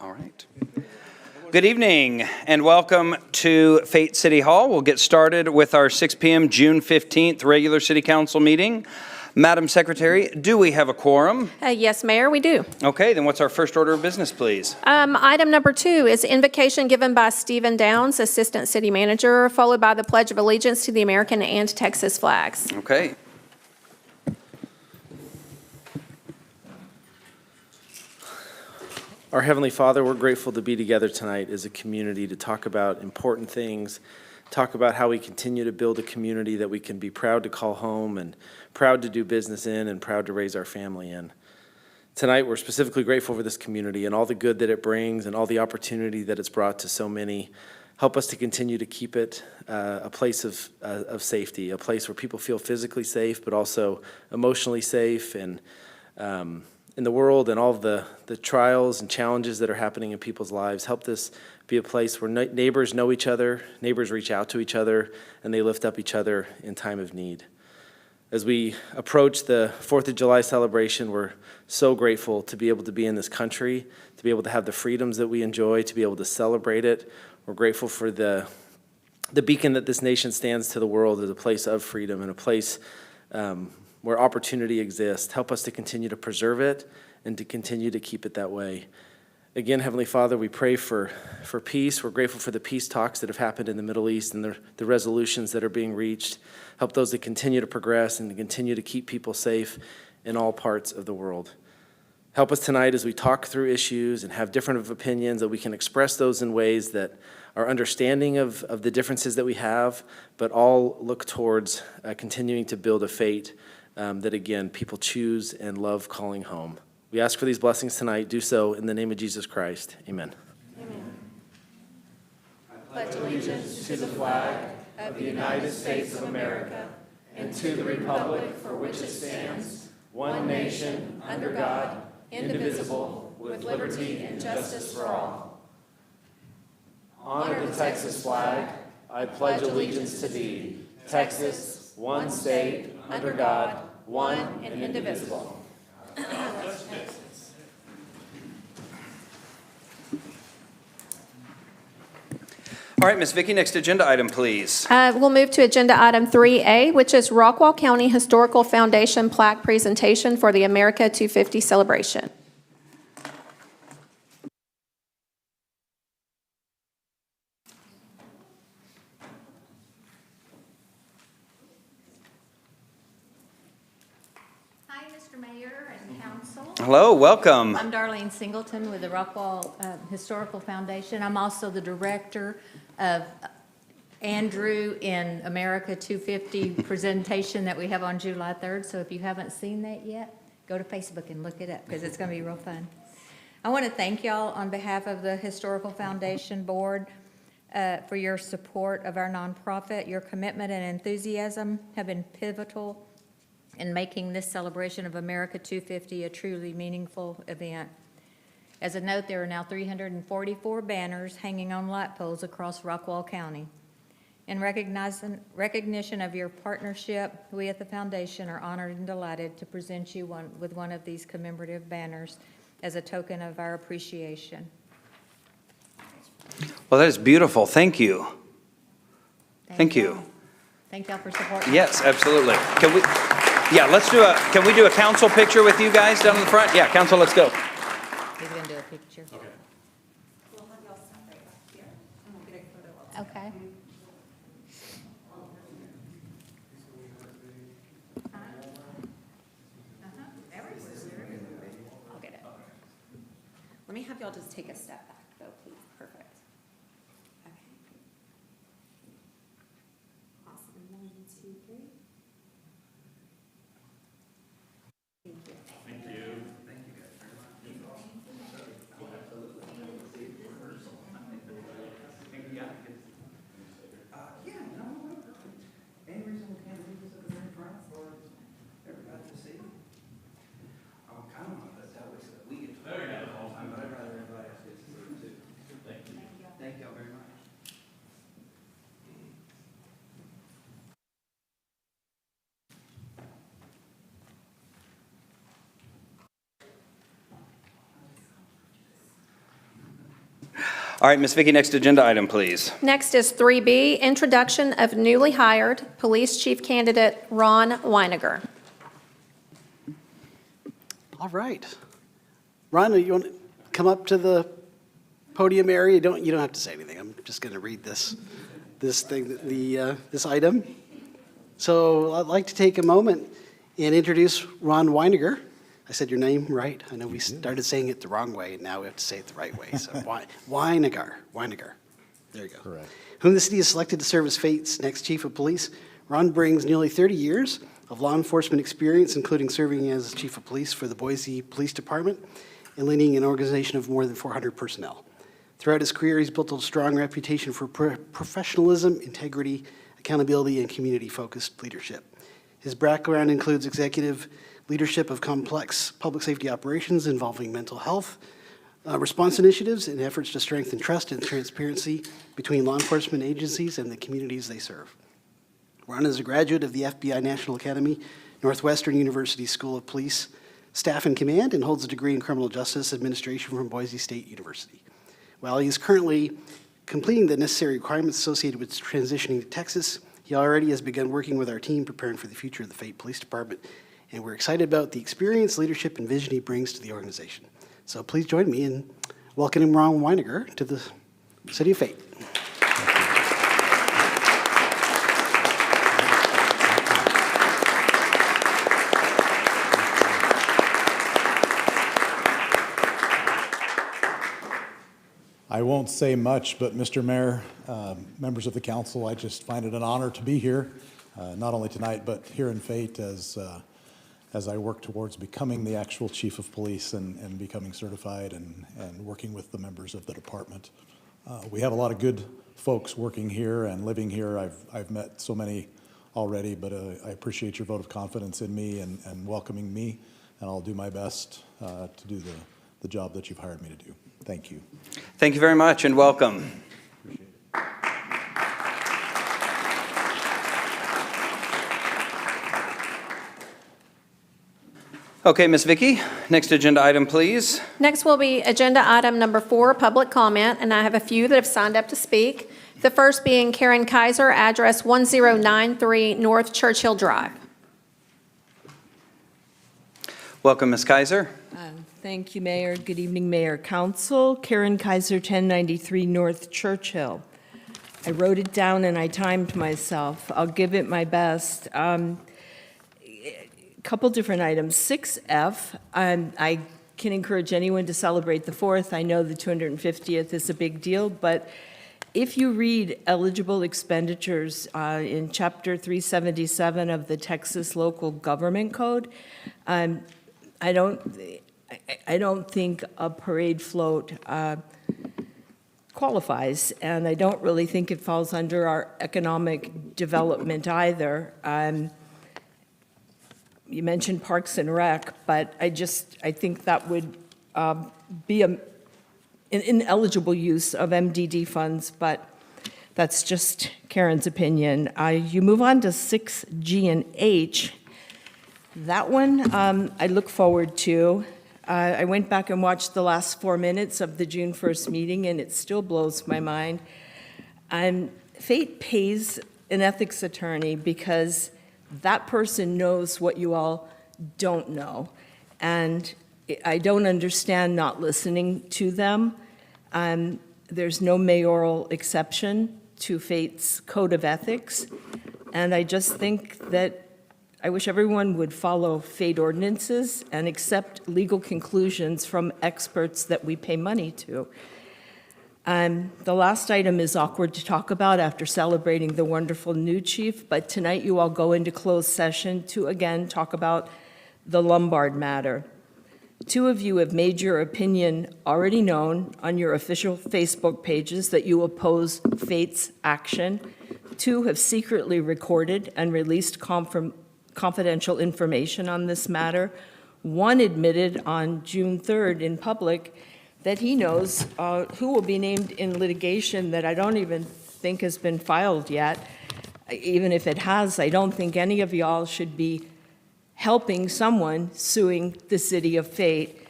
All right. Good evening and welcome to Fate City Hall. We'll get started with our 6 p.m. June 15th regular City Council meeting. Madam Secretary, do we have a quorum? Yes, Mayor, we do. Okay, then what's our first order of business, please? Item number 2 is invocation given by Stephen Downs, Assistant City Manager, followed by the Pledge of Allegiance to the American and Texas flags. Okay. Our Heavenly Father, we're grateful to be together tonight as a community to talk about important things, talk about how we continue to build a community that we can be proud to call home and proud to do business in and proud to raise our family in. Tonight, we're specifically grateful for this community and all the good that it brings and all the opportunity that it's brought to so many. Help us to continue to keep it a place of safety, a place where people feel physically safe, but also emotionally safe and in the world and all of the trials and challenges that are happening in people's lives. Help this be a place where neighbors know each other, neighbors reach out to each other, and they lift up each other in time of need. As we approach the 4th of July celebration, we're so grateful to be able to be in this country, to be able to have the freedoms that we enjoy, to be able to celebrate it. We're grateful for the beacon that this nation stands to the world as a place of freedom and a place where opportunity exists. Help us to continue to preserve it and to continue to keep it that way. Again, Heavenly Father, we pray for peace. We're grateful for the peace talks that have happened in the Middle East and the resolutions that are being reached. Help those to continue to progress and to continue to keep people safe in all parts of the world. Help us tonight as we talk through issues and have different opinions, that we can express those in ways that are understanding of the differences that we have, but all look towards continuing to build a fate that, again, people choose and love calling home. We ask for these blessings tonight. Do so in the name of Jesus Christ. Amen. Amen. I pledge allegiance to the flag of the United States of America and to the republic for which it stands, one nation, under God, indivisible, with liberty and justice for all. Honor the Texas flag. I pledge allegiance to thee, Texas, one state, under God, one and indivisible. All right, Ms. Vicki, next agenda item, please. We'll move to agenda item 3A, which is Rockwall County Historical Foundation plaque presentation for the America 250 celebration. Hello, welcome. I'm Darlene Singleton with the Rockwall Historical Foundation. I'm also the director of Andrew in America 250 presentation that we have on July 3rd. So if you haven't seen that yet, go to Facebook and look it up because it's going to be real fun. I want to thank y'all on behalf of the Historical Foundation Board for your support of our nonprofit. Your commitment and enthusiasm have been pivotal in making this celebration of America 250 a truly meaningful event. As a note, there are now 344 banners hanging on light poles across Rockwall County. In recognition of your partnership, we at the Foundation are honored and delighted to present you with one of these commemorative banners as a token of our appreciation. Well, that is beautiful. Thank you. Thank you. Thank y'all for supporting. Yes, absolutely. Can we do a council picture with you guys down in the front? Yeah, council, let's go. He's going to do a picture. Okay. We'll have y'all stand right back here, and we'll get a photo of it. Okay. I'll get it. Let me have y'all just take a step back, though, please. Perfect. Okay. Awesome. 1, 2, 3. Thank you. Any reason we can't leave this at the very front for everybody to see? I'm kind of that way so that we get to. There you go. But I'd rather everybody else gets to see. All right, Ms. Vicky, next agenda item, please. Next is 3B, introduction of newly hired police chief candidate Ron Weiniger. All right. Ron, you want to come up to the podium area? You don't have to say anything. I'm just going to read this item. So I'd like to take a moment and introduce Ron Weiniger. I said your name right. I know we started saying it the wrong way, and now we have to say it the right way. So Weiniger. There you go. Correct. Whom the city has selected to serve as Fate's next chief of police. Ron brings nearly 30 years of law enforcement experience, including serving as chief of police for the Boise Police Department and leading an organization of more than 400 personnel. Throughout his career, he's built a strong reputation for professionalism, integrity, accountability, and community-focused leadership. His background includes executive leadership of complex public safety operations involving mental health, response initiatives, and efforts to strengthen trust and transparency between law enforcement agencies and the communities they serve. Ron is a graduate of the FBI National Academy, Northwestern University School of Police, Staff and Command, and holds a degree in Criminal Justice Administration from Boise State University. While he is currently completing the necessary requirements associated with transitioning to Texas, he already has begun working with our team preparing for the future of the Fate Police Department, and we're excited about the experience, leadership, and vision he brings to the organization. So please join me in welcoming Ron Weiniger to the City of Fate. I won't say much, but Mr. Mayor, members of the council, I just find it an honor to be here, not only tonight, but here in Fate as I work towards becoming the actual chief of police and becoming certified and working with the members of the department. We have a lot of good folks working here and living here. I've met so many already, but I appreciate your vote of confidence in me and welcoming me, and I'll do my best to do the job that you've hired me to do. Thank you. Thank you very much and welcome. Okay, Ms. Vicky, next agenda item, please. Next will be agenda item number 4, public comment, and I have a few that have signed up to speak. The first being Karen Kaiser, address 1093 North Churchill Drive. Welcome, Ms. Kaiser. Thank you, Mayor. Good evening, Mayor, Council. Karen Kaiser, 1093 North Churchill. I wrote it down and I timed myself. I'll give it my best. Couple different items. 6F, I can encourage anyone to celebrate the 4th. I know the 250th is a big deal, but if you read eligible expenditures in Chapter 377 of the Texas Local Government Code, I don't think a parade float qualifies, and I don't really think it falls under our economic development either. You mentioned Parks and Rec, but I think that would be an ineligible use of MDD funds, but that's just Karen's opinion. You move on to 6G and H. That one I look forward to. I went back and watched the last 4 minutes of the June 1st meeting, and it still blows my mind. Fate pays an ethics attorney because that person knows what you all don't know. And I don't understand not listening to them. There's no mayoral exception to Fate's code of ethics. And I just think that I wish everyone would follow Fate ordinances and accept legal conclusions from experts that we pay money to. The last item is awkward to talk about after celebrating the wonderful new chief, but tonight you all go into closed session to again talk about the Lombard matter. 2 of you have made your opinion already known on your official Facebook pages that you oppose Fate's action. 2 have secretly recorded and released confidential information on this matter. 1 admitted on June 3rd in public that he knows who will be named in litigation that I don't even think has been filed yet. Even if it has, I don't think any of y'all should be helping someone suing the city of Fate.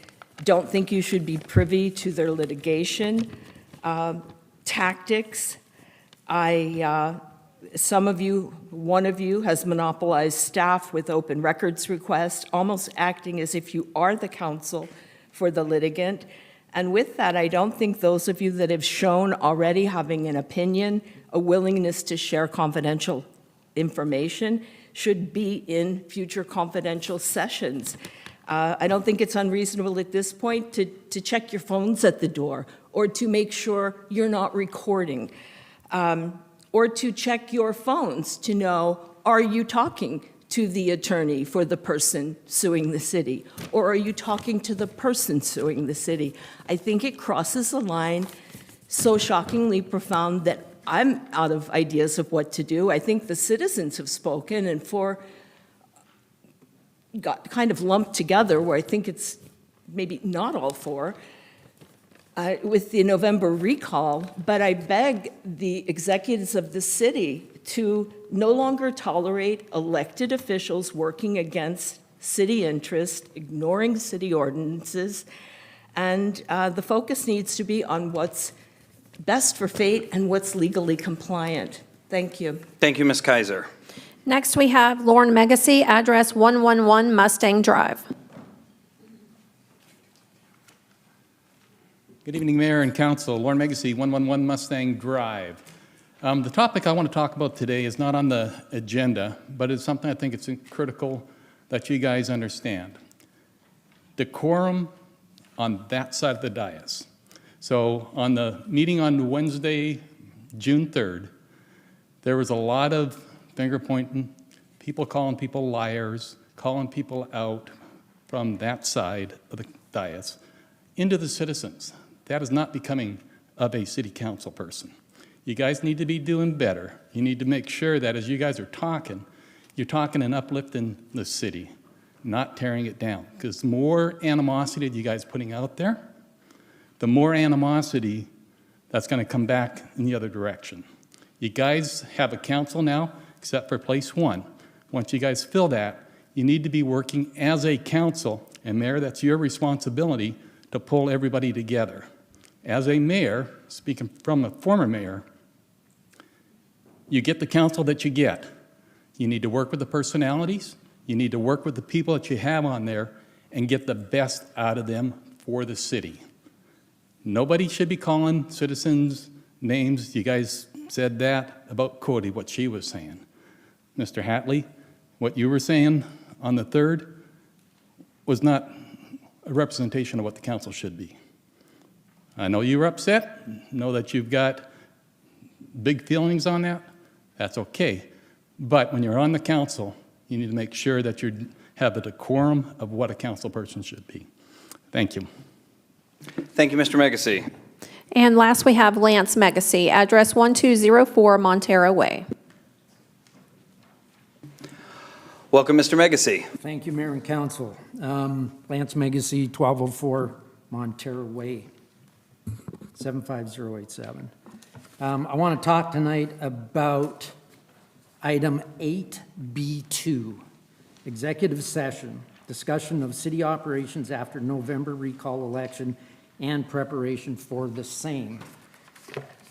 Don't think you should be privy to their litigation. tactics. One of you has monopolized staff with open records requests, almost acting as if you are the counsel for the litigant. And with that, I don't think those of you that have shown already having an opinion, a willingness to share confidential information, should be in future confidential sessions. I don't think it's unreasonable at this point to check your phones at the door, or to make sure you're not recording, or to check your phones to know, are you talking to the attorney for the person suing the city, or are you talking to the person suing the city? I think it crosses a line so shockingly profound that I'm out of ideas of what to do. I think the citizens have spoken, and got kind of lumped together, where I think it's maybe not all four, with the November recall, but I beg the executives of the city to no longer tolerate elected officials working against city interest, ignoring city ordinances, and the focus needs to be on what's best for Fate and what's legally compliant. Thank you. Thank you, Ms. Kaiser. Next, we have Lauren Megacy, address 111 Mustang Drive. Good evening, Mayor and Council. Lauren Megacy, 111 Mustang Drive. The topic I want to talk about today is not on the agenda, but it's something I think it's critical that you guys understand. Decorum on that side of the dais. So on the meeting on Wednesday, June 3rd, there was a lot of finger pointing, people calling people liars, calling people out from that side of the dais into the citizens. That is not becoming of a city council person. You guys need to be doing better. You need to make sure that as you guys are talking, you're talking and uplifting the city, not tearing it down. Because the more animosity that you guys are putting out there, the more animosity that's going to come back in the other direction. You guys have a council now, except for place one. Once you guys fill that, you need to be working as a council, and Mayor, that's your responsibility to pull everybody together. As a mayor, speaking from a former mayor, you get the council that you get. You need to work with the personalities, you need to work with the people that you have on there and get the best out of them for the city. Nobody should be calling citizens names. You guys said that about Cody, what she was saying. Mr. Hatley, what you were saying on the 3rd was not a representation of what the council should be. I know you were upset, know that you've got big feelings on that. That's okay. But when you're on the council, you need to make sure that you have the decorum of what a council person should be. Thank you. Thank you, Mr. Megacy. And last, we have Lance Megacy, address 1204 Montero Way. Welcome, Mr. Megacy. Thank you, Mayor and Council. Lance Megacy, 1204 Montero Way, 75087. I want to talk tonight about item 8B2, executive session, discussion of city operations after November recall election and preparation for the same.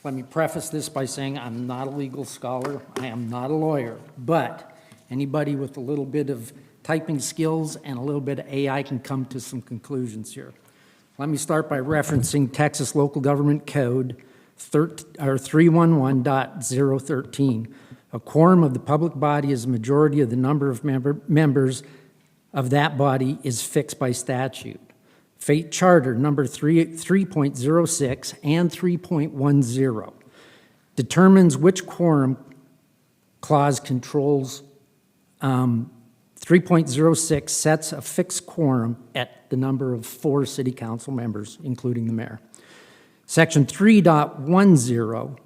Let me preface this by saying I'm not a legal scholar, I am not a lawyer, but anybody with a little bit of typing skills and a little bit of AI can come to some conclusions here. Let me start by referencing Texas Local Government Code 311.013. A quorum of the public body is a majority of the number of members of that body is fixed by statute. Fate Charter number 3.06 and 3.10 determines which quorum clause controls 3.06 sets a fixed quorum at the number of 4 city council members, including the mayor. Section 3.10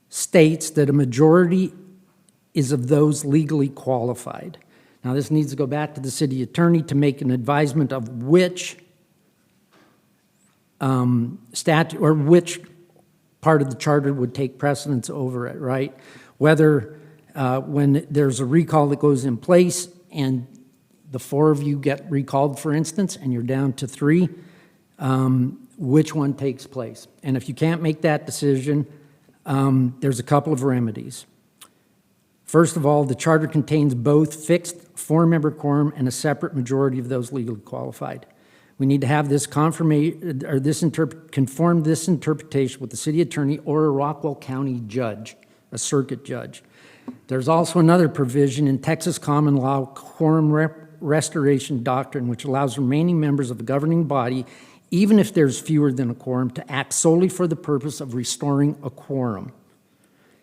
states that a majority is of those legally qualified. Now, this needs to go back to the city attorney to make an advisement of which statute or which part of the charter would take precedence over it, right? Whether when there's a recall that goes in place and the 4 of you get recalled, for instance, and you're down to 3, which one takes place. And if you can't make that decision, there's a couple of remedies. First of all, the charter contains both fixed four-member quorum and a separate majority of those legally qualified. We need to have this conform this interpretation with the city attorney or a Rockwell County judge, a circuit judge. There's also another provision in Texas common law quorum restoration doctrine, which allows remaining members of the governing body, even if there's fewer than a quorum, to act solely for the purpose of restoring a quorum.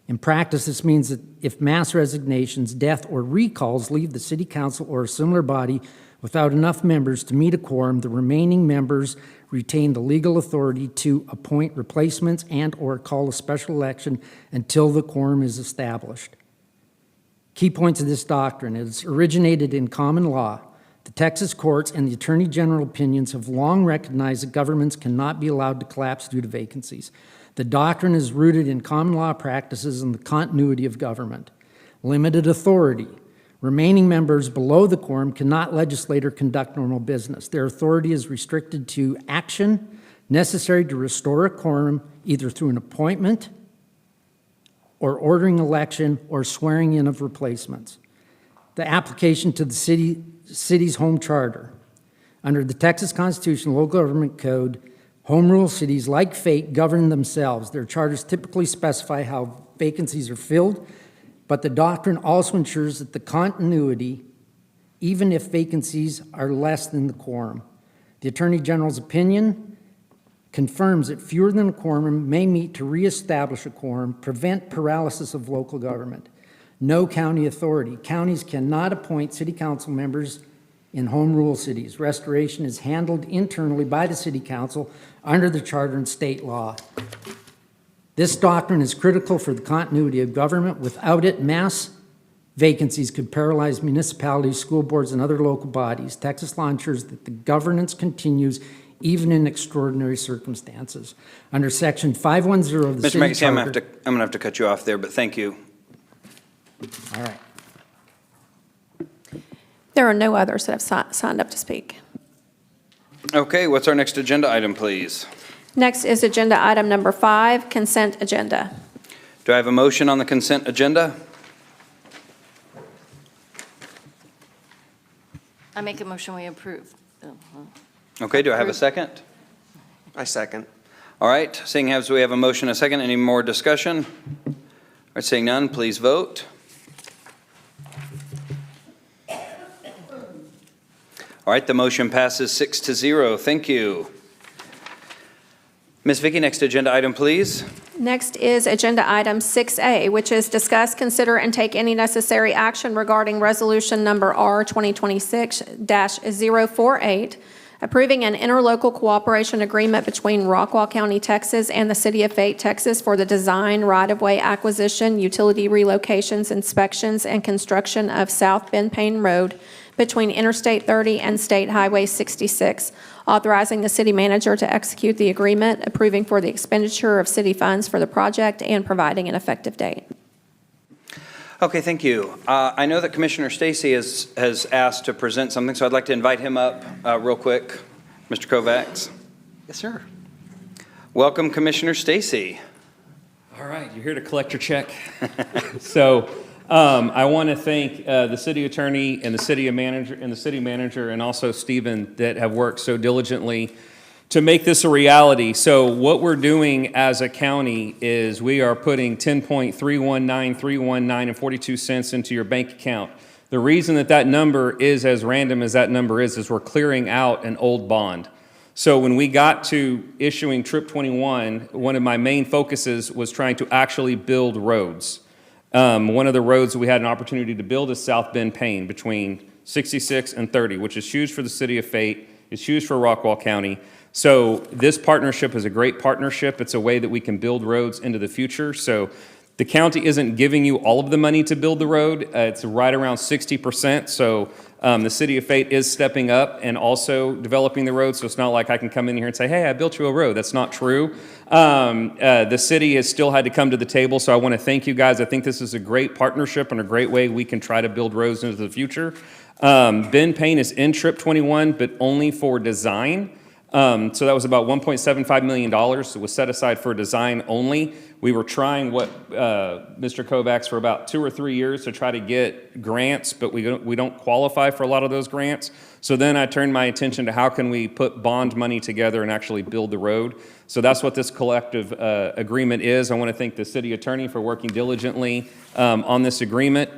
In practice, this means that if mass resignations, death, or recalls leave the city council or a similar body without enough members to meet a quorum, the remaining members retain the legal authority to appoint replacements and/or call a special election until the quorum is established. Key points of this doctrine: it's originated in common law. The Texas courts and the Attorney General opinions have long recognized that governments cannot be allowed to collapse due to vacancies. The doctrine is rooted in common law practices and the continuity of government. Limited authority. Remaining members below the quorum cannot legislate or conduct normal business. Their authority is restricted to action necessary to restore a quorum, either through an appointment or ordering election or swearing in of replacements. The application to the city's home charter. Under the Texas Constitution, local government code, home rule cities, like Fate, govern themselves. Their charters typically specify how vacancies are filled, but the doctrine also ensures that the continuity, even if vacancies are less than the quorum. The Attorney General's opinion confirms that fewer than a quorum may meet to reestablish a quorum, prevent paralysis of local government. No county authority. Counties cannot appoint city council members in home rule cities. Restoration is handled internally by the city council under the charter and state law. This doctrine is critical for the continuity of government. Without it, mass vacancies could paralyze municipalities, school boards, and other local bodies. Texas law ensures that the governance continues even in extraordinary circumstances. Under Section 510 of the Mr. city Megsey, I'm charter. going to have to cut you off there, but thank you. All right. There are no others that have signed up to speak. Okay, what's our next agenda item, please? Next is agenda item number 5, consent agenda. Do I have a motion on the consent agenda? I make a motion we approve. Okay, do I have a second? I second. All right, seeing as we have a motion and a second, any more discussion? All right, seeing none, please vote. All right, the motion passes 6-0. Thank you. Ms. Vicky, next agenda item, please. Next is agenda item 6A, which is discuss, consider, and take any necessary action regarding resolution number R 2026-048, approving an interlocal cooperation agreement between Rockwall County, Texas and the City of Fate, Texas for the design, right-of-way acquisition, utility relocations, inspections, and construction of South Bend Payne Road between Interstate 30 and State Highway 66, authorizing the city manager to execute the agreement, approving for the expenditure of city funds for the project, and providing an effective date. Okay, thank you. I know that Commissioner Stacy has asked to present something, so I'd like to invite him up real quick. Mr. Kovacs. Yes, sir. Welcome, Commissioner Stacy. All right, you're here to collect your check. So I want to thank the city attorney and the city manager and also Stephen that have worked so diligently to make this a reality. So what we're doing as a county is we are putting $10.319319.42 into your bank account. The reason that number is as random as that number is we're clearing out an old bond. So when we got to issuing Trip 21, one of my main focuses was trying to actually build roads. One of the roads that we had an opportunity to build is South Bend Payne between 66 and 30, which is huge for the city of Fate. It's huge for Rockwall County. So this partnership is a great partnership. It's a way that we can build roads into the future. So the county isn't giving you all of the money to build the road. It's right around 60%. So the city of Fate is stepping up and also developing the road. So it's not like I can come in here and say, hey, I built you a road. That's not true. The city has still had to come to the table. So I want to thank you guys. I think this is a great partnership and a great way we can try to build roads into the future. Bend Payne is in Trip 21, but only for design. So that was about $1.75 million. It was set aside for design only. We were trying Mr. Kovacs for about 2 or 3 years to try to get grants, but we don't qualify for a lot of those grants. So then I turned my attention to how can we put bond money together and actually build the road. So that's what this collective agreement is. I want to thank the city attorney for working diligently on this agreement.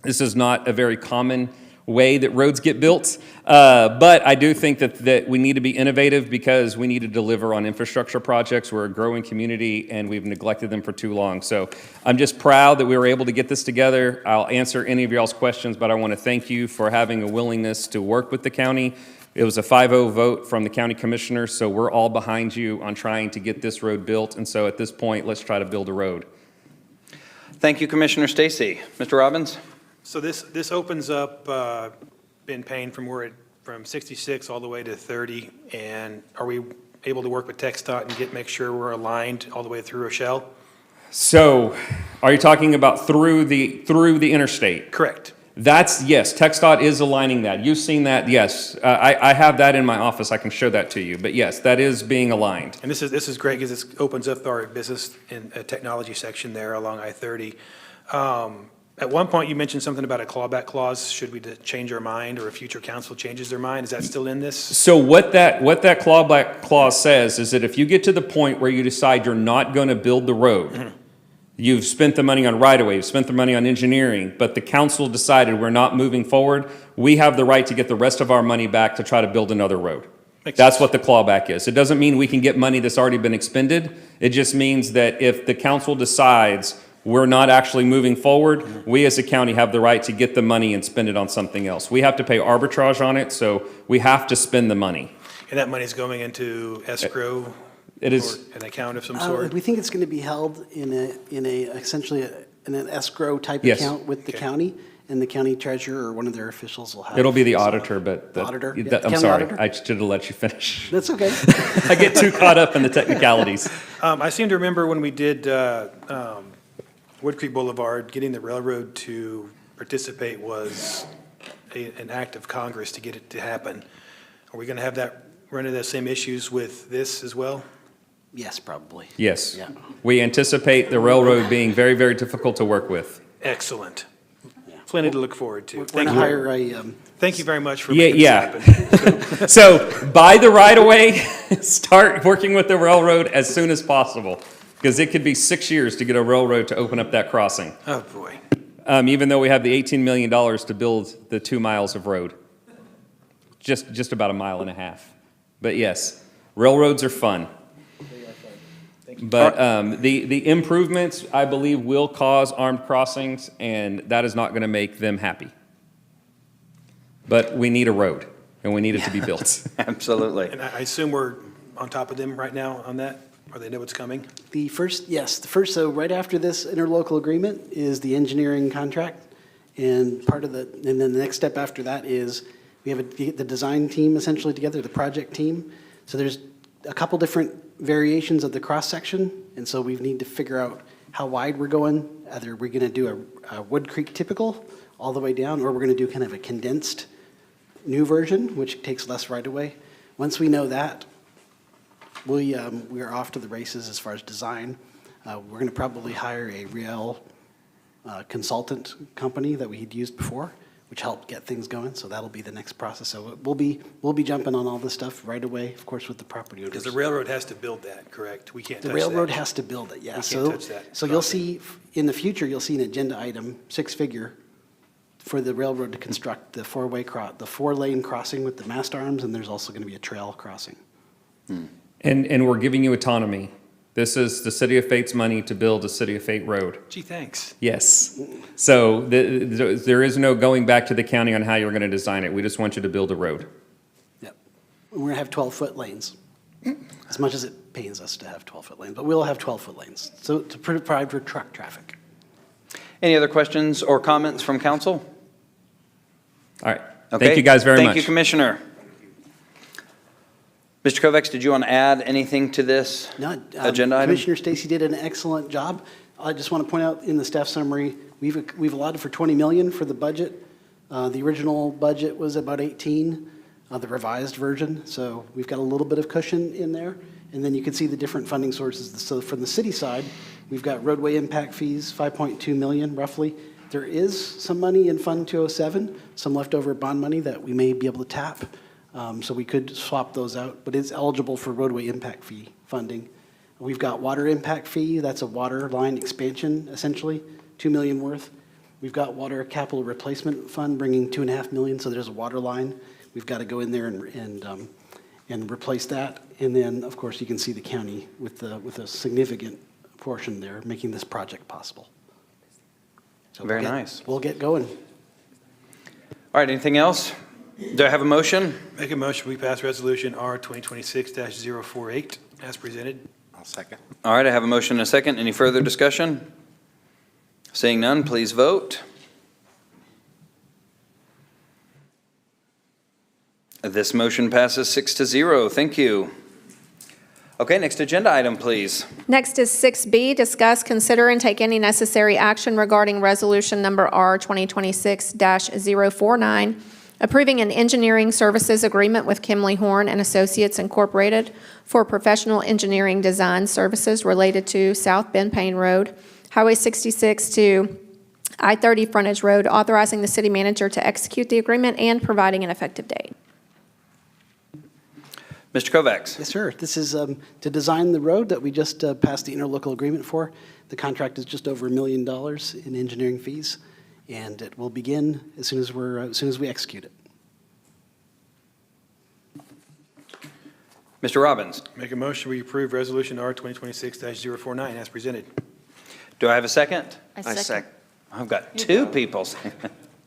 This is not a very common way that roads get built, but I do think that we need to be innovative because we need to deliver on infrastructure projects. We're a growing community and we've neglected them for too long. So I'm just proud that we were able to get this together. I'll answer any of y'all's questions, but I want to thank you for having a willingness to work with the county. It was a 5-0 vote from the county commissioner, so we're all behind you on trying to get this road built. And so at this point, let's try to build a road. Thank you, Commissioner Stacy. Mr. Robbins? So this opens up Ben Payne from 66 all the way to 30, and are we able to work with TxDOT and make sure we're aligned all the way through Rochelle? So, are you talking about through the interstate? Correct. Yes, TxDOT is aligning that. You've seen that, yes. I have that in my office. I can show that to you. But yes, that is being aligned. And this is great because this opens up our business and technology section there along I-30. At one point, you mentioned something about a clawback clause. Should we change our mind, or a future council changes their mind? Is that still in this? So what that clawback clause says is that if you get to the point where you decide you're not going to build the road, you've spent the money on right-of-way, you've spent the money on engineering, but the council decided we're not moving forward, we have the right to get the rest of our money back to try to build another road. That's what the clawback is. It doesn't mean we can get money that's already been expended. It just means that if the council decides we're not actually moving forward, we as a county have the right to get the money and spend it on something else. We have to pay arbitrage on it, so we have to spend the money. And that money's going into escrow? It is. Or an account of some sort? We think it's going to be held in essentially an escrow type Yes. account with the county, and the county treasurer or one of their officials will have. It'll be the auditor, but Auditor? Yeah, I'm county sorry. auditor? I should have let you finish. That's okay. I get too caught up in the technicalities. I seem to remember when we did Wood Creek Boulevard, getting the railroad to participate was an act of Congress to get it to happen. Are we going to have run into the same issues with this as well? Yes, probably. Yes. Yeah. We anticipate the railroad being very, very difficult to work with. Excellent. Plenty to look forward to. We're going to hire a, Thank you very much for making this happen. So buy the right-of-way, start working with the railroad as soon as possible, because it could be 6 years to get a railroad to open up that crossing. Oh, boy. Even though we have the $18 million to build the 2 miles of road. Just about 1.5 miles. But yes, railroads are fun. But the improvements, I believe, will cause armed crossings, and that is not going to make them happy. But we need a road, and we need it to be built. Absolutely. And I assume we're on top of them right now on that? Or they know what's coming? So right after this interlocal agreement is the engineering contract. And and then the next step after that is we have the design team essentially together, the project team. So there's a couple different variations of the cross-section. And so we need to figure out how wide we're going. Either we're going to do a Wood Creek typical all the way down, or we're going to do kind of a condensed new version, which takes less right-of-way. Once we know that, we are off to the races as far as design. We're going to probably hire a rail consultant company that we had used before, which helped get things going. So that'll be the next process. So we'll be jumping on all this stuff right away, of course, with the property owners. Because the railroad has to build that, correct? We can't touch that. The railroad has to build it, yeah. We can't touch that So you'll see, in the future, you'll see an agenda item, 6-figure, for the railroad to construct the the 4-lane crossing with the mast arms, and there's also going to be a trail crossing. And we're giving you autonomy. This is the City of Fate's money to build a City of Fate road. Gee, thanks. Yes. So there is no going back to the county on how you're going to design it. We just want you to build a road. Yep. We're going to have 12-foot lanes, as much as it pains us to have 12-foot lanes, but we'll have 12-foot lanes, so to provide for truck traffic. Any other questions or comments from council? All right. Okay. Thank you guys very much. Thank you, Commissioner. Mr. Kovacs, did you want to add anything to this agenda item? Commissioner Stacy did an excellent job. I just want to point out in the staff summary, we've allotted for $20 million for the budget. The original budget was about 18. the revised version. So we've got a little bit of cushion in there. And then you can see the different funding sources. So from the city side, we've got roadway impact fees, 5.2 million roughly. There is some money in Fund 207, some leftover bond money that we may be able to tap. So we could swap those out, but it's eligible for roadway impact fee funding. We've got water impact fee. That's a water line expansion, essentially, 2 million worth. We've got water capital replacement fund bringing 2.5 million. So there's a water line. We've got to go in there and replace that. And then, of course, you can see the county with a significant portion there, making this project possible. So Very nice. We'll get going. All right, anything else? Do I have a motion? Make a motion, we pass resolution R 2026-048 as presented. I'll second. All right, I have a motion and a second. Any further discussion? Seeing none, please vote. This motion passes 6-0. Thank you. Okay, next agenda item, please. Next is 6B, discuss, consider, and take any necessary action regarding resolution number R 2026-049, approving an engineering services agreement with Kimley Horn and Associates Incorporated for professional engineering design services related to South Bend Payne Road, Highway 66 to I-30 frontage road, authorizing the city manager to execute the agreement and providing an effective date. Mr. Kovacs. Yes, sir. This is to design the road that we just passed the interlocal agreement for. The contract is just over $1 million in engineering fees, and it will begin as soon as we execute it. Mr. Robbins. Make a motion, we approve resolution R 2026-049 as presented. Do I have a second? I second. I've got two people.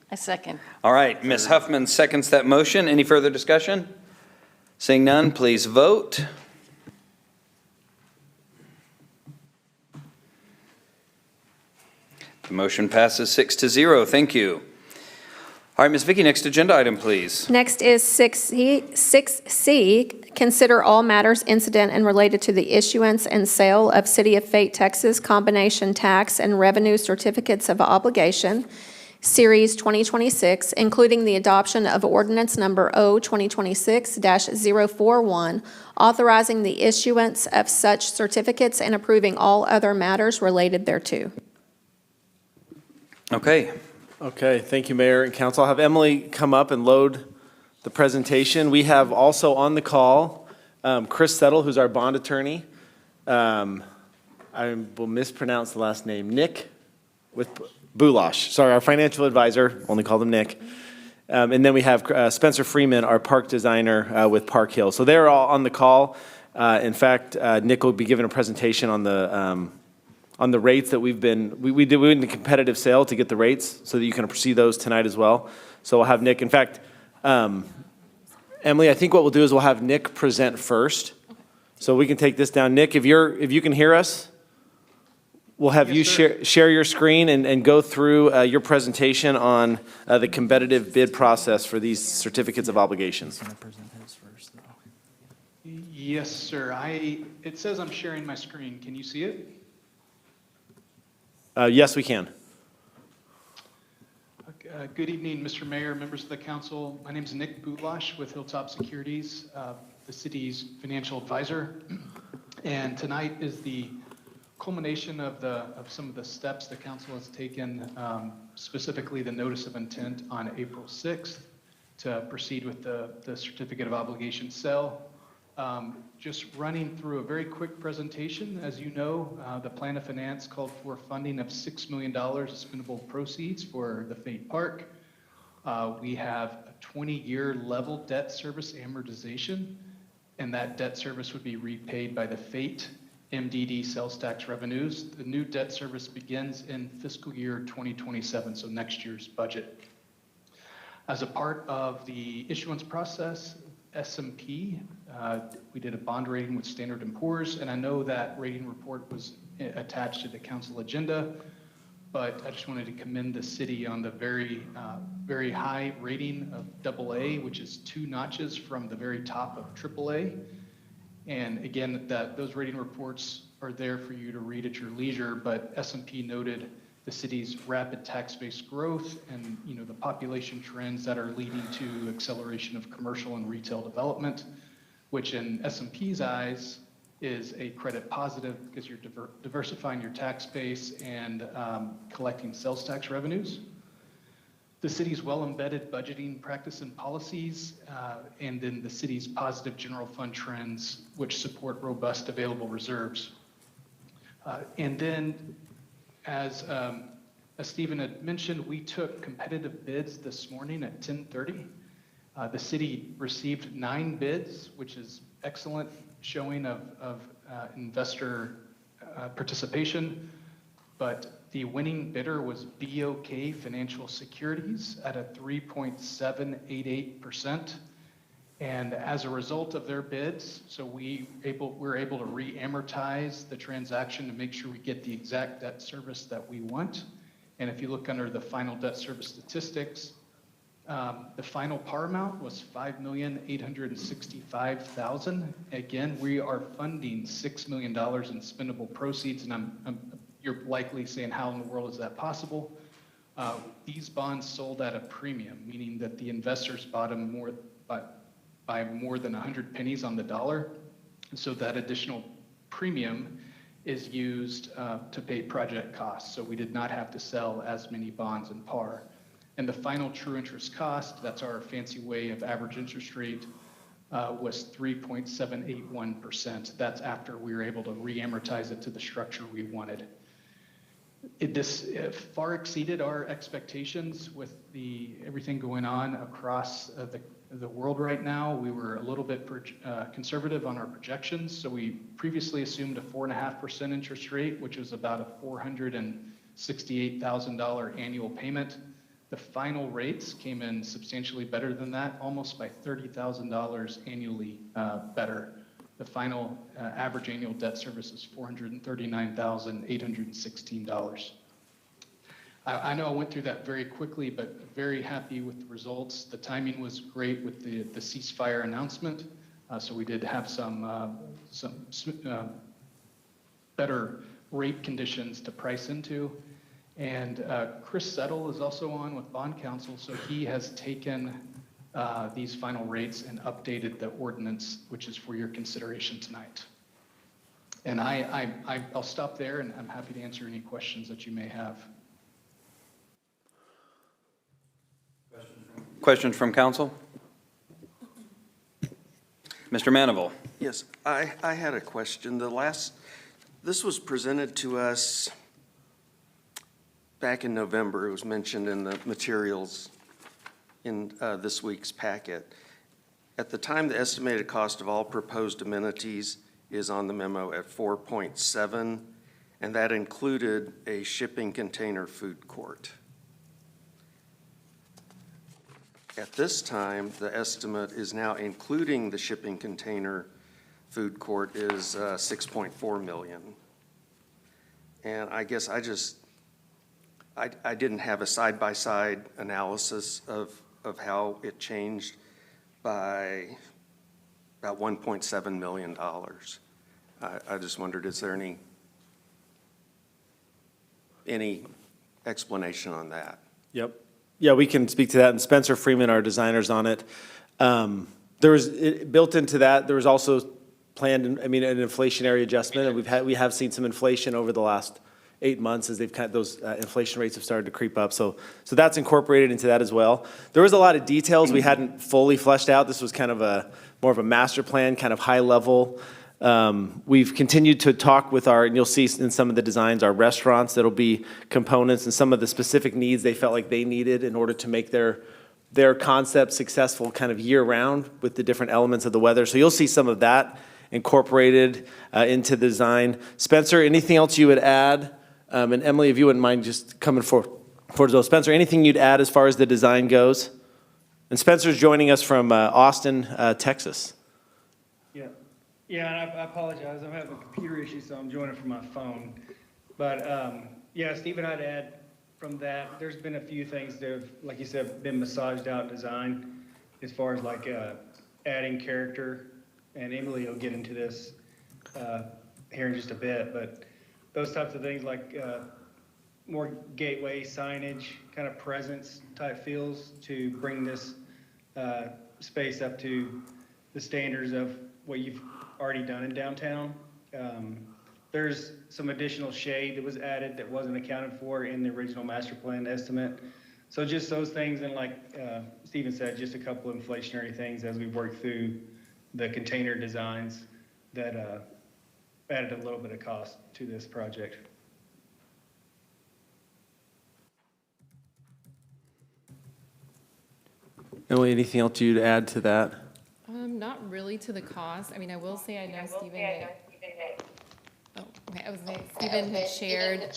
I second. All right, Ms. Huffman seconds that motion. Any further discussion? Seeing none, please vote. The motion passes 6-0. Thank you. All right, Ms. Vicky, next agenda item, please. Next is 6C, consider all matters incident and related to the issuance and sale of City of Fate, Texas combination tax and revenue certificates of obligation, Series 2026, including the adoption of ordinance number O 2026-041, authorizing the issuance of such certificates and approving all other matters related thereto. Okay. Okay, thank you, Mayor and Council. I'll have Emily come up and load the presentation. We have also on the call Chris Settle, who's our bond attorney. I will mispronounce the last name, Nick with Bulash. Sorry, our financial advisor, only called him Nick. And then we have Spencer Freeman, our park designer with Park Hill. So they're all on the call. In fact, Nick will be giving a presentation on the rates that we did a competitive sale to get the rates so that you can see those tonight as well. So we'll have Nick. In fact, Emily, I think what we'll do is we'll have Nick present first. So we can take this down. Nick, if you can hear us, we'll have you share your screen and go through your presentation on the competitive bid process for these certificates of obligations. Yes, sir. It says I'm sharing my screen. Can you see it? Yes, we can. Good evening, Mr. Mayor, members of the council. My name is Nick Butlash with Hilltop Securities, the city's financial advisor. And tonight is the culmination of some of the steps the council has taken, specifically the notice of intent on April 6th to proceed with the certificate of obligation sale. Just running through a very quick presentation. As you know, the plan of finance called for funding of $6 million of spendable proceeds for the Fate Park. We have a 20-year level debt service amortization, and that debt service would be repaid by the Fate MDD sales tax revenues. The new debt service begins in fiscal year 2027, so next year's budget. As a part of the issuance process, S&P, we did a bond rating with Standard & Poor's, and I know that rating report was attached to the council agenda, but I just wanted to commend the city on the very high rating of AA, which is 2 notches from the very top of AAA. And again, those rating reports are there for you to read at your leisure, but S&P noted the city's rapid tax base growth and, the population trends that are leading to acceleration of commercial and retail development, which in S&P's eyes is a credit positive because you're diversifying your tax base and collecting sales tax revenues. The city's well-embedded budgeting practice and policies, and then the city's positive general fund trends, which support robust available reserves. And then, as Stephen had mentioned, we took competitive bids this morning at 10:30. The city received 9 bids, which is excellent showing of investor participation, but the winning bidder was BOK Financial Securities at a 3.788%. And as a result of their bids, so we're able to re-amortize the transaction to make sure we get the exact debt service that we want. And if you look under the final debt service statistics, the final par amount was $5,865,000. Again, we are funding $6 million in spendable proceeds, and you're likely saying, how in the world is that possible? These bonds sold at a premium, meaning that the investors bought them by more than 100 pennies on the dollar. And so that additional premium is used to pay project costs. So we did not have to sell as many bonds in par. And the final true interest cost, that's our fancy way of average interest rate, was 3.781%. That's after we were able to re-amortize it to the structure we wanted. This far exceeded our expectations with everything going on across the world right now. We were a little bit conservative on our projections. So we previously assumed a 4.5% interest rate, which was about a $468,000 annual payment. The final rates came in substantially better than that, almost by $30,000 annually better. The final average annual debt service is $439,816. I know I went through that very quickly, but very happy with the results. The timing was great with the ceasefire announcement. So we did have some better rate conditions to price into. And Chris Settle is also on with Bond Counsel, so he has taken these final rates and updated the ordinance, which is for your consideration tonight. And I'll stop there, and I'm happy to answer any questions that you may have. Questions from council? Mr. Manival. Yes, I had a question. This was presented to us back in November. It was mentioned in the materials in this week's packet. At the time, the estimated cost of all proposed amenities is on the memo at 4.7, and that included a shipping container food court. At this time, the estimate is now including the shipping container food court is 6.4 million. And I guess I didn't have a side-by-side analysis of how it changed by about $1.7 million. I just wondered, is there any explanation on that? Yep. Yeah, we can speak to that. And Spencer Freeman, our designer's on it. Built into that, there was also planned, an inflationary adjustment, and we have seen some inflation over the last 8 months as those inflation rates have started to creep up. So that's incorporated into that as well. There was a lot of details we hadn't fully fleshed out. This was kind of more of a master plan, kind of high level. We've continued to talk with and you'll see in some of the designs, our restaurants that'll be components and some of the specific needs they felt like they needed in order to make their concept successful kind of year round with the different elements of the weather. So you'll see some of that incorporated into the design. Spencer, anything else you would add? And Emily, if you wouldn't mind just coming forward those. Spencer, anything you'd add as far as the design goes? And Spencer's joining us from Austin, Texas. Yeah, and I apologize. I'm having a computer issue, so I'm joining from my phone. But yeah, Stephen, I'd add from that, there's been a few things that have, like you said, been massaged out in design as far as like adding character. And Emily will get into this here in just a bit, but those types of things like more gateway signage, kind of presence type feels to bring this space up to the standards of what you've already done in downtown. There's some additional shade that was added that wasn't accounted for in the original master plan estimate. So just those things, and like Stephen said, just a couple of inflationary things as we work through the container designs that added a little bit of cost to this project. Emily, anything else you'd add to that? Not really to the cost. I mean, I will say I know Stephen. Oh, okay. I was saying Stephen had shared.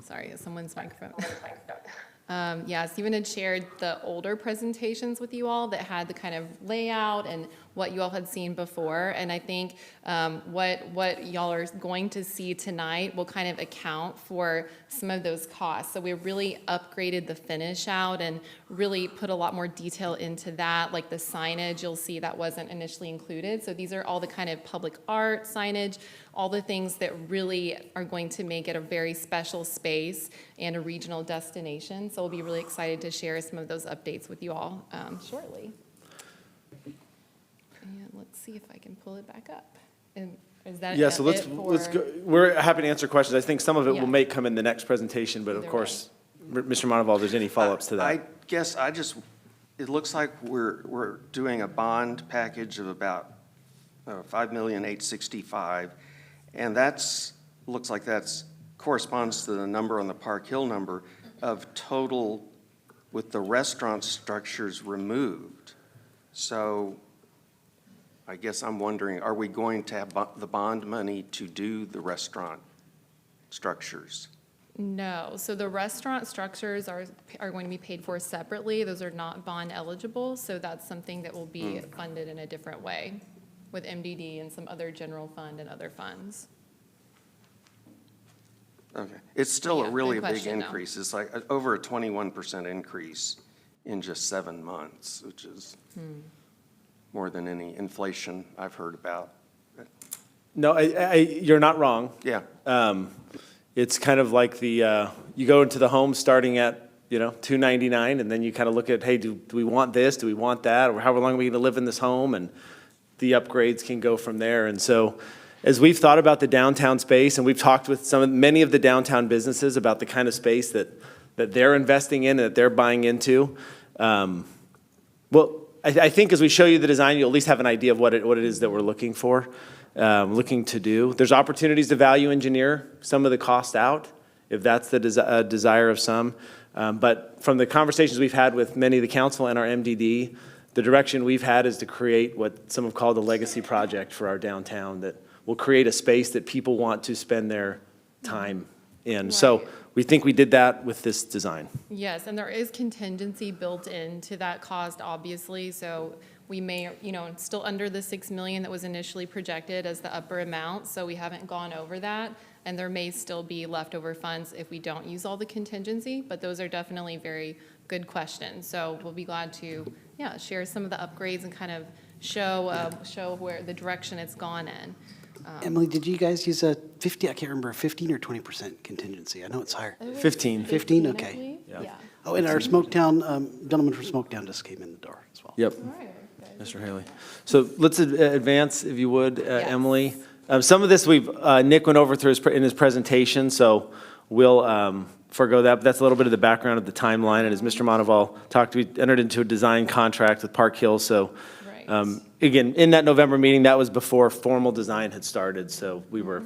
Sorry, someone's microphone. Yeah, Stephen had shared the older presentations with you all that had the kind of layout and what you all had seen before. And I think what y'all are going to see tonight will kind of account for some of those costs. So we really upgraded the finish out and really put a lot more detail into that, like the signage you'll see that wasn't initially included. So these are all the kind of public art signage, all the things that really are going to make it a very special space and a regional destination. So we'll be really excited to share some of those updates with you all shortly. And let's see if I can pull it back up. And is that Yeah, so let's go. We're happy to answer questions. I think some of it Yeah. may come in the next presentation, but of Either course, Mr. Montalvo, if there's any follow-ups to that. I guess it looks like we're doing a bond package of about $5,865,000, and looks like that's corresponds to the number on the Park Hill number of total with the restaurant structures removed. So I guess I'm wondering, are we going to have the bond money to do the restaurant structures? No, so the restaurant structures are going to be paid for separately. Those are not bond eligible, so that's something that will be funded in a different way with MDD and some other general fund and other funds. Okay, it's still Yeah, a really good big question, though. increase. It's like over a 21% increase in just 7 months, which is more than any inflation I've heard about. No, you're not wrong. Yeah. It's kind of like you go into the home starting at, $299, and then you kind of look at, hey, do we want this? Do we want that? Or how long are we going to live in this home? And the upgrades can go from there. And so as we've thought about the downtown space, and we've talked with many of the downtown businesses about the kind of space that they're investing in and that they're buying into, I think as we show you the design, you'll at least have an idea of what it is that we're looking for, looking to do. There's opportunities to value engineer some of the cost out, if that's the desire of some. But from the conversations we've had with many of the council and our MDD, the direction we've had is to create what some have called a legacy project for our downtown that will create a space that people want to spend their time in. Right. So we think we did that with this design. Yes, and there is contingency built into that cost, obviously. So we may, still under the 6 million that was initially projected as the upper amount. So we haven't gone over that. And there may still be leftover funds if we don't use all the contingency, but those are definitely very good questions. So we'll be glad to, share some of the upgrades and kind of show where the direction it's gone in. Emily, did you guys use a 50, I can't remember, 15 or 20% contingency? I know it's higher. 15. 15, I okay. believe. Yeah. Oh, and our Smoketown, gentleman from Smoketown just came in the door as well. Yep. All right, guys. Mr. Haley. So let's advance, if you would, Yes. Emily. Some of this Nick went over in his presentation, so we'll forego that. But that's a little bit of the background of the timeline. And as Mr. Montalvo talked, we entered into a design contract with Park Hill. So Right. again, in that November meeting, that was before formal design had started. So we were,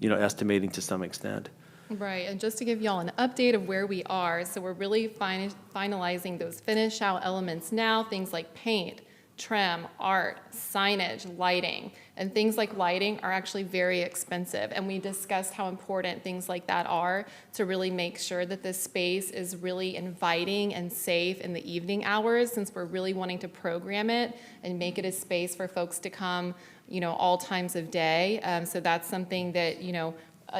estimating to some extent. Right, and just to give y'all an update of where we are, so we're really finalizing those finish out elements now, things like paint, trim, art, signage, lighting, and things like lighting are actually very expensive. And we discussed how important things like that are to really make sure that this space is really inviting and safe in the evening hours, since we're really wanting to program it and make it a space for folks to come, all times of day. So that's something that,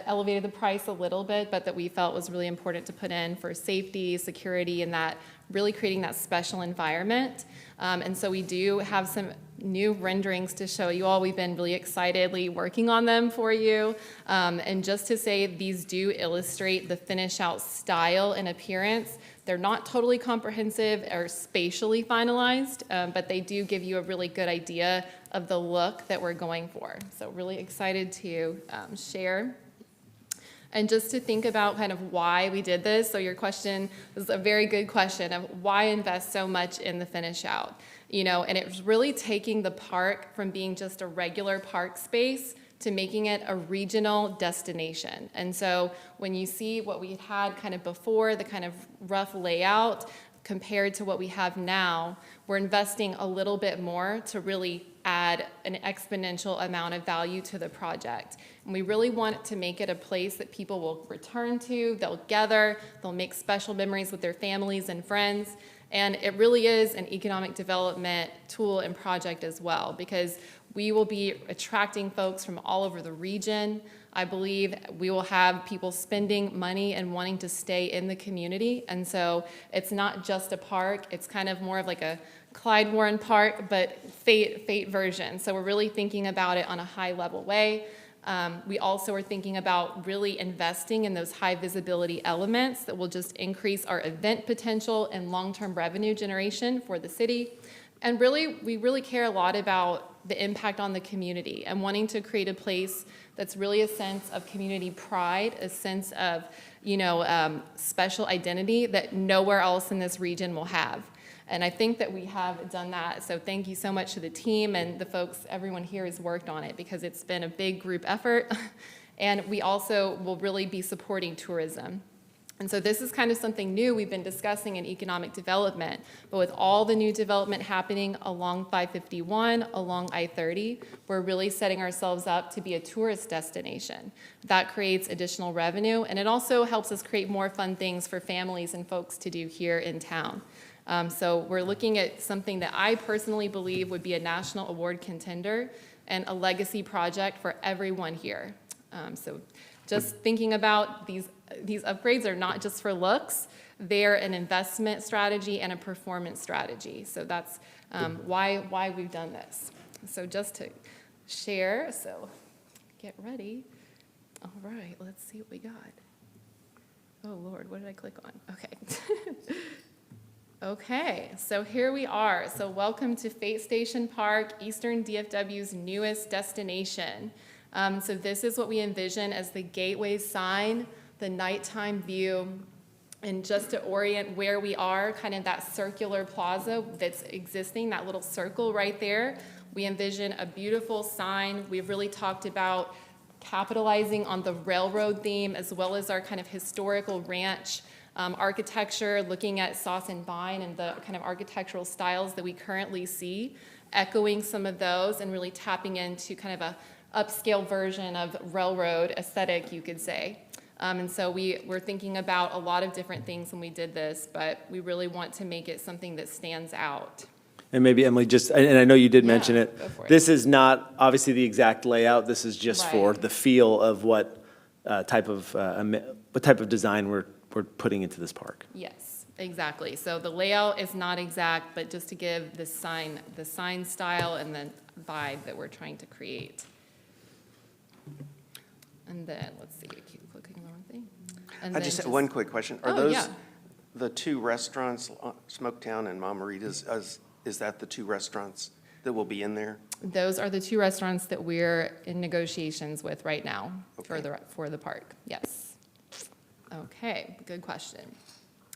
elevated the price a little bit, but that we felt was really important to put in for safety, security, and that really creating that special environment. And so we do have some new renderings to show you all. We've been really excitedly working on them for you. And just to say, these do illustrate the finish out style and appearance. They're not totally comprehensive or spatially finalized, but they do give you a really good idea of the look that we're going for. So really excited to share. And just to think about kind of why we did this. So your question is a very good question of why invest so much in the finish out, you know, and it was really taking the park from being just a regular park space to making it a regional destination. And so when you see what we had kind of before, the kind of rough layout compared to what we have now, we're investing a little bit more to really add an exponential amount of value to the project. And we really want to make it a place that people will return to, they'll gather, they'll make special memories with their families and friends. And it really is an economic development tool and project as well, because we will be attracting folks from all over the region. I believe we will have people spending money and wanting to stay in the community. And so it's not just a park, it's kind of more of like a Clyde Warren Park, but Fate version. So we're really thinking about it on a high level way. We also are thinking about really investing in those high visibility elements that will just increase our event potential and long-term revenue generation for the city. And really, we really care a lot about the impact on the community and wanting to create a place that's really a sense of community pride, a sense of, you know, special identity that nowhere else in this region will have. And I think that we have done that. So thank you so much to the team and the folks, everyone here has worked on it because it's been a big group effort. And we also will really be supporting tourism. And so this is kind of something new we've been discussing in economic development, but with all the new development happening along 551, along I-30, we're really setting ourselves up to be a tourist destination. That creates additional revenue, and it also helps us create more fun things for families and folks to do here in town. So we're looking at something that I personally believe would be a national award contender and a legacy project for everyone here. So just thinking about these upgrades are not just for looks, they're an investment strategy and a performance strategy. So that's why we've done this. So just to share, so get ready. All right, let's see what we got. Oh Lord, what did I click on? Okay. Okay, so here we are. So welcome to Fate Station Park, Eastern DFW's newest destination. So this is what we envision as the gateway sign, the nighttime view, and just to orient where we are, kind of that circular plaza that's existing, that little circle right there. We envision a beautiful sign. We've really talked about capitalizing on the railroad theme as well as our kind of historical ranch architecture, looking at Sauce and Vine and the kind of architectural styles that we currently see, echoing some of those and really tapping into kind of a upscale version of railroad aesthetic, you could say. And so we're thinking about a lot of different things when we did this, but we really want to make it something that stands out. And maybe Emily, just, and I know you did mention Go it, for it. this is not obviously the exact layout, this is just Right. for the feel of what type of design we're putting into this park. Yes, exactly. So the layout is not exact, but just to give the sign style and the vibe that we're trying to create. And then, let's see, I keep clicking the wrong thing. And I then just have one quick question. Are Oh, those yeah. the two restaurants, Smoketown and Mamarita's, is that the two restaurants that will be in there? Those are the two restaurants that we're in negotiations with right now Okay. for the park, yes. Okay, good question.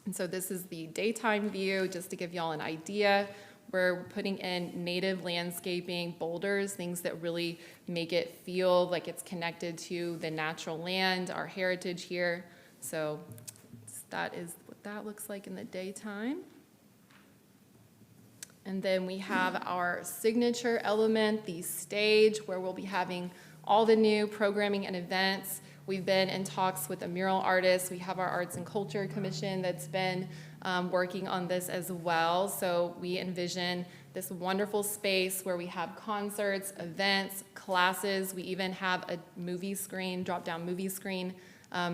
And so this is the daytime view, just to give y'all an idea. We're putting in native landscaping, boulders, things that really make it feel like it's connected to the natural land, our heritage here. So that is what that looks like in the daytime. And then we have our signature element, the stage, where we'll be having all the new programming and events. We've been in talks with a mural artist. We have our Arts and Culture Commission that's been working on this as well. So we envision this wonderful space where we have concerts, events, classes. We even have a movie screen, drop-down movie screen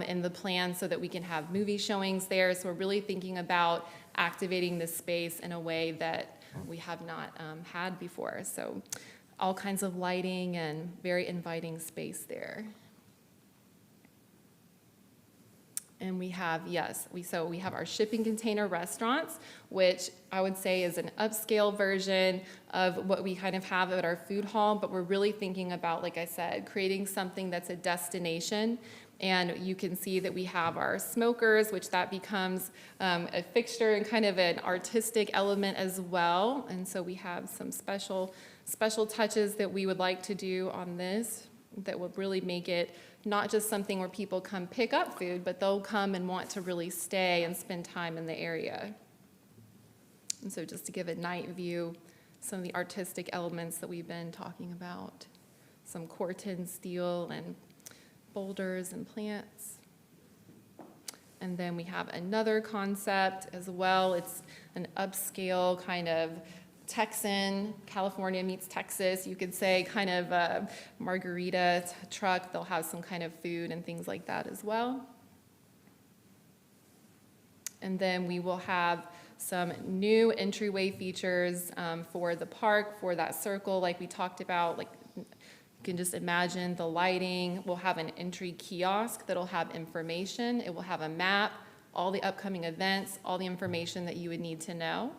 in the plan so that we can have movie showings there. So we're really thinking about activating this space in a way that we have not had before. So all kinds of lighting and very inviting space there. And we have, so we have our shipping container restaurants, which I would say is an upscale version of what we kind of have at our food hall, but we're really thinking about, like I said, creating something that's a destination. And you can see that we have our smokers, which that becomes a fixture and kind of an artistic element as well. And so we have some special touches that we would like to do on this that would really make it not just something where people come pick up food, but they'll come and want to really stay and spend time in the area. And so just to give a night view, some of the artistic elements that we've been talking about, some Corten steel and boulders and plants. And then we have another concept as well. It's an upscale kind of Texan, California meets Texas, you could say, kind of a margarita truck. They'll have some kind of food and things like that as well. And then we will have some new entryway features for the park, for that circle like we talked about. Like, you can just imagine the lighting. We'll have an entry kiosk that'll have information. It will have a map, all the upcoming events, all the information that you would need to know.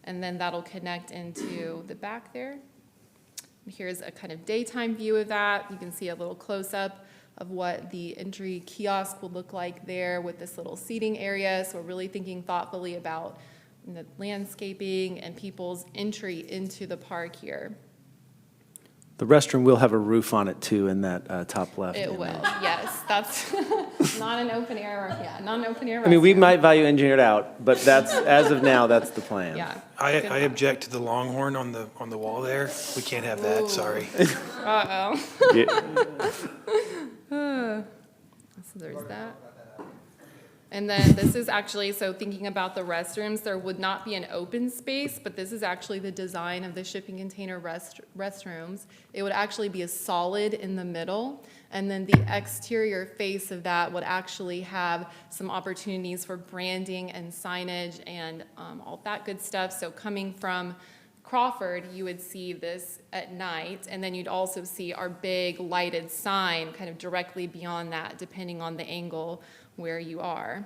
And then that'll connect into the back there. And here's a kind of daytime view of that. You can see a little close-up of what the entry kiosk will look like there with this little seating area. So we're really thinking thoughtfully about the landscaping and people's entry into the park here. The restroom will have a roof on it too in that top left. It will, yes. That's not an open air, not an open air restroom. I mean, we might value engineer it out, but that's, as of now, that's the plan. Yeah. I object to the longhorn on the wall there. We can't have that, Ooh. sorry. Uh-oh. Yeah. So there's that. And then this is actually, so thinking about the restrooms, there would not be an open space, but this is actually the design of the shipping container restrooms. It would actually be a solid in the middle, and then the exterior face of that would actually have some opportunities for branding and signage and all that good stuff. So coming from Crawford, you would see this at night, and then you'd also see our big lighted sign kind of directly beyond that, depending on the angle where you are.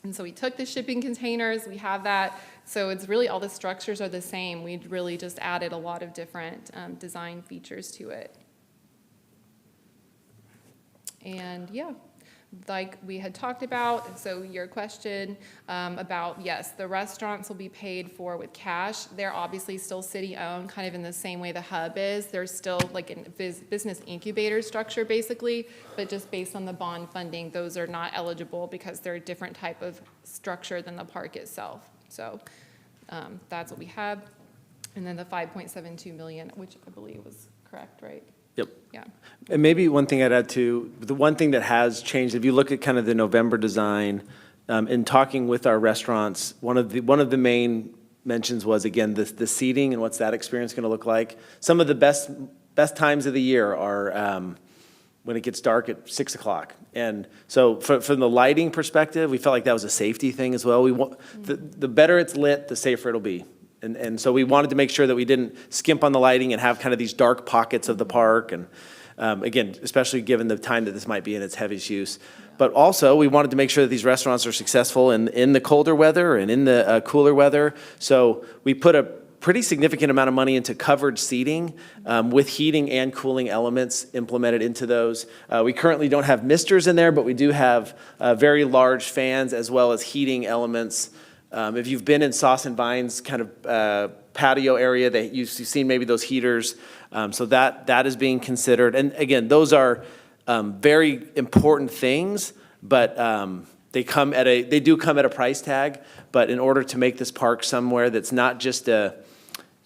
And so we took the shipping containers, we have that, so it's really all the structures are the same. We'd really just added a lot of different design features to it. And yeah, like we had talked about, so your question about, yes, the restaurants will be paid for with cash. They're obviously still city-owned, kind of in the same way the hub is. They're still like a business incubator structure, basically, but just based on the bond funding, those are not eligible because they're a different type of structure than the park itself. So that's what we have. And then the 5.72 million, which I believe was correct, right? Yep. Yeah. And maybe one thing I'd add to, the one thing that has changed, if you look at kind of the November design, in talking with our restaurants, one of the main mentions was, again, the seating and what's that experience going to look like. Some of the best times of the year are when it gets dark at 6 o'clock. And so from the lighting perspective, we felt like that was a safety thing as well. The better it's lit, the safer it'll be. And so we wanted to make sure that we didn't skimp on the lighting and have kind of these dark pockets of the park. And again, especially given the time that this might be in its heaviest use. But also, we wanted to make sure that these restaurants are successful in the colder weather and in the cooler weather. So we put a pretty significant amount of money into covered seating with heating and cooling elements implemented into those. We currently don't have misters in there, but we do have very large fans as well as heating elements. If you've been in Sauce and Vine's kind of patio area, you've seen maybe those heaters. So that is being considered. And again, those are very important things, but they do come at a price tag. But in order to make this park somewhere that's not just a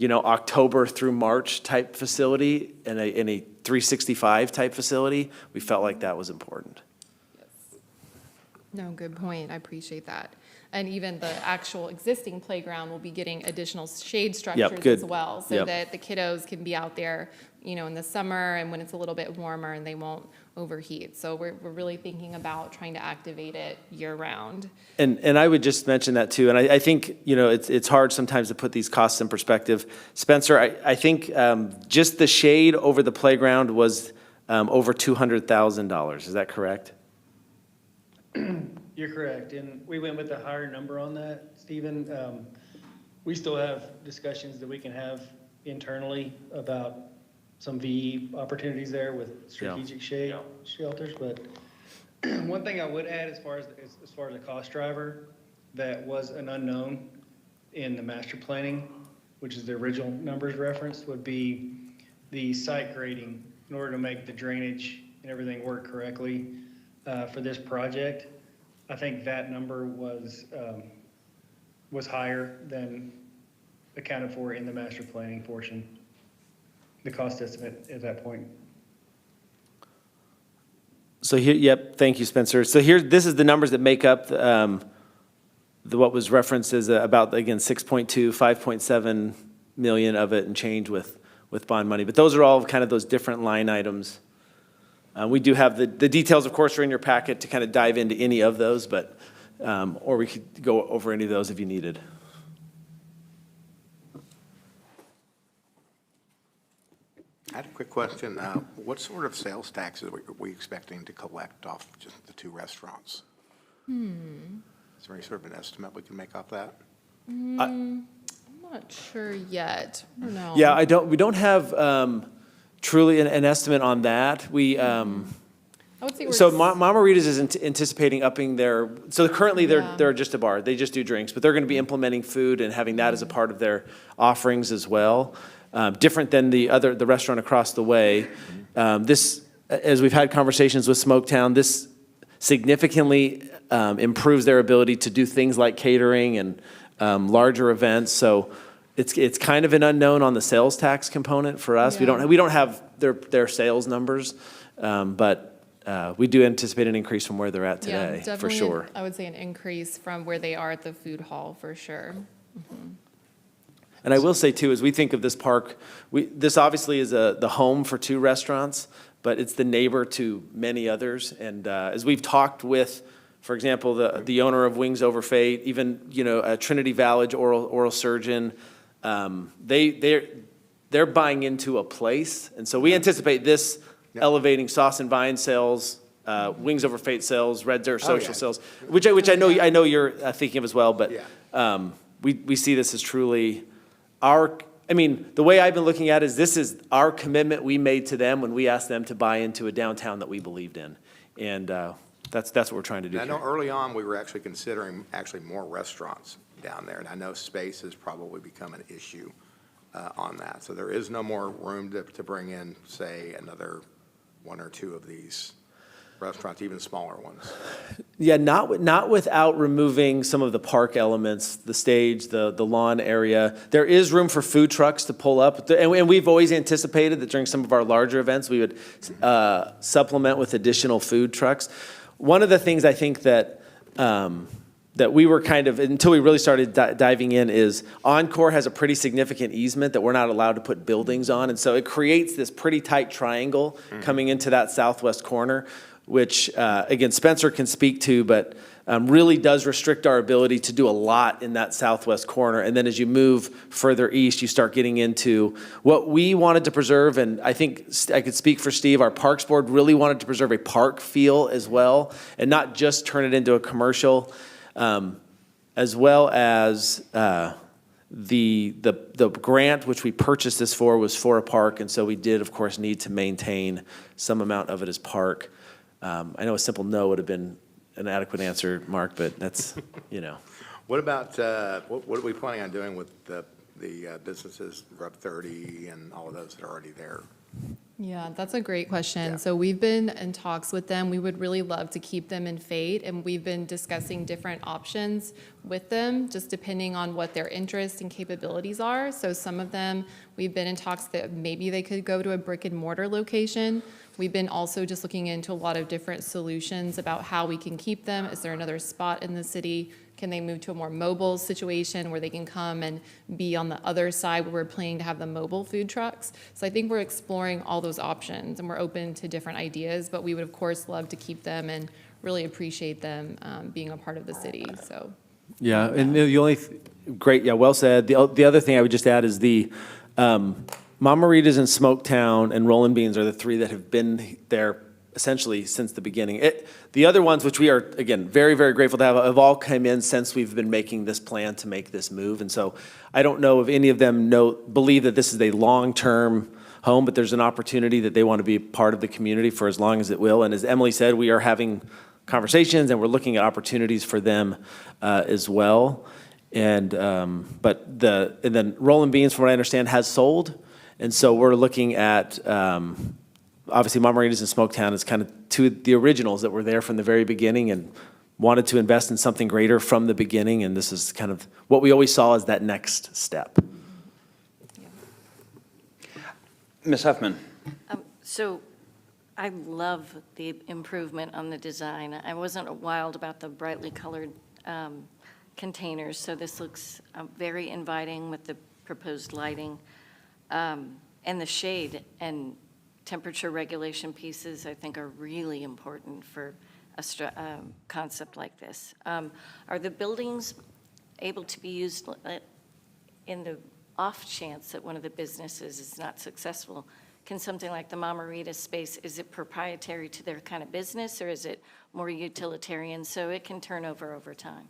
October through March type facility and a 365 type facility, we felt like that was important. Yes. No, good point. I appreciate that. And even the actual existing playground will be getting additional shade structures good. as well, so Yep. that the kiddos can be out there, in the summer and when it's a little bit warmer and they won't overheat. So we're really thinking about trying to activate it year-round. And I would just mention that too, and I think, it's hard sometimes to put these costs in perspective. Spencer, I think just the shade over the playground was over $200,000, is that correct? You're correct, and we went with a higher number on that, Stephen. We still have discussions that we can have internally about some VE opportunities there with strategic shade shelters, but one thing I would add as far as a cost driver that was an unknown in the master planning, which is the original numbers referenced, would be the site grading in order to make the drainage and everything work correctly for this project. I think that number was higher than accounted for in the master planning portion, the cost estimate at that point. So here, yep, thank you, Spencer. So here, this is the numbers that make up what was referenced as about, again, 6.2, 5.7 million of it and change with bond money. But those are all kind of those different line items. We do have the details, of course, are in your packet to kind of dive into any of those, but, or we could go over any of those if you needed. I had a quick question. What sort of sales taxes are we expecting to collect off just the two restaurants? Is there any sort of an estimate we can make off that? I'm not sure yet. I don't know. Yeah, we don't have truly an estimate on that. We, I would say so Mama Rita's is anticipating upping their, so currently they're just a bar, they just do drinks, but they're gonna be implementing food and having that as a part of their offerings as well. Different than the restaurant across the way. This, as we've had conversations with Smoketown, this significantly improves their ability to do things like catering and larger events. So it's kind of an unknown on the sales tax component for us. Yeah. We don't have their sales numbers, but we do anticipate an increase from where they're at today, for definitely sure. I would say an increase from where they are at the food hall, for sure. And I will say too, as we think of this park, this obviously is the home for two restaurants, but it's the neighbor to many others. And as we've talked with, for example, the owner of Wings Over Fate, even a Trinity Valley oral surgeon, they're buying into a place, and so we anticipate this elevating Sauce and Vine sales, Wings Over Fate sales, Red Dirt Social sales, which I know you're thinking of as well. But we see this as truly the way I've been looking at it is this is our commitment we made to them when we asked them to buy into a downtown that we believed in. And that's what we're trying to do. I know early on, we were actually considering more restaurants down there, and I know space has probably become an issue on that. So there is no more room to bring in, say, another one or two of these restaurants, even smaller ones. Yeah, not without removing some of the park elements, the stage, the lawn area. There is room for food trucks to pull up, and we've always anticipated that during some of our larger events, we would supplement with additional food trucks. One of the things I think that we were kind of, until we really started diving in, is Encore has a pretty significant easement that we're not allowed to put buildings on, and so it creates this pretty tight triangle coming into that southwest corner, which, again, Spencer can speak to, but really does restrict our ability to do a lot in that southwest corner. And then as you move further east, you start getting into what we wanted to preserve, and I think I could speak for Steve, our Parks Board really wanted to preserve a park feel as well, and not just turn it into a commercial, as well as the grant which we purchased this for was for a park, and so we did, of course, need to maintain some amount of it as park. I know a simple no would have been an adequate answer, Mark, but that's, What about, what are we planning on doing with the businesses, Rep 30 and all of those that are already there? Yeah, that's a great question. So we've been in talks with them. We would really love to keep them in Fate, and we've been discussing different options with them, just depending on what their interests and capabilities are. So some of them, we've been in talks that maybe they could go to a brick and mortar location. We've been also just looking into a lot of different solutions about how we can keep them. Is there another spot in the city Can they move to a more mobile situation where they can come and be on the other side where we're planning to have the mobile food trucks? So I think we're exploring all those options, and we're open to different ideas, but we would, of course, love to keep them and really appreciate them being a part of the city, so. Yeah, and the only, great, yeah, well said. The other thing I would just add is the Mama Rita's and Smoketown and Rollin' Beans are the three that have been there essentially since the beginning. The other ones, which we are, again, very, very grateful to have all come in since we've been making this plan to make this move. And so I don't know if any of them believe that this is a long-term home, but there's an opportunity that they want to be part of the community for as long as it will. And as Emily said, we are having conversations and we're looking at opportunities for them as well. And then Rollin' Beans, from what I understand, has sold. And so we're looking at, obviously, Mama Rita's and Smoketown is kind of two of the originals that were there from the very beginning and wanted to invest in something greater from the beginning. And this is kind of what we always saw as that next step. Ms. Huffman. So I love the improvement on the design. I wasn't wild about the brightly colored containers, so this looks very inviting with the proposed lighting. And the shade and temperature regulation pieces, I think, are really important for a concept like this. Are the buildings able to be used in the off chance that one of the businesses is not successful? Can something like the Mama Rita space, is it proprietary to their kind of business, or is it more utilitarian so it can turn over time?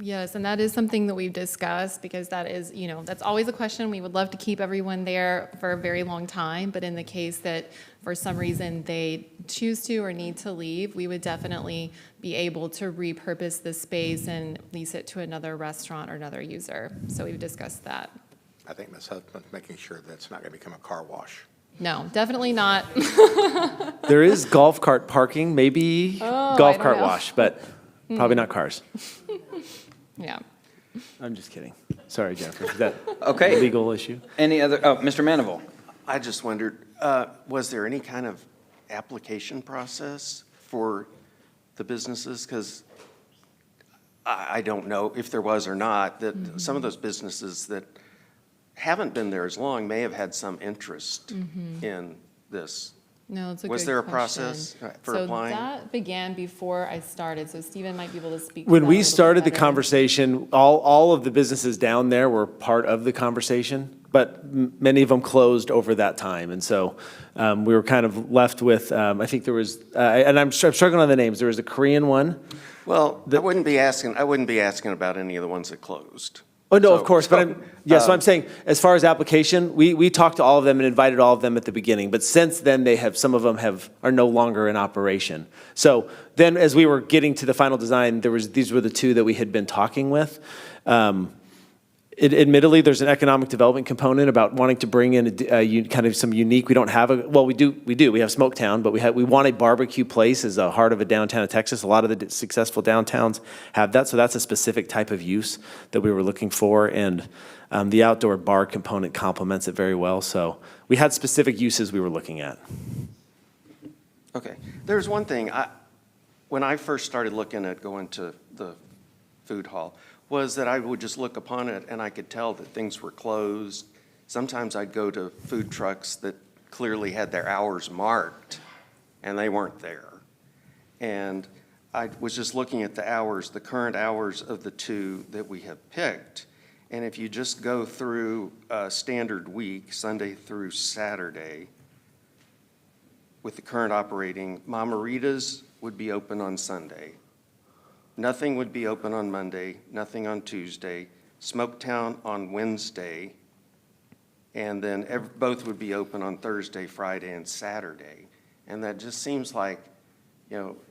Yes, and that is something that we've discussed, because that is, that's always a question. We would love to keep everyone there for a very long time, but in the case that for some reason they choose to or need to leave, we would definitely be able to repurpose the space and lease it to another restaurant or another user. So we've discussed that. I think Ms. Husband's making sure that's not going to become a car wash. No, definitely not. There is golf cart parking, maybe golf cart wash, but probably not cars. Yeah. I'm just kidding. Sorry, Jennifer. Is that Okay. a legal issue? Any other, Mr. Manival. I just wondered, was there any kind of application process for the businesses? Because I don't know if there was or not, that some of those businesses that haven't been there as long may have had some interest in this. No, it's a Was good there a question. process for So applying? that began before I started, so Stephen might be able to speak to When that a we little bit started the better. conversation, all of the businesses down there were part of the conversation, but many of them closed over that time. And so we were kind of left with, I think there was, and I'm struggling on the names. There was a Korean one. Well, I wouldn't be asking about any of the ones that closed. Oh, no, So- of course, but so I'm saying, as far as application, we talked to all of them and invited all of them at the beginning, but since then, some of them are no longer in operation. So then, as we were getting to the final design, these were the two that we had been talking with. Admittedly, there's an economic development component about wanting to bring in kind of some unique, we don't have we do, we have Smoketown, but we want a barbecue place as a heart of a downtown of Texas. A lot of the successful downtowns have that, so that's a specific type of use that we were looking for, and the outdoor bar component complements it very well, so we had specific uses we were looking at. Okay. There's one thing, when I first started looking at going to the food hall, was that I would just look upon it and I could tell that things were closed. Sometimes I'd go to food trucks that clearly had their hours marked and they weren't there. And I was just looking at the hours, the current hours of the two that we have picked. And if you just go through a standard week, Sunday through Saturday, with the current operating, Mama Rita's would be open on Sunday. Nothing would be open on Monday, nothing on Tuesday, Smoketown on Wednesday, and then both would be open on Thursday, Friday, and Saturday. And that just seems like,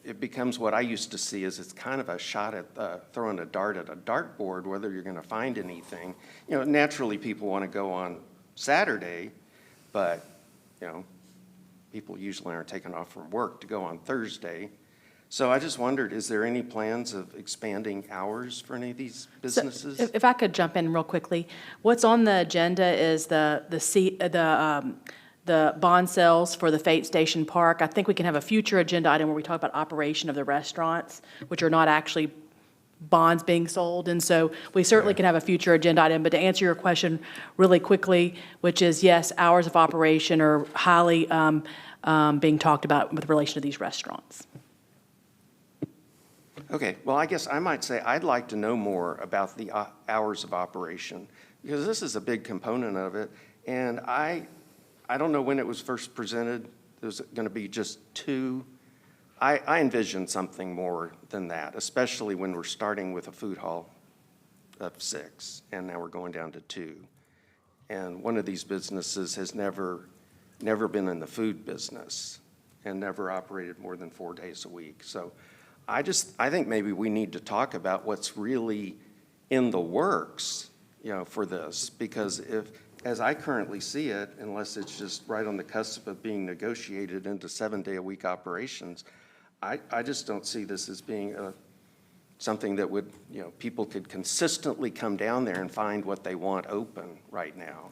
it becomes what I used to see as it's kind of a shot at throwing a dart at a dartboard, whether you're going to find anything. Naturally people want to go on Saturday, but, people usually aren't taking off from work to go on Thursday. So I just wondered, is there any plans of expanding hours for any of these businesses? So if I could jump in real quickly, what's on the agenda is the bond sales for the Fate Station Park. I think we can have a future agenda item where we talk about operation of the restaurants, which are not actually bonds being sold. And so we certainly can have a future agenda item. But to answer your question really quickly, which is, yes, hours of operation are highly being talked about with relation to these restaurants. Okay, well, I guess I might say I'd like to know more about the hours of operation, because this is a big component of it. And I don't know when it was first presented. It was going to be just 2. I envisioned something more than that, especially when we're starting with a food hall of 6, and now we're going down to 2. And one of these businesses has never been in the food business and never operated more than 4 days a week. So I think maybe we need to talk about what's really in the works, for this, because as I currently see it, unless it's just right on the cusp of being negotiated into 7-day-a-week operations, I just don't see this as being something that would, people could consistently come down there and find what they want open right now.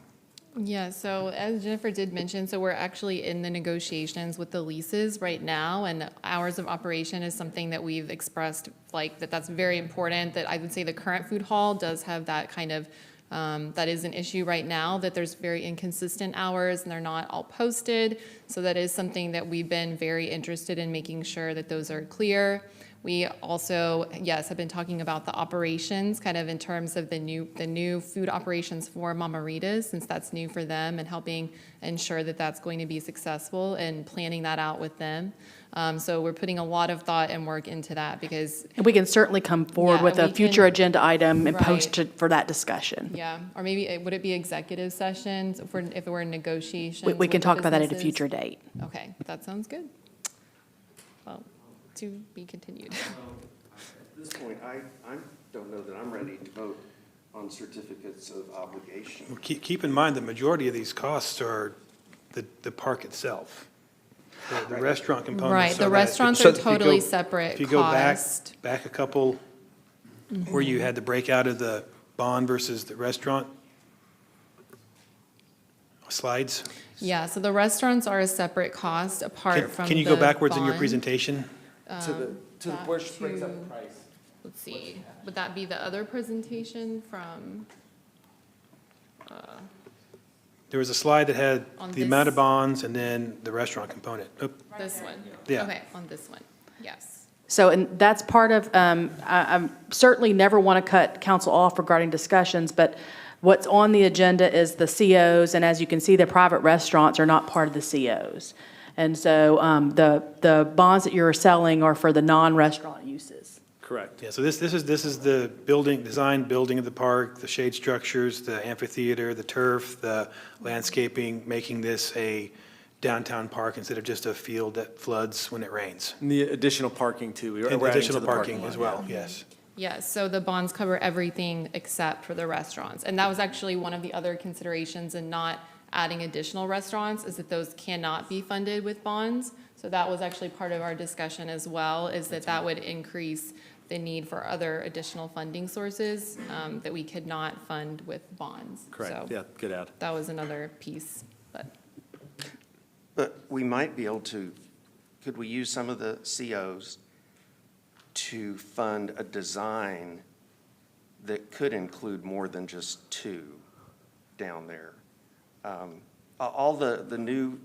Yeah, so as Jennifer did mention, so we're actually in the negotiations with the leases right now, and hours of operation is something that we've expressed, like, that's very important, that I would say the current food hall does have that kind of, that is an issue right now, that there's very inconsistent hours and they're not all posted. So that is something that we've been very interested in making sure that those are clear. We also, yes, have been talking about the operations, kind of in terms of the new food operations for Mama Rita's, since that's new for them, and helping ensure that that's going to be successful and planning that out with them. So we're putting a lot of thought and work into that, because And we can certainly come forward with a future agenda item and post it for that discussion. yeah, or maybe, would it be executive sessions if we're in negotiations? We can with the talk about that at a businesses? future date. Okay, that sounds good. Well, to be continued. At this point, I don't know that I'm ready to vote on certificates of obligation. Well, keep in mind, the majority of these costs are the park itself. The restaurant components. Right, the that- restaurants so are if you totally go- separate If you go cost. back a couple, where you had the breakout of the bond versus the restaurant slides. Yeah, so the restaurants are a separate cost apart from the Can you go backwards in your bond. presentation? Where she brings up the price. Let's see, would that be the other presentation from? There was a slide that had On the amount this- of bonds and then the restaurant component. This one? Yeah. Okay, on this one, yes. So, and that's part of, I certainly never want to cut council off regarding discussions, but what's on the agenda is the COs, and as you can see, the private restaurants are not part of the COs. And so the bonds that you're selling are for the non-restaurant uses. Correct. Yeah, so this is the design building of the park, the shade structures, the amphitheater, the turf, the landscaping, making this a downtown park instead of just a field that floods when it rains. And the additional parking too. We're And adding to additional the parking lot, as well, yeah. yes. Yes, so the bonds cover everything except for the restaurants. And that was actually one of the other considerations in not adding additional restaurants, is that those cannot be funded with bonds. So that was actually part of our discussion as well, is that would increase the need for other additional funding sources that we could not fund with bonds. Correct, So yeah, good add. that was another piece, but. But we might be able to, could we use some of the COs to fund a design that could include more than just 2 down there? All the new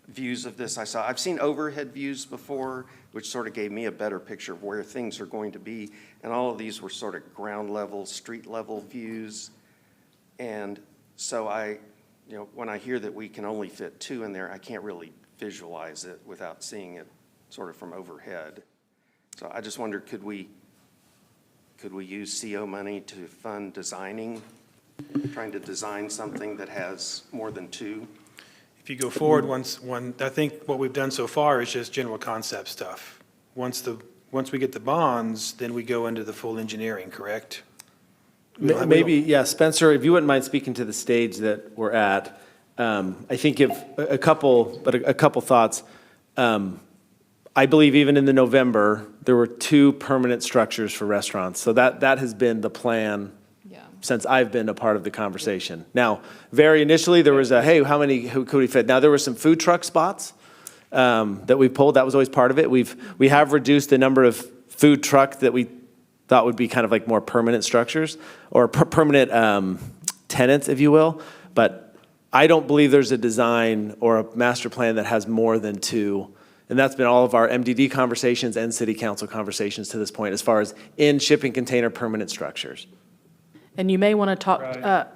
views of this I saw, I've seen overhead views before, which sort of gave me a better picture of where things are going to be. And all of these were sort of ground level, street level views. And so when I hear that we can only fit 2 in there, I can't really visualize it without seeing it sort of from overhead. So I just wondered, could we use CO money to fund trying to design something that has more than 2? If you go forward, I think what we've done so far is just general concept stuff. Once we get the bonds, then we go into the full engineering, correct? Maybe, yeah, Spencer, if you wouldn't mind speaking to the stage that we're at, I think if a couple thoughts. I believe even in the November, there were 2 permanent structures for restaurants. So that has been the plan since I've been a part of the conversation. Now, very initially, there was who could we fit? Now, there were some food truck spots that we pulled. That was always part of it. We have reduced the number of food truck that we thought would be kind of like more permanent structures or permanent tenants, if you will. But I don't believe there's a design or a master plan that has more than two. And that's been all of our MDD conversations and city council conversations to this point as far as in shipping container permanent structures. And you may want to talk,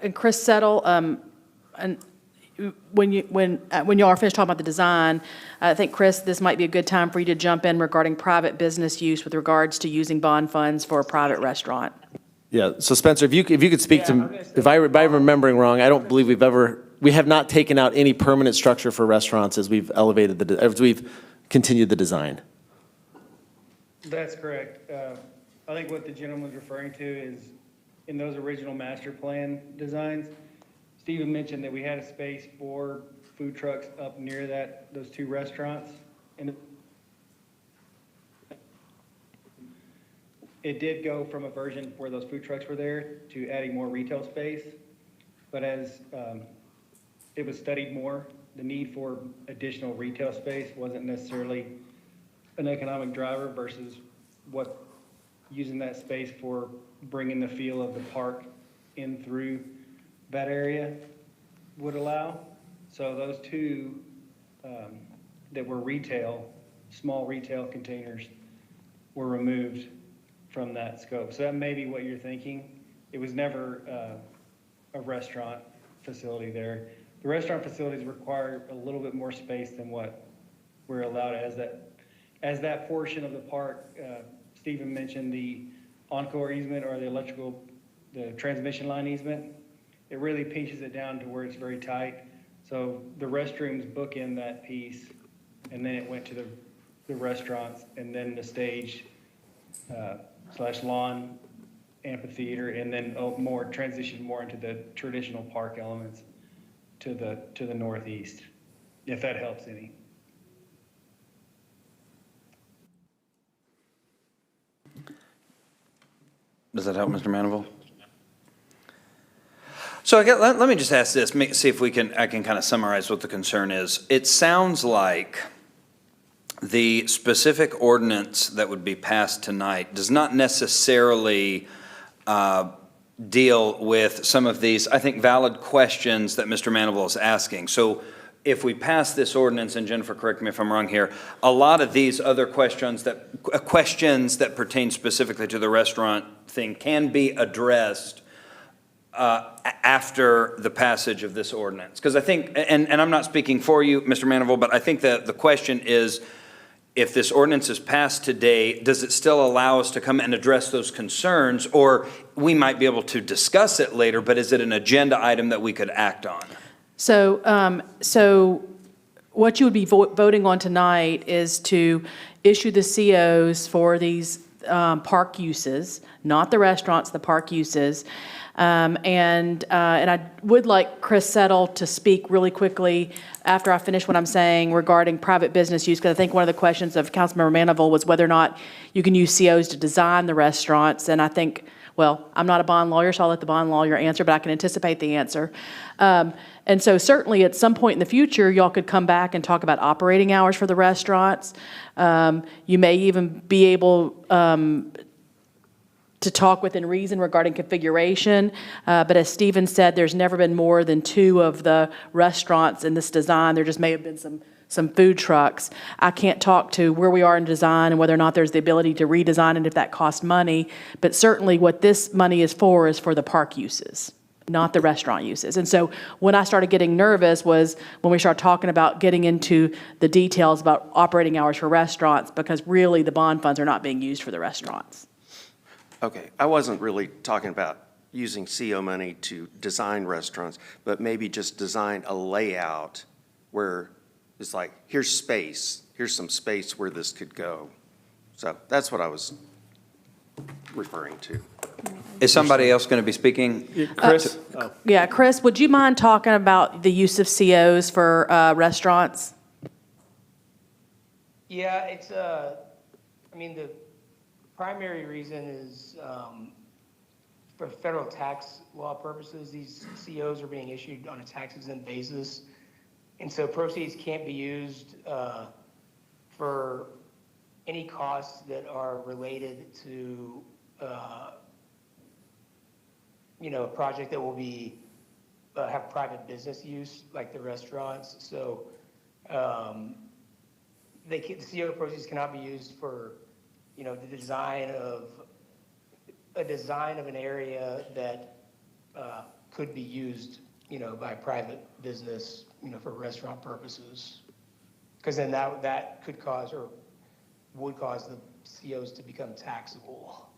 and Chris Settle, and when y'all are finished talking about the design, I think, Chris, this might be a good time for you to jump in regarding private business use with regards to using bond funds for a private restaurant. Yeah, so Spencer, if you could speak to, if I'm remembering wrong, I don't believe we have not taken out any permanent structure for restaurants as we've as we've continued the design. That's correct. I think what the gentleman's referring to is in those original master plan designs, Stephen mentioned that we had a space for food trucks up near those two restaurants. And it did go from a version where those food trucks were there to adding more retail space. But as it was studied more, the need for additional retail space wasn't necessarily an economic driver versus what using that space for bringing the feel of the park in through that area would allow. So those two that were small retail containers were removed from that scope. So that may be what you're thinking. It was never a restaurant facility there. The restaurant facilities require a little bit more space than what we're allowed as that portion of the park. Stephen mentioned the Encore easement or the transmission line easement. It really pinches it down to where it's very tight. So the restrooms bookend that piece, and then it went to the restaurants, and then the stage / lawn amphitheater, and then transition more into the traditional park elements to the northeast, if that helps any. Does that help, Mr. Manival? So let me just ask this, see if I can kind of summarize what the concern is. It sounds like the specific ordinance that would be passed tonight does not necessarily deal with some of these, I think, valid questions that Mr. Manival is asking. So if we pass this ordinance, and Jennifer, correct me if I'm wrong here, a lot of these other questions that pertain specifically to the restaurant thing can be addressed after the passage of this ordinance. Because I think, and I'm not speaking for you, Mr. Manival, but I think that the question is, if this ordinance is passed today, does it still allow us to come and address those concerns? Or we might be able to discuss it later, but is it an agenda item that we could act on? So what you would be voting on tonight is to issue the COs for these park uses, not the restaurants, the park uses. And I would like Chris Settle to speak really quickly after I finish what I'm saying regarding private business use, because I think one of the questions of Councilmember Manival was whether or not you can use COs to design the restaurants. And I think, well, I'm not a bond lawyer, so I'll let the bond lawyer answer, but I can anticipate the answer. And so certainly at some point in the future, y'all could come back and talk about operating hours for the restaurants. You may even be able to talk within reason regarding configuration. But as Stephen said, there's never been more than 2 of the restaurants in this design. There just may have been some food trucks. I can't talk to where we are in design and whether or not there's the ability to redesign it if that costs money. But certainly what this money is for the park uses, not the restaurant uses. And so when I started getting nervous was when we started talking about getting into the details about operating hours for restaurants, because really the bond funds are not being used for the restaurants. Okay, I wasn't really talking about using CO money to design restaurants, but maybe just design a layout where it's like, here's some space where this could go. So that's what I was referring to. Is somebody else going to be speaking? Chris? Yeah, Chris, would you mind talking about the use of COs for restaurants? Yeah, it's, I mean, the primary reason is for federal tax law purposes, these COs are being issued on a tax-exempt basis. And so proceeds can't be used for any costs that are related to a project that will be, have private business use, like the restaurants. So the CO proceeds cannot be used for, the design of an area that could be used, by private business, for restaurant purposes. Because then that could cause or would cause the COs to become taxable.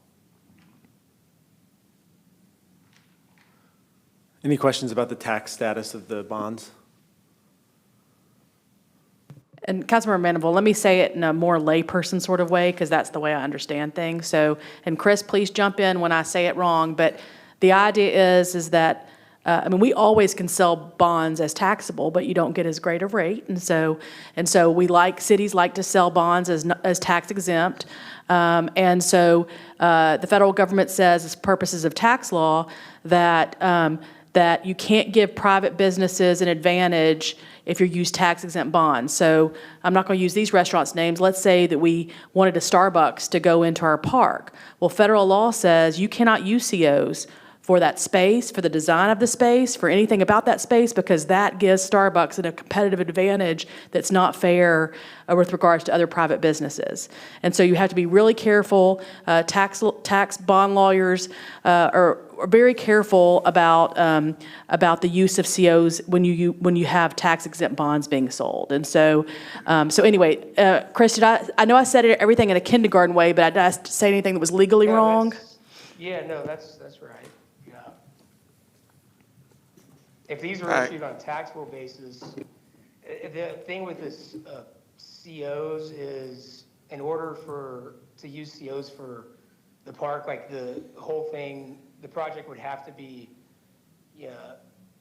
Any questions about the tax status of the bonds? And Councilmember Mandeville, let me say it in a more layperson sort of way, because that's the way I understand things. So, and Chris, please jump in when I say it wrong, but the idea is that, we always can sell bonds as taxable, but you don't get as great a rate. And so cities like to sell bonds as tax exempt. And so the federal government says, as purposes of tax law, that you can't give private businesses an advantage if you use tax exempt bonds. So I'm not going to use these restaurants' names. Let's say that we wanted a Starbucks to go into our park. Well, federal law says you cannot use COs for that space, for the design of the space, for anything about that space, because that gives Starbucks a competitive advantage that's not fair with regards to other private businesses. And so you have to be really careful. Tax bond lawyers are very careful about the use of COs when you have tax exempt bonds being sold. And so anyway, Chris, I know I said everything in a kindergarten way, but I did I say anything that was legally wrong? Yeah, no, that's right. Yeah. If these were issued on a taxable basis, the thing with this COs is, in order to use COs for the park, like the whole thing, the project would have to be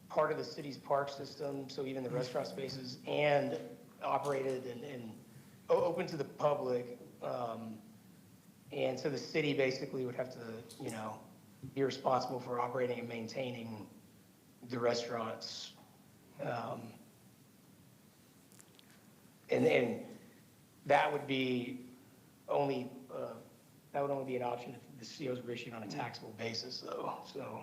part of the city's park system, so even the restaurant spaces, and operated and open to the public. And so the city basically would have to, be responsible for operating and maintaining the restaurants. And that would be only be an option if the COs were issued on a taxable basis, though. So.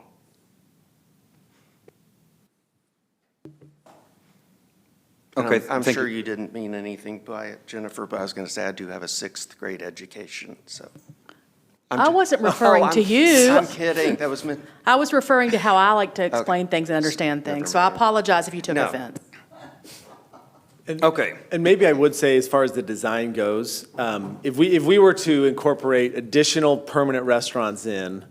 Okay, I'm sure you didn't mean anything by it, Jennifer, but I was going to say I do have a 6th grade education, so. I wasn't referring to you. I'm kidding. That was meant. I was referring to how I like to explain things and understand things. So I apologize if you took offense. Okay. And maybe I would say, as far as the design goes, if we were to incorporate additional permanent restaurants in,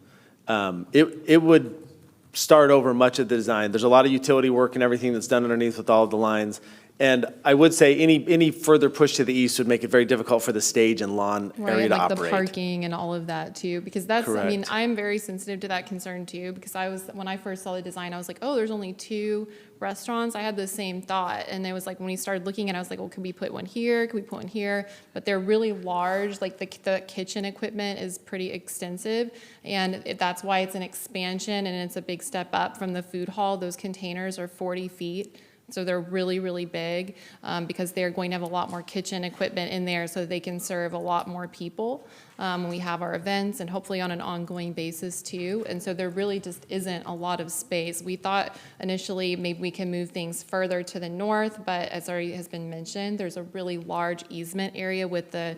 it would start over much of the design. There's a lot of utility work and everything that's done underneath with all of the lines. And I would say any further push to the east would make it very difficult for the stage and lawn area to like operate. the parking and all of that too, because that's, Correct. I'm very sensitive to that concern too, because when I first saw the design, I was like, oh, there's only 2 restaurants. I had the same thought. And it was like, when we started looking at it, I was like, well, can we put one here? Can we put one here? But they're really large. Like the kitchen equipment is pretty extensive. And that's why it's an expansion and it's a big step up from the food hall. Those containers are 40 feet. So they're really, really big because they're going to have a lot more kitchen equipment in there so that they can serve a lot more people when we have our events and hopefully on an ongoing basis too. And so there really just isn't a lot of space. We thought initially maybe we can move things further to the north, but as already has been mentioned, there's a really large easement area with the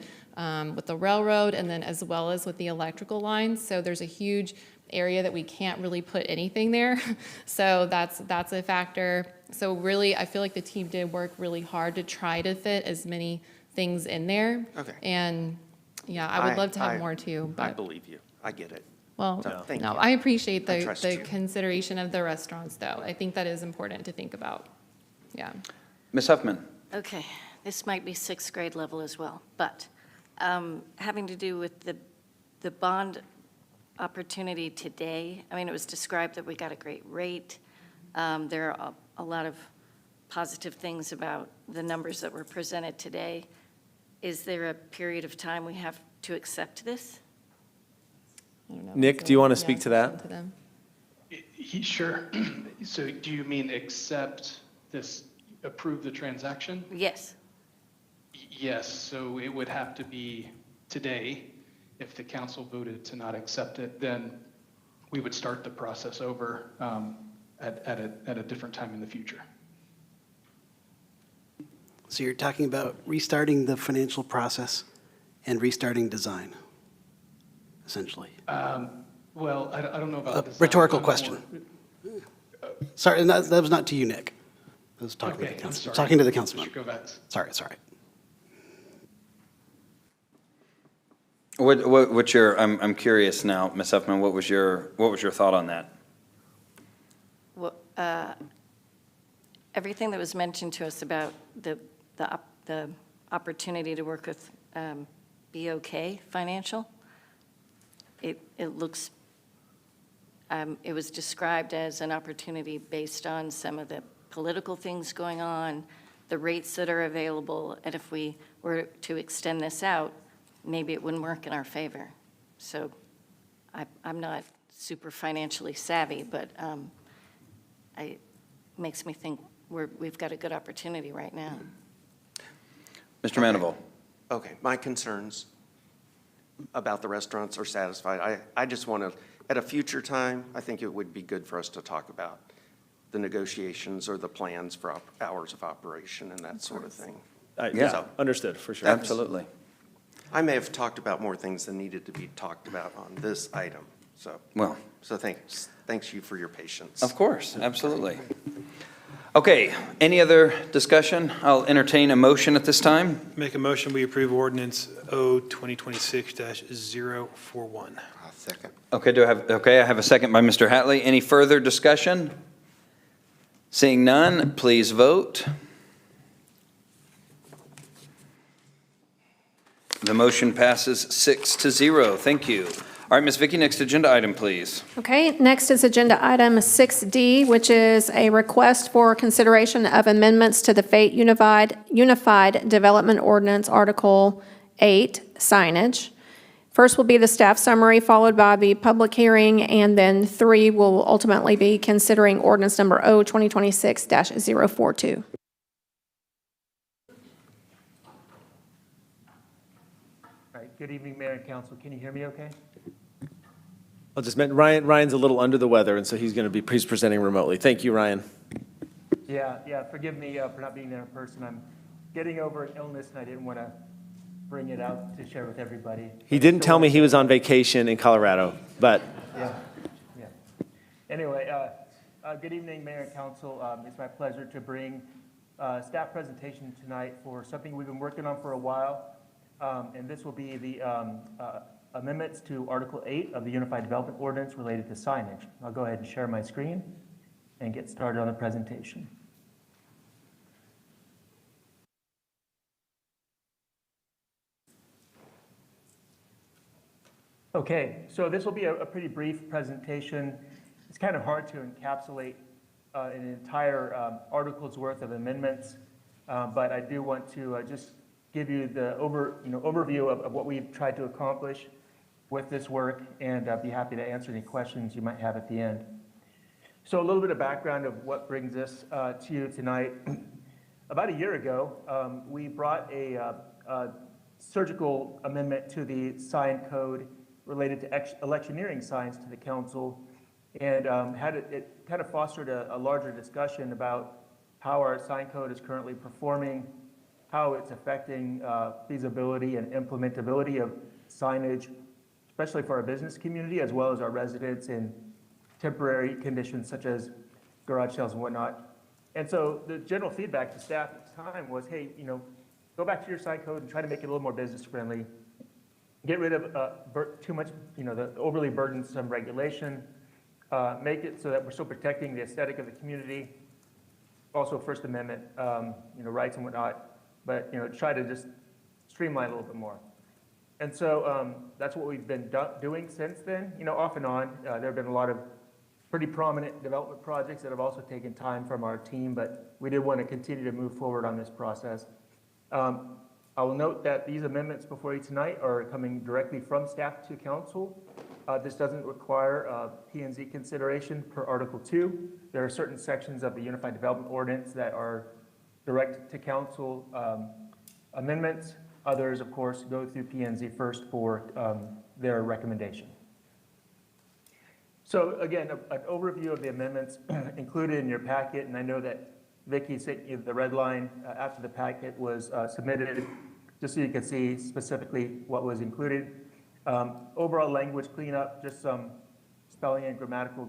railroad and then as well as with the electrical lines. So there's a huge area that we can't really put anything there. So that's a factor. So really, I feel like the team did work really hard to try to fit as many things in there. Okay. And yeah, I would love to have more too. But I believe you. I get it. Well, So, thank you. I appreciate I trust the you. consideration of the restaurants though. I think that is important to think about. Yeah. Ms. Huffman. Okay, this might be 6th grade level as well, but having to do with the bond opportunity today, I mean, it was described that we got a great rate. There are a lot of positive things about the numbers that were presented today. Is there a period of time we have to accept this? I don't know. Nick, do you want to speak to that? Sure. So do you mean accept this, approve the transaction? Yes. Yes, so it would have to be today. if the council voted to not accept it, then we would start the process over at a different time in the future. So you're talking about restarting the financial process and restarting design, essentially? Well, I don't know about design. Rhetorical I'm question. more- Sorry, and that was not to you, Nick. I was talking to Okay, the I'm council. sorry. Talking to the councilman. Mr. Kovacs. Sorry. What's your, I'm curious now, Ms. Huffman, what was your thought on that? Well, everything that was mentioned to us about the opportunity to work with BOK Financial, it looks, it was described as an opportunity based on some of the political things going on, the rates that are available, and if we were to extend this out, maybe it wouldn't work in our favor. So I'm not super financially savvy, but it makes me think we've got a good opportunity right now. Mr. Mandeville. Okay, my concerns about the restaurants are satisfied. I just want to, at a future time, I think it would be good for us to talk about the negotiations or the plans for hours of operation and that sort of thing. Yeah. So, Understood, for sure. Absolutely. I may have talked about more things than needed to be talked about on this item, so. Well. So thanks you for your patience. Of course, absolutely. Okay, any other discussion? I'll entertain a motion at this time. Make a motion, we approve ordinance O 2026-041. I'll second. Okay, I have a second by Mr. Hatley. Any further discussion? Seeing none, please vote. The motion passes 6-0. Thank you. All right, Ms. Vicky, next agenda item, please. Okay, next is agenda item 6D, which is a request for consideration of amendments to the Fate Unified Development Ordinance, Article 8, signage. First will be the staff summary, followed by the public hearing, and then 3 will ultimately be considering ordinance number O 2026-042. All right, good evening, Mayor and Council. Can you hear me okay? I'll just mention, Ryan's a little under the weather, and so he's presenting remotely. Thank you, Ryan. Yeah, forgive me for not being there in person. I'm getting over an illness, and I didn't want to bring it out to share with everybody. He didn't tell me he was on vacation in Colorado, but. Yeah. Anyway, good evening, Mayor and Council. It's my pleasure to bring staff presentation tonight for something we've been working on for a while. And this will be the amendments to Article 8 of the Unified Development Ordinance related to signage. I'll go ahead and share my screen and get started on the presentation. Okay, so this will be a pretty brief presentation. It's kind of hard to encapsulate an entire article's worth of amendments, but I do want to just give you the overview of what we've tried to accomplish with this work, and I'd be happy to answer any questions you might have at the end. So a little bit of background of what brings us to you tonight. About a year ago, we brought a surgical amendment to the sign code related to electioneering signs to the council, and it kind of fostered a larger discussion about how our sign code is currently performing, how it's affecting feasibility and implementability of signage, especially for our business community, as well as our residents in temporary conditions such as garage sales and whatnot. And so the general feedback to staff at the time was, hey, go back to your sign code and try to make it a little more business friendly. Get rid of too much, the overly burdensome regulation. Make it so that we're still protecting the aesthetic of the community. Also First Amendment, rights and whatnot. But, try to just streamline a little bit more. And so that's what we've been doing since then. Off and on, there have been a lot of pretty prominent development projects that have also taken time from our team, but we did want to continue to move forward on this process. I will note that these amendments before you tonight are coming directly from staff to council. This doesn't require P&Z consideration per Article 2. There are certain sections of the Unified Development Ordinance that are direct to council amendments, Others, of course, go through P&Z first for their recommendation. So again, an overview of the amendments included in your packet, and I know that Vicki sent you the red line after the packet was submitted, just so you could see specifically what was included. Overall language cleanup, just some spelling and grammatical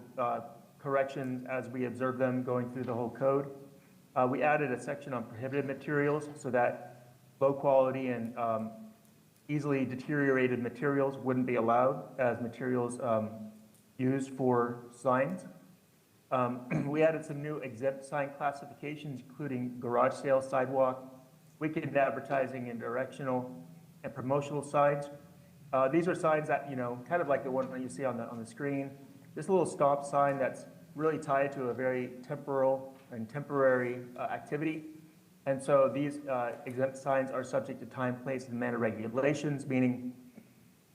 corrections as we observed them going through the whole code. We added a section on prohibited materials so that low quality and easily deteriorated materials wouldn't be allowed as materials used for signs. We added some new exempt sign classifications, including garage sale, sidewalk, weekend advertising, and directional and promotional signs. These are signs that, kind of like the one that you see on the screen. This little stop sign that's really tied to a very temporal and temporary activity. And so these exempt signs are subject to time, place, and manner regulations, meaning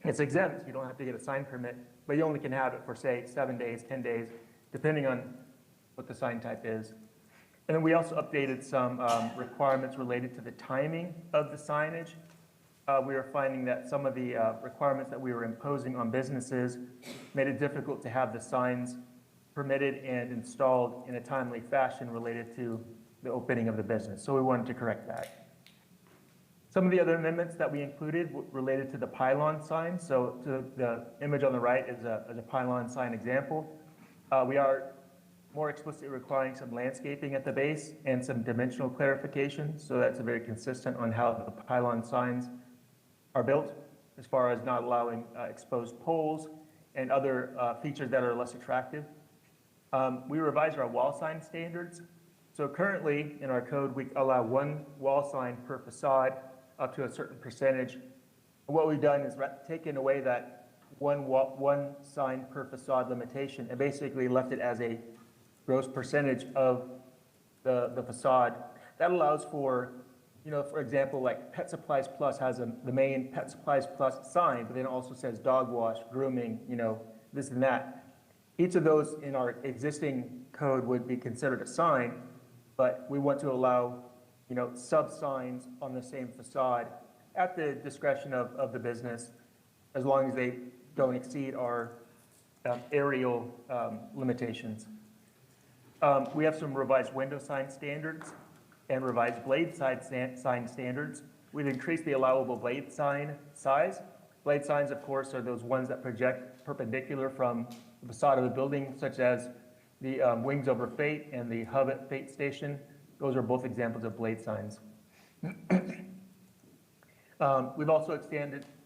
it's exempt. You don't have to get a sign permit, but you only can have it for, say, 7 days, 10 days, depending on what the sign type is. And then we also updated some requirements related to the timing of the signage. We were finding that some of the requirements that we were imposing on businesses made it difficult to have the signs permitted and installed in a timely fashion related to the opening of the business. So we wanted to correct that. Some of the other amendments that we included related to the pylon sign. So the image on the right is a pylon sign example. We are more explicitly requiring some landscaping at the base and some dimensional clarification. So that's very consistent on how the pylon signs are built, as far as not allowing exposed poles and other features that are less attractive. We revised our wall sign standards. So currently in our code, we allow one wall sign per facade up to a certain percentage. And what we've done is taken away that one sign per facade limitation and basically left it as a gross percentage of the facade. That allows for, for example, like Pet Supplies Plus has the main Pet Supplies Plus sign, but then it also says dog wash, grooming, this and that. Each of those in our existing code would be considered a sign, but we want to allow, sub-signs on the same facade at the discretion of the business, as long as they don't exceed our aerial limitations. We have some revised window sign standards and revised blade sign standards. We've increased the allowable blade sign size. Blade signs, of course, are those ones that project perpendicular from the facade of a building, such as the Wings Over Fate and the Hub at Fate Station. Those are both examples of blade signs. We've also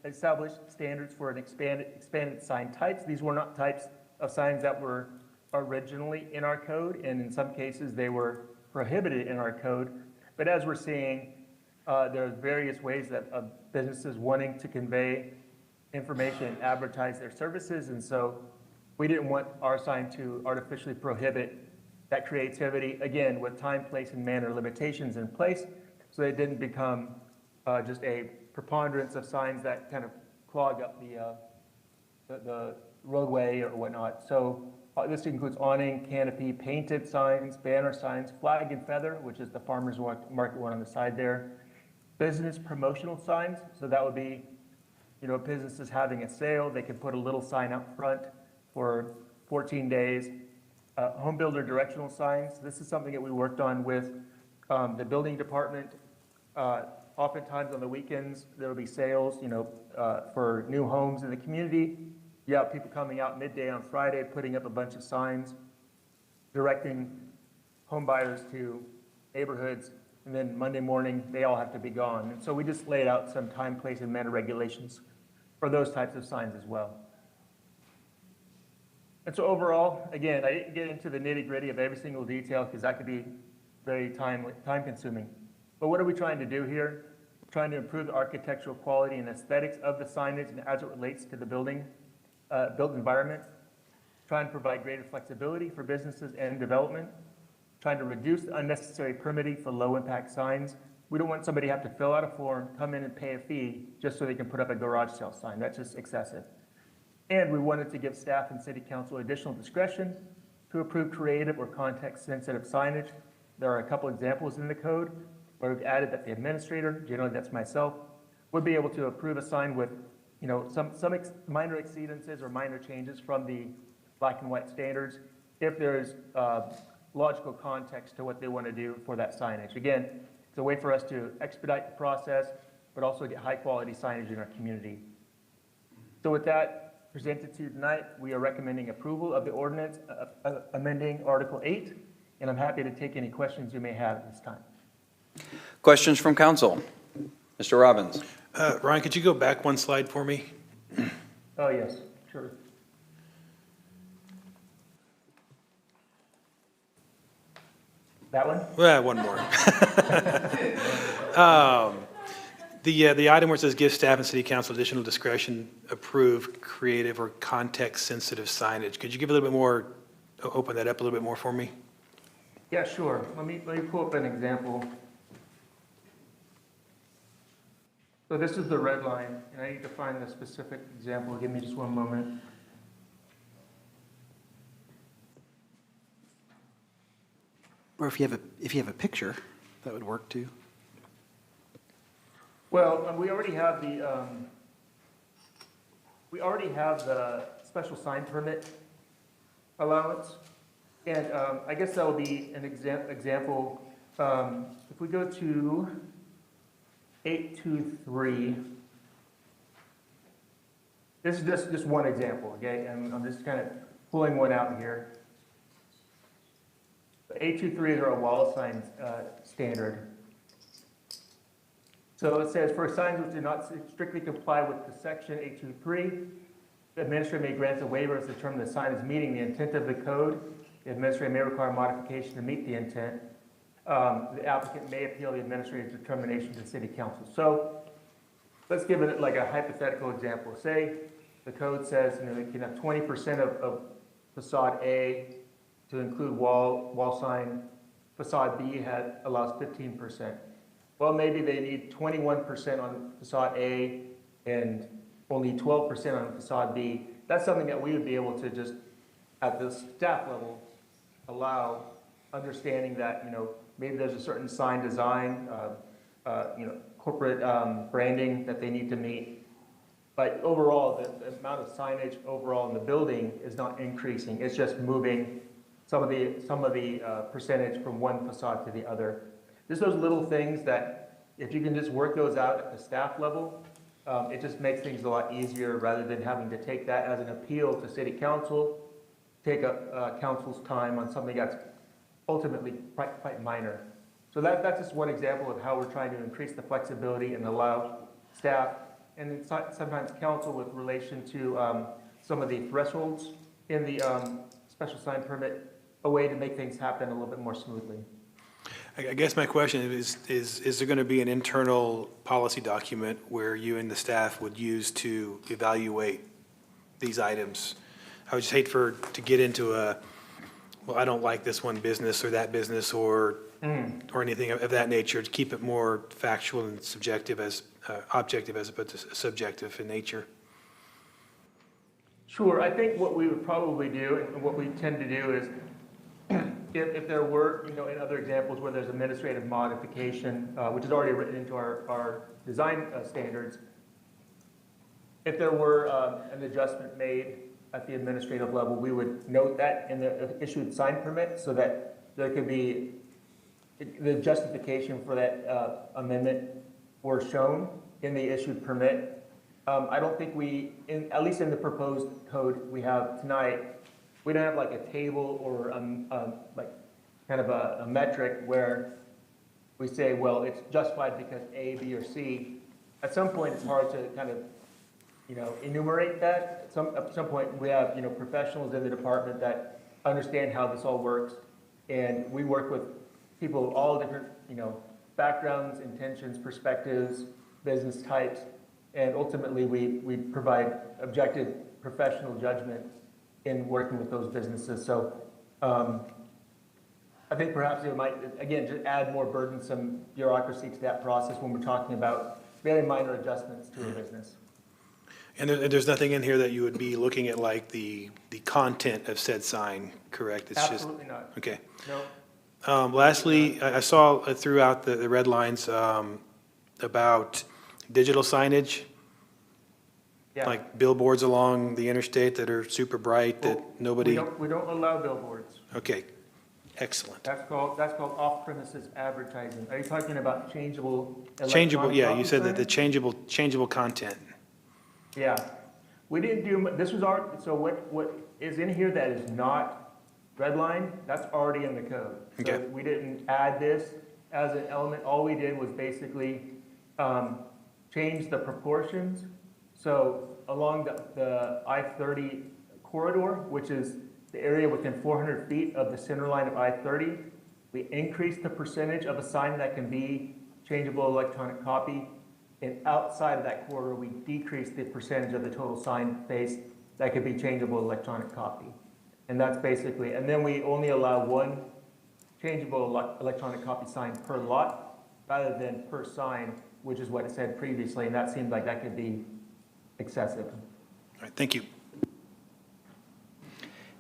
established standards for an expanded sign types. These were not types of signs that were originally in our code, and in some cases they were prohibited in our code. But as we're seeing, there are various ways that businesses wanting to convey information and advertise their services, and so we didn't want our sign to artificially prohibit that creativity, again, with time, place, and manner limitations in place, so it didn't become just a preponderance of signs that kind of clog up the roadway or whatnot. So this includes awning, canopy, painted signs, banner signs, flag and feather, which is the farmer's market one on the side there, business promotional signs. So that would be, businesses having a sale, they can put a little sign out front for 14 days. Home builder directional signs. This is something that we worked on with the building department. Oftentimes on the weekends, there will be sales, for new homes in the community. You have people coming out midday on Friday, putting up a bunch of signs, directing home buyers to neighborhoods, and then Monday morning, they all have to be gone. And so we just laid out some time, place, and manner regulations for those types of signs as well. And so overall, again, I didn't get into the nitty-gritty of every single detail because that could be very time-consuming. But what are we trying to do here? We're trying to improve the architectural quality and aesthetics of the signage and as it relates to the built environment, trying to provide greater flexibility for businesses and development, trying to reduce unnecessary permitting for low-impact signs. We don't want somebody to have to fill out a form, come in and pay a fee just so they can put up a garage sale sign. That's just excessive. And we wanted to give staff and city council additional discretion to approve creative or context-sensitive signage. There are a couple examples in the code where we've added that the administrator, generally that's myself, would be able to approve a sign with, some minor exceedances or minor changes from the black and white standards if there's logical context to what they want to do for that signage. Again, it's a way for us to expedite the process, but also get high-quality signage in our community. So with that presented to you tonight, we are recommending approval of the ordinance amending Article 8, and I'm happy to take any questions you may have at this time. Questions from council? Mr. Robbins. Ryan, could you go back one slide for me? Oh, yes, sure. That one? Well, one more. The item where it says give staff and city council additional discretion, approve creative or context-sensitive signage. Could you give a little bit more, open that up a little bit more for me? Yeah, sure. Let me pull up an example. So this is the red line, and I need to find the specific example. Give me just one moment. Or if you have a picture, that would work too. Well, we already have the special sign permit allowance, and I guess that will be an example. If we go to 823, this is just one example, okay? And I'm just kind of pulling one out here. 823 is our wall sign standard. So it says, for signs which do not strictly comply with the section 823, the administrator may grant a waiver as determine the sign is meeting the intent of the code. The administrator may require modification to meet the intent. The applicant may appeal the administrator's determination to city council. So let's give it like a hypothetical example. Say the code says, you can have 20% of facade A to include wall sign. Facade B allows 15%. Well, maybe they need 21% on facade A and only 12% on facade B. That's something that we would be able to just, at the staff level, allow, understanding that, maybe there's a certain sign design, corporate branding that they need to meet. But overall, the amount of signage overall in the building is not increasing. It's just moving some of the percentage from one facade to the other. Just those little things that, if you can just work those out at the staff level, it just makes things a lot easier rather than having to take that as an appeal to city council, take up council's time on something that's ultimately quite minor. So that's just one example of how we're trying to increase the flexibility and allow staff and sometimes council with relation to some of the thresholds in the special sign permit, a way to make things happen a little bit more smoothly. I guess my question is there going to be an internal policy document where you and the staff would use to evaluate these items? I would just hate to get into well, I don't like this one business or that business or anything of that nature, to keep it more factual and subjective objective as opposed to subjective in nature. Sure. I think what we would probably do, and what we tend to do is, if there were, in other examples where there's administrative modification, which is already written into our design standards, if there were an adjustment made at the administrative level, we would note that in the issued sign permit so that there could be the justification for that amendment were shown in the issued permit. I don't think at least in the proposed code we have tonight, we don't have like a table or like kind of a metric where we say, well, it's justified because A, B, or C. At some point, it's hard to kind of, enumerate that. At some point, we have, professionals in the department that understand how this all works, and we work with people of all different, backgrounds, intentions, perspectives, business types, and ultimately we provide objective professional judgment in working with those businesses. So I think perhaps it might, again, just add more burdensome bureaucracy to that process when we're talking about very minor adjustments to a business. And there's nothing in here that you would be looking at like the content of said sign, correct? It's Absolutely not. Okay. No. Lastly, I saw throughout the red lines about digital signage? Yeah. Like billboards along the interstate that are super bright that nobody, We don't allow billboards. okay, excellent. That's called off-premises advertising. Are you talking about changeable Changeable, electronic yeah, copy you said that the signs? changeable content. Yeah. We didn't do, this was our, so what is in here that is not red line, that's already in the code. So Okay. we didn't add this as an element. All we did was basically change the proportions. So along the I-30 corridor, which is the area within 400 feet of the center line of I-30, we increased the percentage of a sign that can be changeable electronic copy. And outside of that corridor, we decreased the percentage of the total sign face that could be changeable electronic copy. And that's basically, and then we only allow one changeable electronic copy sign per lot rather than per sign, which is what it said previously, and that seemed like that could be excessive. All right, thank you.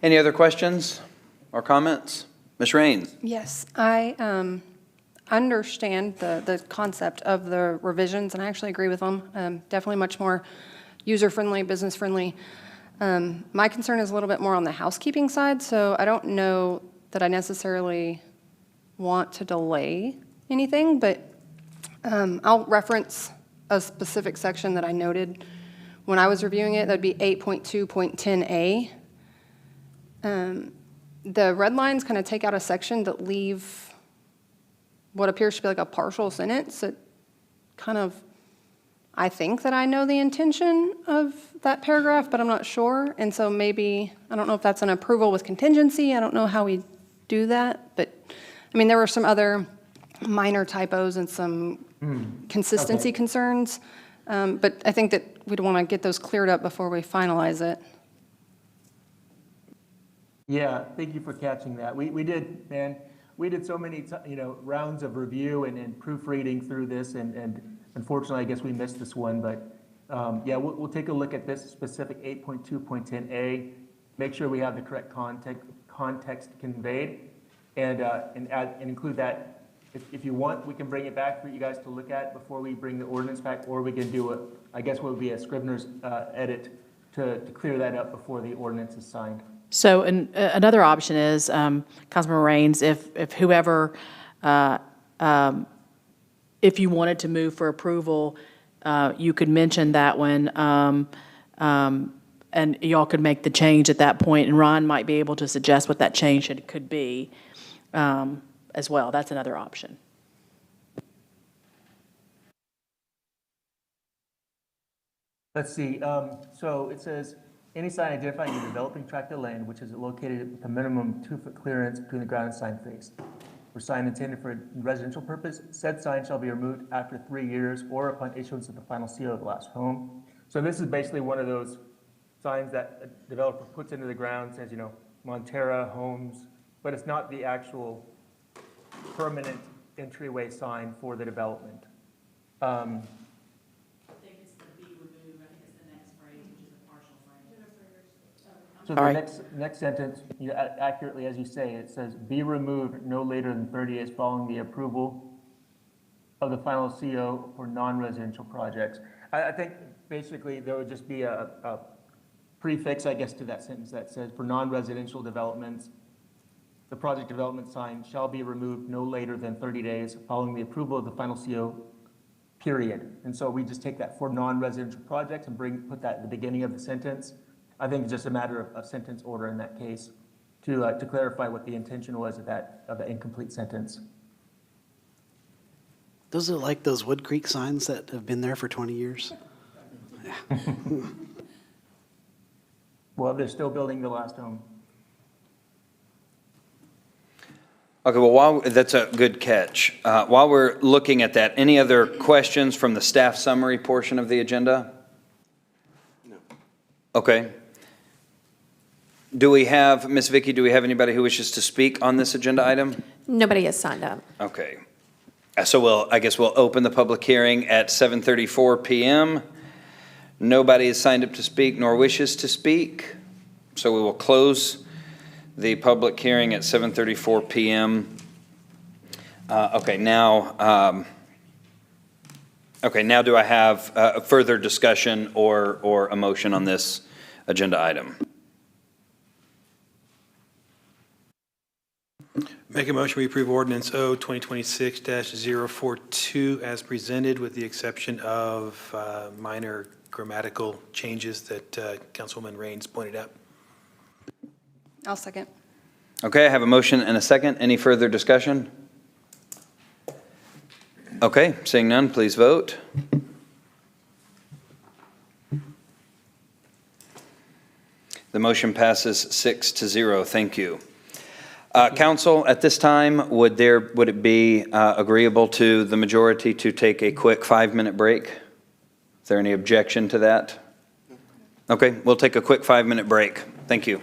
Any other questions or comments? Ms. Raines? Yes, I understand the concept of the revisions, and I actually agree with them. Definitely much more user-friendly, business-friendly. My concern is a little bit more on the housekeeping side, so I don't know that I necessarily want to delay anything, but I'll reference a specific section that I noted when I was reviewing it. That'd be 8.2.10a. The red lines kind of take out a section that leave what appears to be like a partial sentence that kind of, I think that I know the intention of that paragraph, but I'm not sure. And so maybe, I don't know if that's an approval with contingency. I don't know how we do that. But, I mean, there were some other minor typos and some consistency concerns. But I think that we'd want to get those cleared up before we finalize it. Yeah, thank you for catching that. We did, man, we did so many, rounds of review and proofreading through this, and unfortunately, I guess we missed this one, but yeah, we'll take a look at this specific 8.2.10a, make sure we have the correct context conveyed, and include that. If you want, we can bring it back for you guys to look at before we bring the ordinance back, or we can do I guess what would be a Scrivener's edit to clear that up before the ordinance is signed. So another option is, Councilman Raines, if whoever, if you wanted to move for approval, you could mention that one, and y'all could make the change at that point, and Ron might be able to suggest what that change could be as well. That's another option. Let's see, so it says, any sign identifying a developing tract of land which is located with a minimum 2-foot clearance between the ground and sign face. For sign intended for a residential purpose, said sign shall be removed after 3 years or upon issuance of the final CO of the last home. So this is basically one of those signs that a developer puts into the ground, says, Montera Homes, but it's not the actual permanent entryway sign for the development. So the next sentence, accurately as you say, it says, be removed no later than 30 days following the approval of the final CO for non-residential projects. I think basically there would just be a prefix, I guess, to that sentence that says, for non-residential developments, the project development sign shall be removed no later than 30 days following the approval of the final CO, period. And so we just take that for non-residential projects and put that at the beginning of the sentence. I think it's just a matter of sentence order in that case to clarify what the intention was of that incomplete sentence. Those are like those Wood Creek signs that have been there for 20 years. Yeah. Well, they're still building the last home. Okay, well, that's a good catch. While we're looking at that, any other questions from the staff summary portion of the agenda? No. Okay. Do we have, Ms. Vicky, do we have anybody who wishes to speak on this agenda item? Nobody has signed up. Okay. So I guess we'll open the public hearing at 7:34 p.m. Nobody has signed up to speak nor wishes to speak. So we will close the public hearing at 7:34 p.m. Okay, now Okay, now do I have further discussion or a motion on this agenda item? Make a motion, we approve ordinance O 2026-042 as presented, with the exception of minor grammatical changes that Councilwoman Raines pointed out. I'll second. Okay, I have a motion and a second. Any further discussion? Okay, seeing none, please vote. The motion passes 6-0. Thank you. Council, at this time, would it be agreeable to the majority to take a quick 5-minute break? Is there any objection to that? Okay, we'll take a quick 5-minute break. Thank you.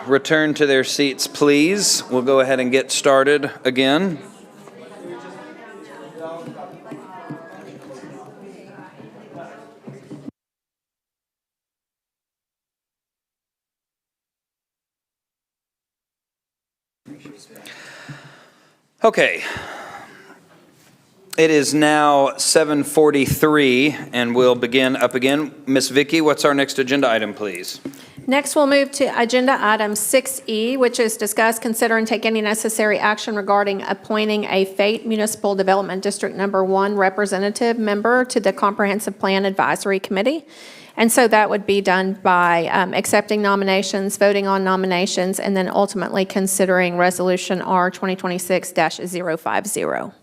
return to their seats, please. We'll go ahead and get started again. Okay. It is now 7:43, and we'll begin up again. Ms. Vicky, what's our next agenda item, please? Next, we'll move to agenda item 6E, which is discuss, consider, and take any necessary action regarding appointing a Fate Municipal Development District Number 1 representative member to the Comprehensive Plan Advisory Committee. And so that would be done by accepting nominations, voting on nominations, and then ultimately considering Resolution R 2026-050.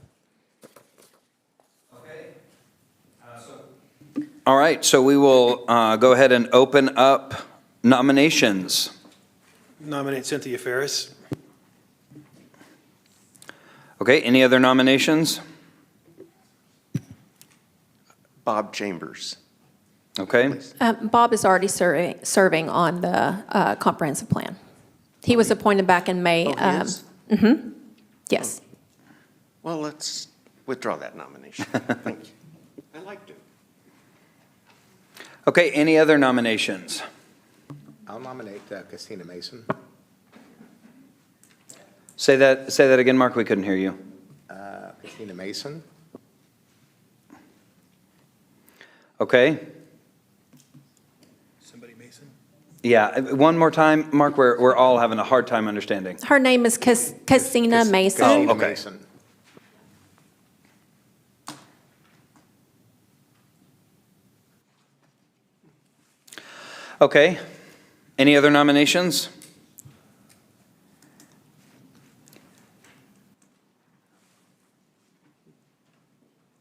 All right, so we will go ahead and open up nominations. Nominate Cynthia Ferris. Okay, any other nominations? Bob Chambers. Okay. Bob is already serving on the comprehensive plan. He was appointed back in May. Oh, he is? Yes. Well, let's withdraw that nomination. Thank you. I liked it. Okay, any other nominations? I'll nominate Christina Mason. Say that again, Mark, we couldn't hear you. Christina Mason. Okay. Somebody Mason? Yeah, one more time, Mark, we're all having a hard time understanding. Her name is Cassina Mason. Oh, okay. Mason. Okay. Any other nominations?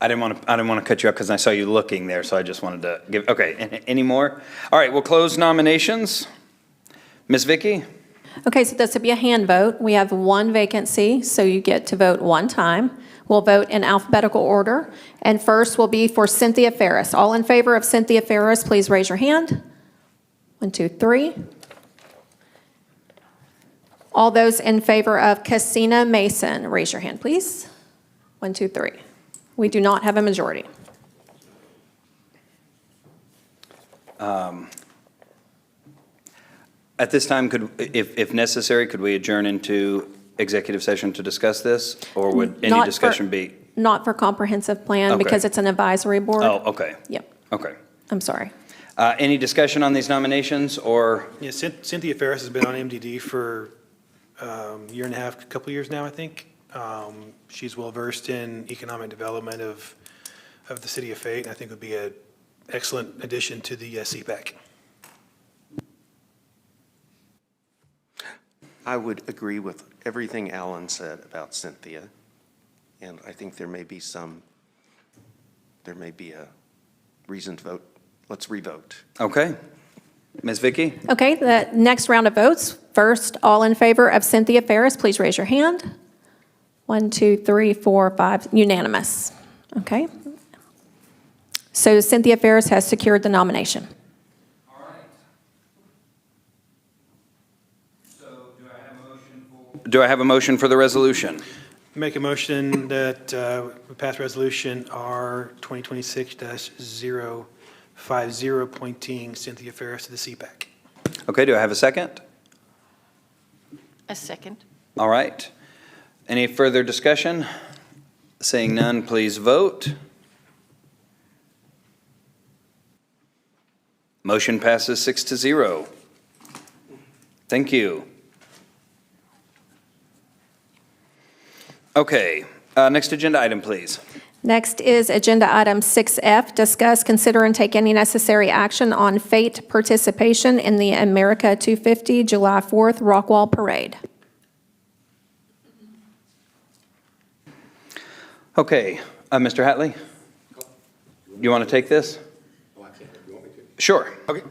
I didn't want to cut you up because I saw you looking there, so I just wanted to give. Okay. Any more? All right. We'll close nominations. Ms. Vicky. Okay, so this will be a hand vote. We have one vacancy, so you get to vote one time. We'll vote in alphabetical order, and first will be for Cynthia Ferris. All in favor of Cynthia Ferris, please raise your hand. 1, 2, 3. All those in favor of Cassina Mason, raise your hand, please. 1, 2, 3. We do not have a majority. At this time, if necessary, could we adjourn into executive session to discuss this, or would any Not discussion be? Not for comprehensive plan, Okay. because it's an advisory board. Oh, okay. Yep, Okay. I'm sorry. Any discussion on these nominations, or? Yeah, Cynthia Ferris has been on MDD for a year and a half, a couple of years now, I think. She's well-versed in economic development of the city of Fate, and I think would be an excellent addition to the CPAC. I would agree with everything Alan said about Cynthia, and I think there may be a reason to vote. Let's revote. Okay. Ms. Vicky? Okay, the next round of votes. First, all in favor of Cynthia Ferris, please raise your hand. 1, 2, 3, 4, 5, unanimous. Okay. So Cynthia Ferris has secured the nomination. All right. So do I have a motion for the resolution? Make a motion that we pass resolution R 2026-050, appointing Cynthia Ferris to the CPAC. Okay, do I have a second? A second. All right. Any further discussion? Seeing none, please vote. Motion passes 6-0. Thank you. Okay, next agenda item, please. Next is agenda item 6F, discuss, consider, and take any necessary action on Fate participation in the America 250 July 4th Rockwall Parade. Okay, Mr. Hatley, you want to take this? Oh, I can't. You want me to? Sure. Okay.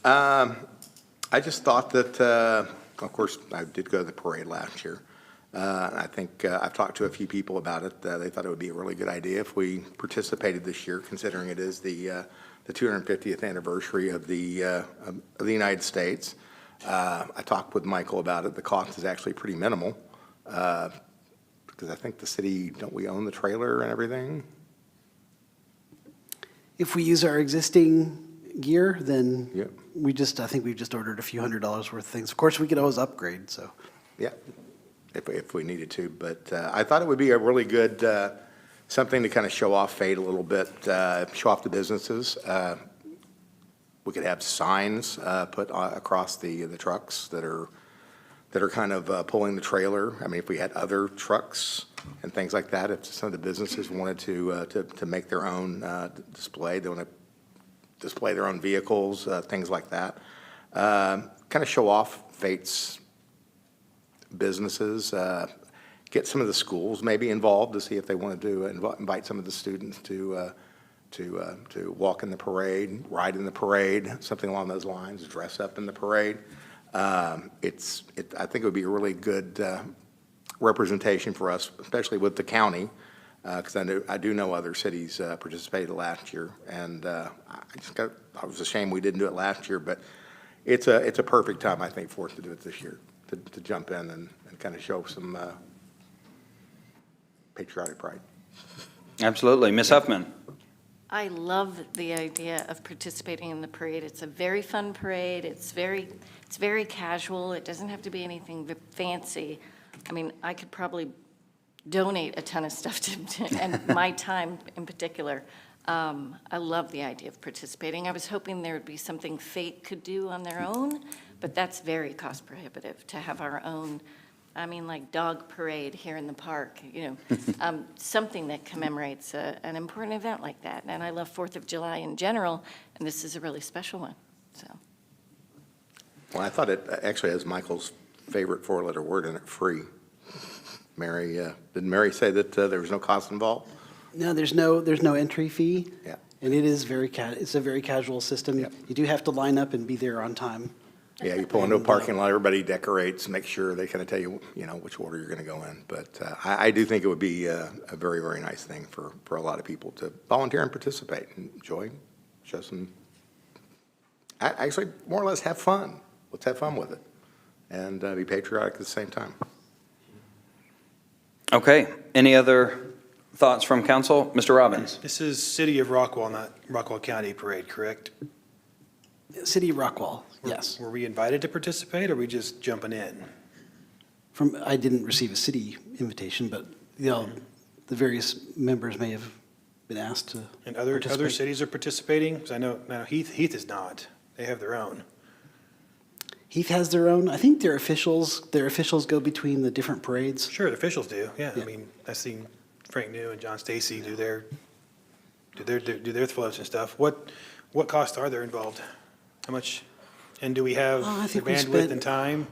I just thought that, of course, I did go to the parade last year. I think I've talked to a few people about it. They thought it would be a really good idea if we participated this year, considering it is the 250th anniversary of the United States. I talked with Michael about it. The cost is actually pretty minimal, because I think the city, don't we own the trailer and everything? If we use our existing gear, then Yep. I think we've just ordered a few $100s worth of things. Of course, we could always upgrade, so. Yeah, if we needed to. But I thought it would be a really good, something to kind of show off Fate a little bit, show off the businesses. We could have signs put across the trucks that are kind of pulling the trailer. I mean, if we had other trucks and things like that, if some of the businesses wanted to make their own display, they want to display their own vehicles, things like that. Kind of show off Fate's businesses, get some of the schools maybe involved to see if they wanted to invite some of the students to walk in the parade, ride in the parade, something along those lines, dress up in the parade. I think it would be a really good representation for us, especially with the county, because I do know other cities participated last year, and I was ashamed we didn't do it last year, but it's a perfect time, I think, for us to do it this year, to jump in and kind of show some patriotic pride. Absolutely. Ms. Huffman? I love the idea of participating in the parade. It's a very fun parade. It's very casual. It doesn't have to be anything fancy. I mean, I could probably donate a ton of stuff and my time in particular. I love the idea of participating. I was hoping there would be something Fate could do on their own, but that's very cost prohibitive to have our own, I mean, like dog parade here in the park, something that commemorates an important event like that. And I love 4th of July in general, and this is a really special one, so. Well, I thought it actually has Michael's favorite four-letter word in it, free. Mary, did Mary say that there was no cost involved? No, there's no entry fee. Yeah. And it is it's a very casual system. Yep. You do have to line up and be there on time. Yeah, you pull into a parking lot, everybody decorates, make sure they kind of tell you, which order you're going to go in. But I do think it would be a very, very nice thing for a lot of people to volunteer and participate and enjoy, show some, actually more or less have fun. Let's have fun with it and be patriotic at the same time. Okay. Any other thoughts from council? Mr. Robbins? This is City of Rockwall, not Rockwall County Parade, correct? City of Rockwall, yes. Were we invited to participate, or are we just jumping in? I didn't receive a city invitation, but the various members may have been asked to And other participate. cities are participating? Because I know Heath is not. They have their own. Heath has their own. I think their officials go between the different parades. Sure, the officials do, yeah. I mean, I've seen Frank New and John Stacy do their floats and stuff. What costs are there involved? How much, and do we have I the think we bandwidth spent- and time?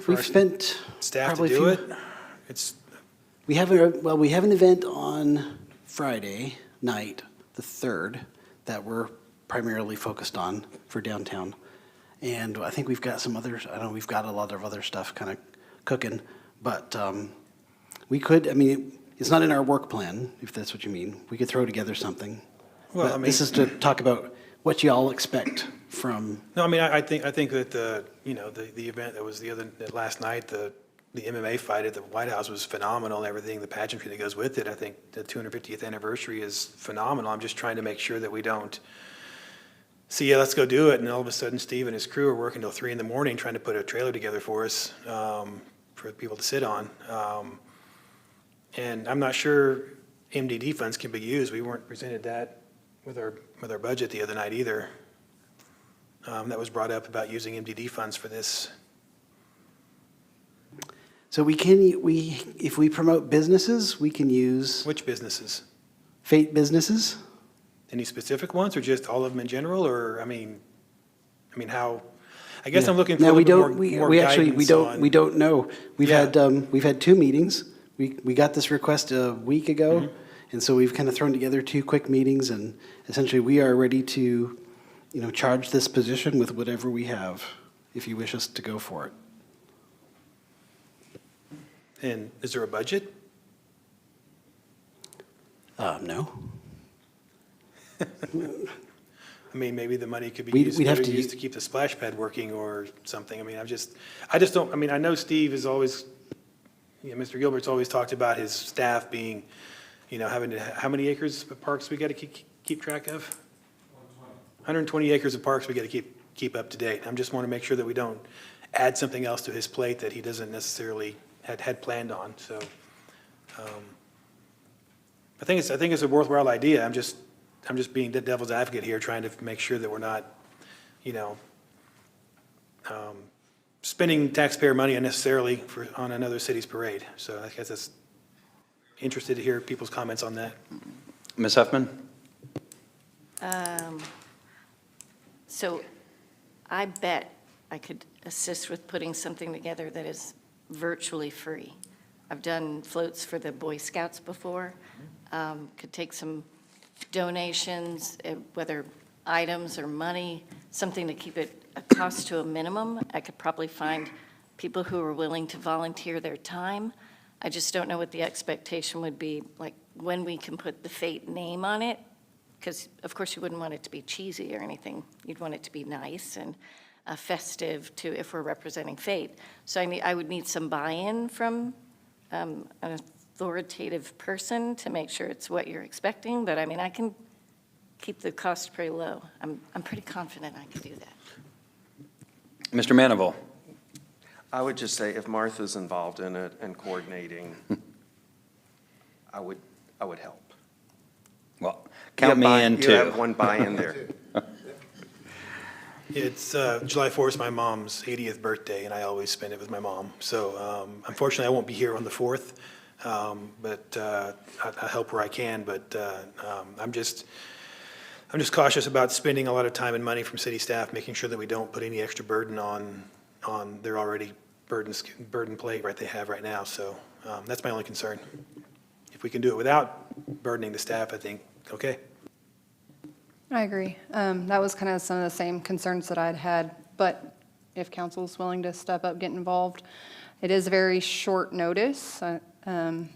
We've spent Staff to probably do it? We have an event on Friday night, the 3rd, that we're primarily focused on for downtown. And I think we've got some others, I know we've got a lot of other stuff kind of cooking, but we could, it's not in our work plan, if that's what you mean. We could throw together something. Well, But this is to talk about what you all expect from. No, I think that the event that was that last night, the MMA fight at the White House was phenomenal, and everything, the pageantry that goes with it. I think the 250th anniversary is phenomenal. I'm just trying to make sure that we don't see, let's go do it, and all of a sudden Steve and his crew are working till 3 a.m. trying to put a trailer together for us, for people to sit on. And I'm not sure MDD funds can be used. We weren't presented that with our budget the other night either. That was brought up about using MDD funds for this. So if we promote businesses, we can use. Which businesses? Fate businesses. Any specific ones, or just all of them in general, or, how? I guess I'm looking for a little bit more guidance on. We don't know. We've had 2 meetings. We got this request a week ago, Mm-hmm. and so we've kind of thrown together 2 quick meetings, and essentially we are ready to, charge this position with whatever we have, if you wish us to go for it. And is there a budget? No. I mean, maybe the money could be We'd- used, we'd have better to used to keep the splash pad working or something. I mean, I just don't, I mean, I know Steve is always, Mr. Gilbert's always talked about his staff being, having to, how many acres of parks we got to keep track of? 120 acres of parks we got to keep up to date. I just want to make sure that we don't add something else to his plate that he doesn't necessarily had planned on. So I think it's a worthwhile idea. I'm just being the devil's advocate here, trying to make sure that we're not, spending taxpayer money unnecessarily on another city's parade. So I guess that's interested to hear people's comments on that. Ms. Huffman? So I bet I could assist with putting something together that is virtually free. I've done floats for the Boy Scouts before. Could take some donations, whether items or money, something to keep it a cost to a minimum. I could probably find people who are willing to volunteer their time. I just don't know what the expectation would be, like when we can put the Fate name on it, because of course you wouldn't want it to be cheesy or anything. You'd want it to be nice and festive to if we're representing Fate. So I would need some buy-in from an authoritative person to make sure it's what you're expecting. But I mean, I can keep the cost pretty low. I'm pretty confident I could do that. Mr. Manival? I would just say if Martha's involved in it and coordinating, I would help. Well, count me in too. You have one buy-in there. It's July 4th is my mom's 80th birthday, and I always spend it with my mom. So unfortunately, I won't be here on the 4th, but I help where I can. But I'm just cautious about spending a lot of time and money from city staff, making sure that we don't put any extra burden on their already burden plate they have right now. So that's my only concern. If we can do it without burdening the staff, I think, okay. I agree. That was kind of some of the same concerns that I'd had, but if council's willing to step up, get involved, it is very short notice. And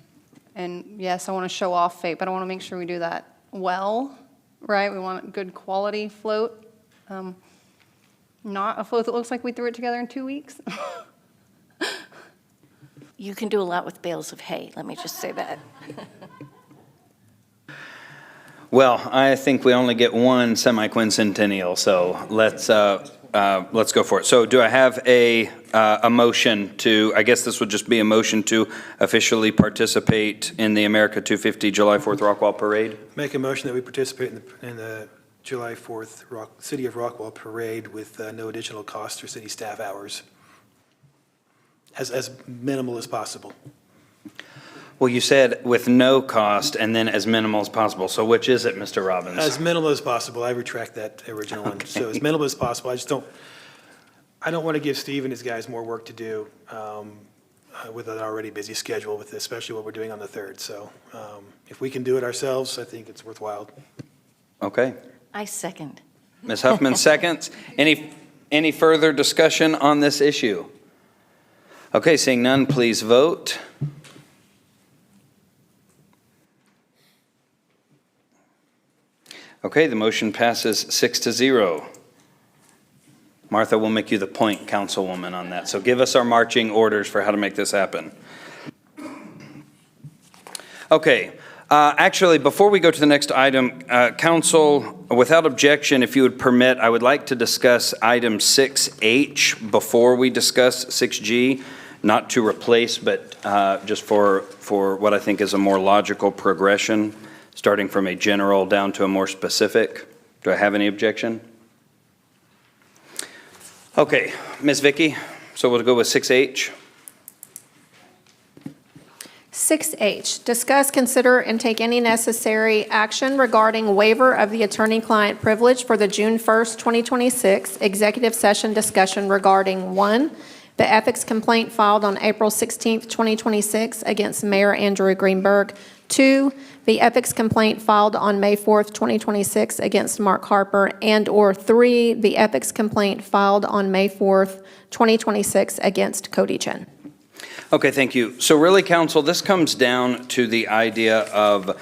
yes, I want to show off Fate, but I want to make sure we do that well, right? We want a good quality float, not a float that looks like we threw it together in 2 weeks. You can do a lot with bales of hay, let me just say that. Well, I think we only get one semi-quincentennial, so let's go for it. So do I have a motion to, I guess this would just be a motion to officially participate in the America 250 July 4th Rockwall Parade? Make a motion that we participate in the July 4th City of Rockwall Parade with no additional cost or city staff hours, as minimal as possible. Well, you said with no cost and then as minimal as possible. So which is it, Mr. Robbins? As minimal as possible. I retract that original one. So as minimal as possible. I don't want to give Steve and his guys more work to do with an already busy schedule, with especially what we're doing on the 3rd. So if we can do it ourselves, I think it's worthwhile. Okay. I second. Ms. Huffman seconds. Any further discussion on this issue? Okay, seeing none, please vote. Okay, the motion passes 6-0. Martha, we'll make you the point councilwoman on that. So give us our marching orders for how to make this happen. Okay, actually, before we go to the next item, council, without objection, if you would permit, I would like to discuss item 6H before we discuss 6G, not to replace, but just for what I think is a more logical progression, starting from a general down to a more specific. Do I have any objection? Okay, Ms. Vicky, so we'll go with 6H. 6H, discuss, consider, and take any necessary action regarding waiver of the attorney-client privilege for the June 1st, 2026 executive session discussion regarding 1, the ethics complaint filed on April 16th, 2026 against Mayor Andrew Greenberg. 2, the ethics complaint filed on May 4th, 2026 against Mark Harper, and/or 3, the ethics complaint filed on May 4th, 2026 against Cody Chen. Okay, thank you. So really, council, this comes down to the idea of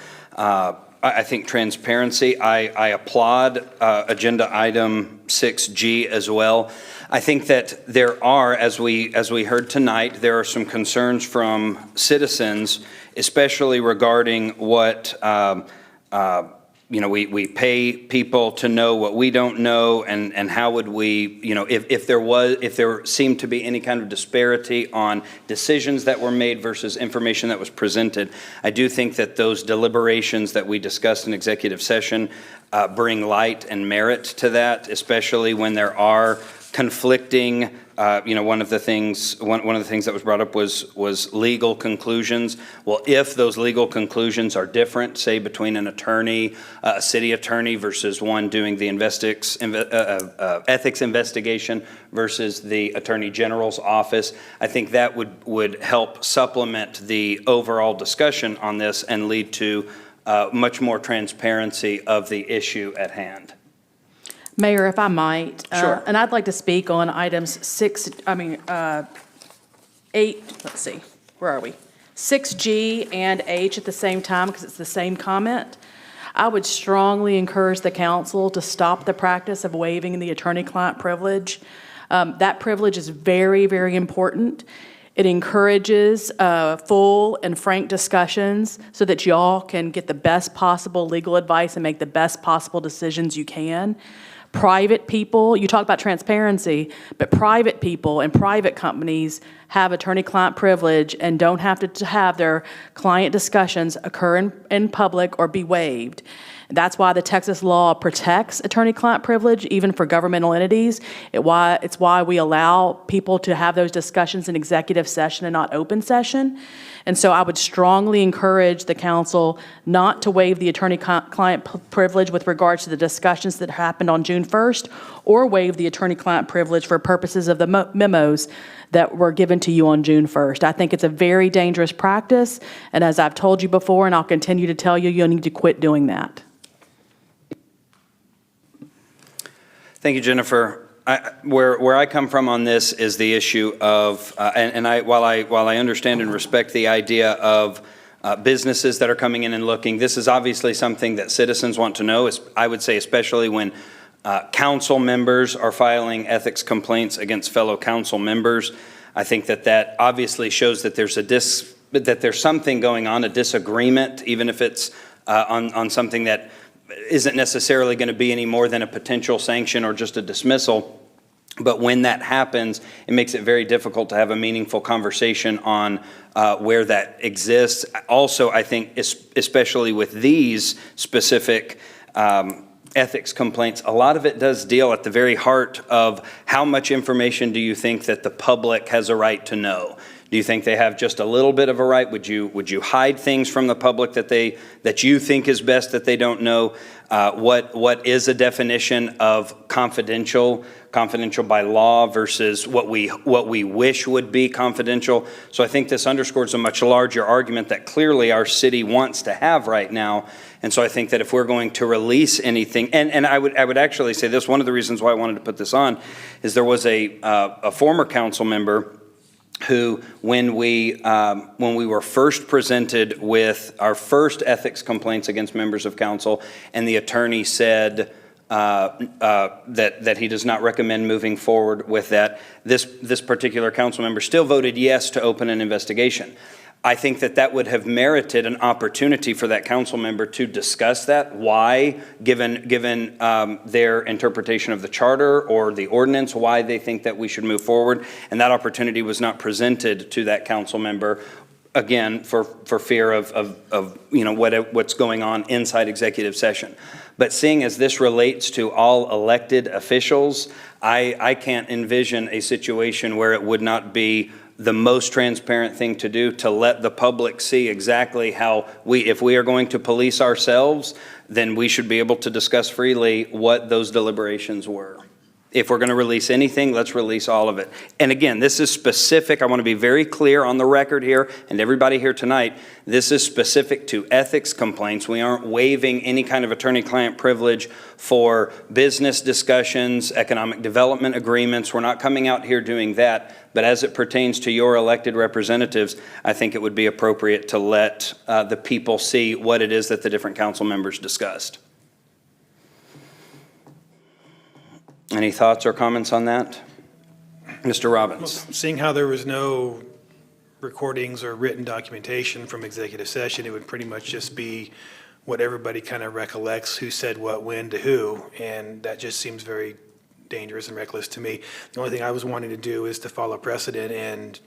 I think transparency. I applaud agenda item 6G as well. I think that there are, as we heard tonight, there are some concerns from citizens, especially regarding what we pay people to know what we don't know, and how would we, if there seemed to be any kind of disparity on decisions that were made versus information that was presented. I do think that those deliberations that we discussed in executive session bring light and merit to that, especially when there are conflicting, one of the things that was brought up was legal conclusions. Well, if those legal conclusions are different, say between an attorney, a city attorney versus one doing the ethics investigation versus the Attorney General's office, I think that would help supplement the overall discussion on this and lead to much more transparency of the issue at hand. Mayor, if I might. Sure. And I'd like to speak on items 8, let's see, where are we? 6G and H at the same time, because it's the same comment. I would strongly encourage the council to stop the practice of waiving the attorney-client privilege. That privilege is very, very important. It encourages full and frank discussions so that y'all can get the best possible legal advice and make the best possible decisions you can. Private people, you talk about transparency, but private people and private companies have attorney-client privilege and don't have to have their client discussions occur in public or be waived. That's why the Texas law protects attorney-client privilege, even for governmental entities. It's why we allow people to have those discussions in executive session and not open session. And so I would strongly encourage the council not to waive the attorney-client privilege with regards to the discussions that happened on June 1st, or waive the attorney-client privilege for purposes of the memos that were given to you on June 1st. I think it's a very dangerous practice, and as I've told you before, and I'll continue to tell you, you'll need to quit doing that. Thank you, Jennifer. Where I come from on this is the issue of, while I understand and respect the idea of businesses that are coming in and looking, this is obviously something that citizens want to know. I would say especially when council members are filing ethics complaints against fellow council members. I think that obviously shows that there's something going on, a disagreement, even if it's on something that isn't necessarily going to be any more than a potential sanction or just a dismissal. But when that happens, it makes it very difficult to have a meaningful conversation on where that exists. Also, I think especially with these specific ethics complaints, a lot of it does deal at the very heart of how much information do you think that the public has a right to know? Do you think they have just a little bit of a right? Would you hide things from the public that you think is best that they don't know? What is a definition of confidential by law versus what we wish would be confidential? So I think this underscores a much larger argument that clearly our city wants to have right now. And so I think that if we're going to release anything, and I would actually say this, one of the reasons why I wanted to put this on is there was a former council member who, when we were first presented with our first ethics complaints against members of council, and the attorney said that he does not recommend moving forward with that, this particular council member still voted yes to open an investigation. I think that would have merited an opportunity for that council member to discuss that. Why, given their interpretation of the charter or the ordinance, why they think that we should move forward. And that opportunity was not presented to that council member, again, for fear of what's going on inside executive session. But seeing as this relates to all elected officials, I can't envision a situation where it would not be the most transparent thing to do to let the public see exactly how if we are going to police ourselves, then we should be able to discuss freely what those deliberations were. If we're going to release anything, let's release all of it. And again, this is specific. I want to be very clear on the record here, and everybody here tonight, this is specific to ethics complaints. We aren't waiving any kind of attorney-client privilege for business discussions, economic development agreements. We're not coming out here doing that. But as it pertains to your elected representatives, I think it would be appropriate to let the people see what it is that the different council members discussed. Any thoughts or comments on that? Mr. Robbins. Seeing how there was no recordings or written documentation from executive session, it would pretty much just be what everybody kind of recollects, who said what, when, to who, and that just seems very dangerous and reckless to me. The only thing I was wanting to do is to follow precedent and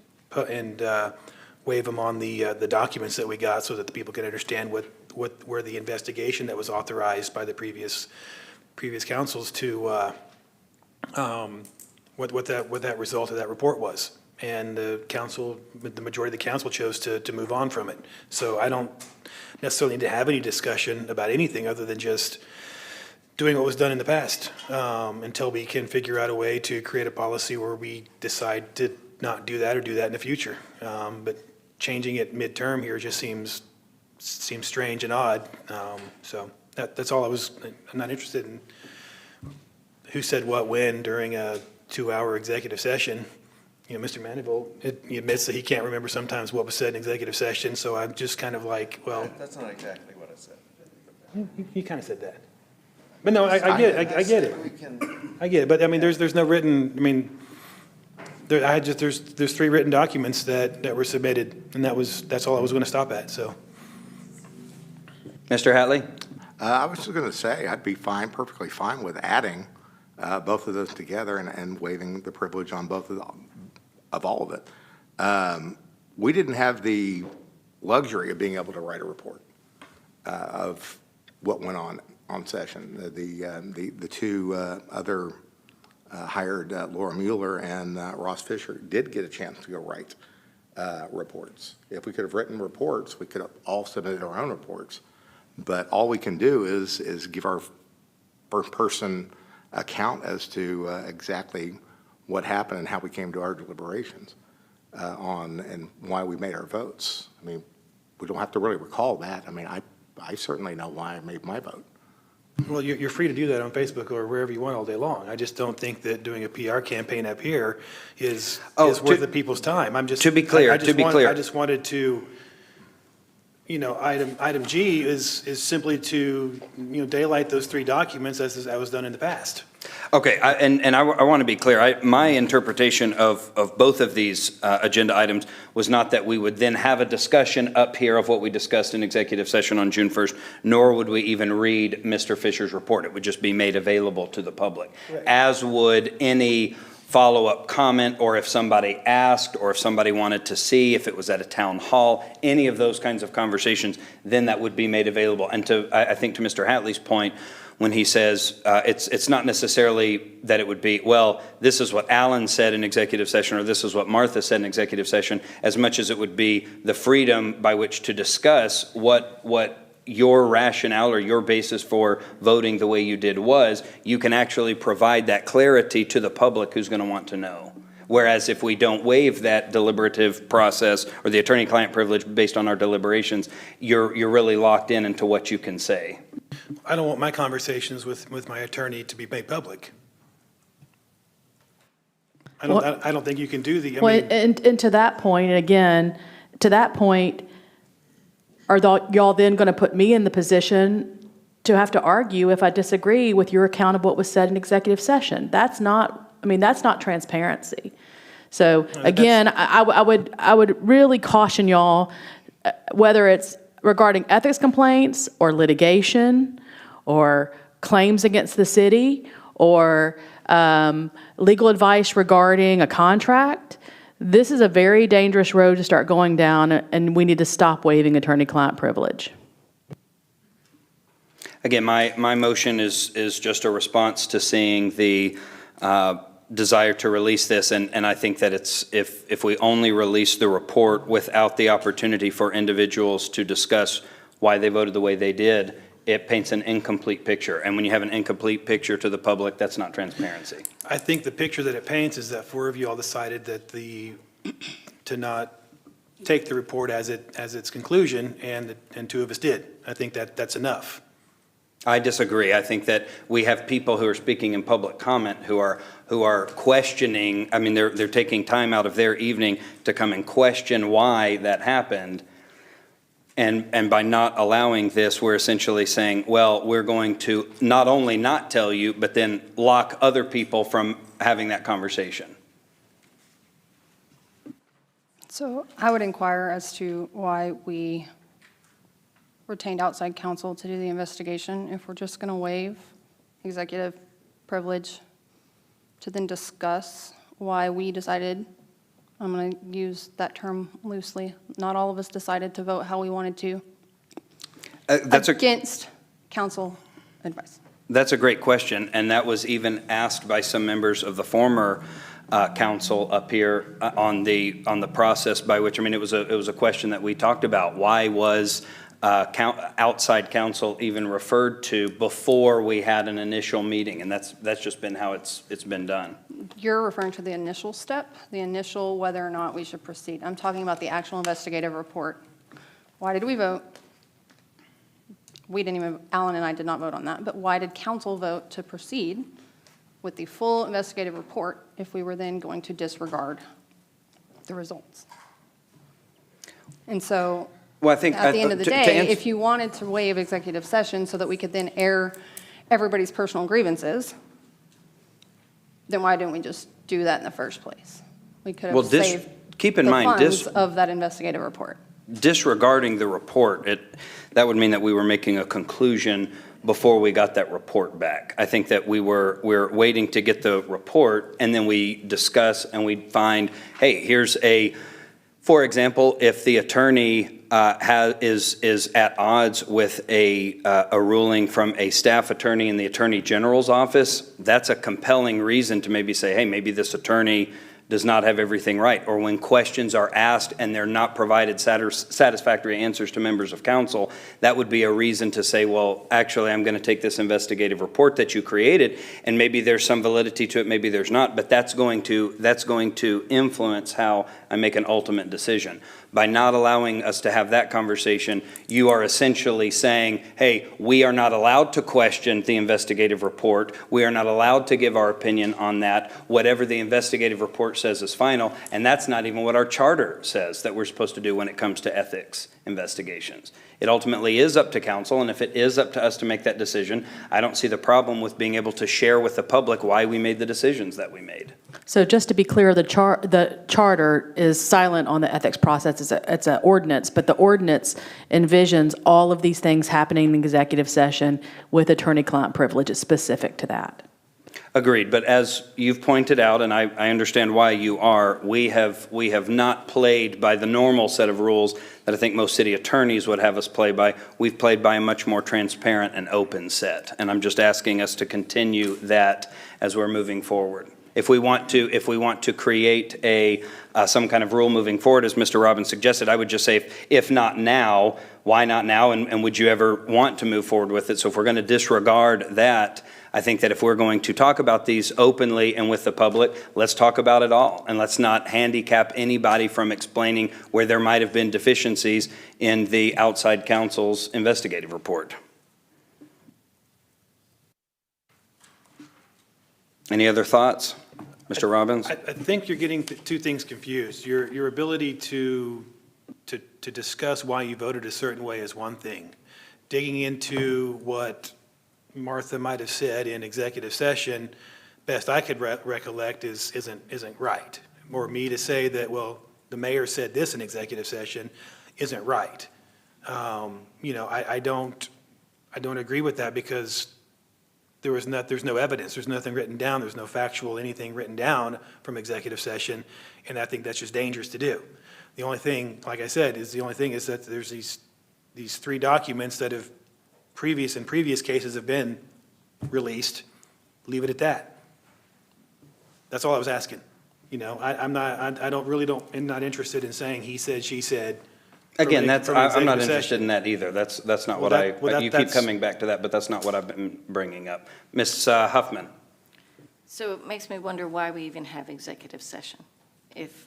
waive them on the documents that we got so that the people can understand where the investigation that was authorized by the previous councils to what that result of that report was. And the majority of the council chose to move on from it. So I don't necessarily need to have any discussion about anything other than just doing what was done in the past until we can figure out a way to create a policy where we decide to not do that or do that in the future. But changing it midterm here just seems strange and odd. So that's all I'm not interested in who said what when during a 2-hour executive session. You know, Mr. Mandeville, he admits that he can't remember sometimes what was said in executive session, so I'm just kind of like, well. That's not exactly what I said. He kind of said that. But no, I get it, I get it. I get it, but I mean, there's no written, I mean, there's 3 written documents that were submitted, and that's all I was going to stop at, so. Mr. Hatley? I was just going to say, I'd be perfectly fine with adding both of those together and waiving the privilege on both of all of it. We didn't have the luxury of being able to write a report of what went on session. The 2 other hired, Laura Mueller and Ross Fisher, did get a chance to go write reports. If we could have written reports, we could have all submitted our own reports. But all we can do is give our first-person account as to exactly what happened and how we came to our deliberations and why we made our votes. I mean, we don't have to really recall that. I mean, I certainly know why I made my vote. Well, you're free to do that on Facebook or wherever you want all day long. I just don't think that doing a PR campaign up here is worth the people's time. I'm just to be clear. I just wanted to. You know, item G is simply to daylight those 3 documents as was done in the past. Okay, I want to be clear. My interpretation of both of these agenda items was not that we would then have a discussion up here of what we discussed in executive session on June 1st, nor would we even read Mr. Fisher's report. It would just be made available to the public, right, as would any follow-up comment, or if somebody asked, or if somebody wanted to see if it was at a town hall, any of those kinds of conversations, then that would be made available. And I think to Mr. Hatley's point, when he says it's not necessarily that it would be, well, this is what Alan said in executive session, or this is what Martha said in executive session, as much as it would be the freedom by which to discuss what your rationale or your basis for voting the way you did was. You can actually provide that clarity to the public who's going to want to know. Whereas if we don't waive that deliberative process or the attorney-client privilege based on our deliberations, you're really locked into what you can say. I don't want my conversations with my attorney to be made public. I don't think you can do the. And to that point, and again, to that point, are y'all then going to put me in the position to have to argue if I disagree with your account of what was said in executive session? That's not transparency. So again, I would really caution y'all, whether it's regarding ethics complaints or litigation or claims against the city or legal advice regarding a contract. This is a very dangerous road to start going down, and we need to stop waiving attorney-client privilege. Again, my motion is just a response to seeing the desire to release this, and I think that it's if we only release the report without the opportunity for individuals to discuss why they voted the way they did, it paints an incomplete picture. And when you have an incomplete picture to the public, that's not transparency. I think the picture that it paints is that 4 of you all decided that to not take the report as its conclusion, and 2 of us did. I think that's enough. I disagree. I think that we have people who are speaking in public comment who are questioning, I mean, they're taking time out of their evening to come and question why that happened. And by not allowing this, we're essentially saying, well, we're going to not only not tell you, but then lock other people from having that conversation. So I would inquire as to why we retained outside counsel to do the investigation, if we're just going to waive executive privilege to then discuss why we decided, I'm going to use that term loosely, not all of us decided to vote how we wanted to, against council advice. That's a great question, and that was even asked by some members of the former council up here on the process by which, I mean, it was a question that we talked about. Why was outside counsel even referred to before we had an initial meeting? And that's just been how it's been done. You're referring to the initial step, the initial whether or not we should proceed. I'm talking about the actual investigative report. Why did we vote? We didn't even, Alan and I did not vote on that, but why did council vote to proceed with the full investigative report if we were then going to disregard the results? And so, well, I think at the end of the day, if you wanted to waive executive session so that we could then air everybody's personal grievances, then why didn't we just do that in the first place? We could have saved keep in the mind, funds of that investigative report. Disregarding the report, that would mean that we were making a conclusion before we got that report back. I think that we're waiting to get the report, and then we discuss and we find, hey, here's for example, if the attorney is at odds with a ruling from a staff attorney in the Attorney General's office, that's a compelling reason to maybe say, hey, maybe this attorney does not have everything right. Or when questions are asked and they're not provided satisfactory answers to members of council, that would be a reason to say, well, actually, I'm going to take this investigative report that you created, and maybe there's some validity to it, maybe there's not, but that's going to influence how I make an ultimate decision. By not allowing us to have that conversation, you are essentially saying, hey, we are not allowed to question the investigative report. We are not allowed to give our opinion on that. Whatever the investigative report says is final, and that's not even what our charter says that we're supposed to do when it comes to ethics investigations. It ultimately is up to council, and if it is up to us to make that decision, I don't see the problem with being able to share with the public why we made the decisions that we made. So just to be clear, the charter is silent on the ethics process. It's an ordinance, but the ordinance envisions all of these things happening in executive session with attorney-client privilege. It's specific to that. Agreed, but as you've pointed out, and I understand why you are, we have not played by the normal set of rules that I think most city attorneys would have us play by. We've played by a much more transparent and open set, and I'm just asking us to continue that as we're moving forward. If we want to create some kind of rule moving forward, as Mr. Robbins suggested, I would just say, if not now, why not now, and would you ever want to move forward with it? So if we're going to disregard that, I think that if we're going to talk about these openly and with the public, let's talk about it all, and let's not handicap anybody from explaining where there might have been deficiencies in the outside counsel's investigative report. Any other thoughts, Mr. Robbins? I think you're getting two things confused. Your ability to discuss why you voted a certain way is one thing. Digging into what Martha might have said in executive session, best I could recollect, isn't right. Or me to say that, well, the mayor said this in executive session isn't right. I don't agree with that, because there's no evidence, there's nothing written down, there's no factual anything written down from executive session, and I think that's just dangerous to do. The only thing, like I said, is that there's these 3 documents that have in previous cases have been released. Leave it at that. That's all I was asking. I'm not interested in saying he said, she said. Again, an I'm not executive interested session. in that either. That's not Well, what that- you keep that's- coming back to that, but that's not what I've been bringing up. Ms. Huffman? So it makes me wonder why we even have executive session. If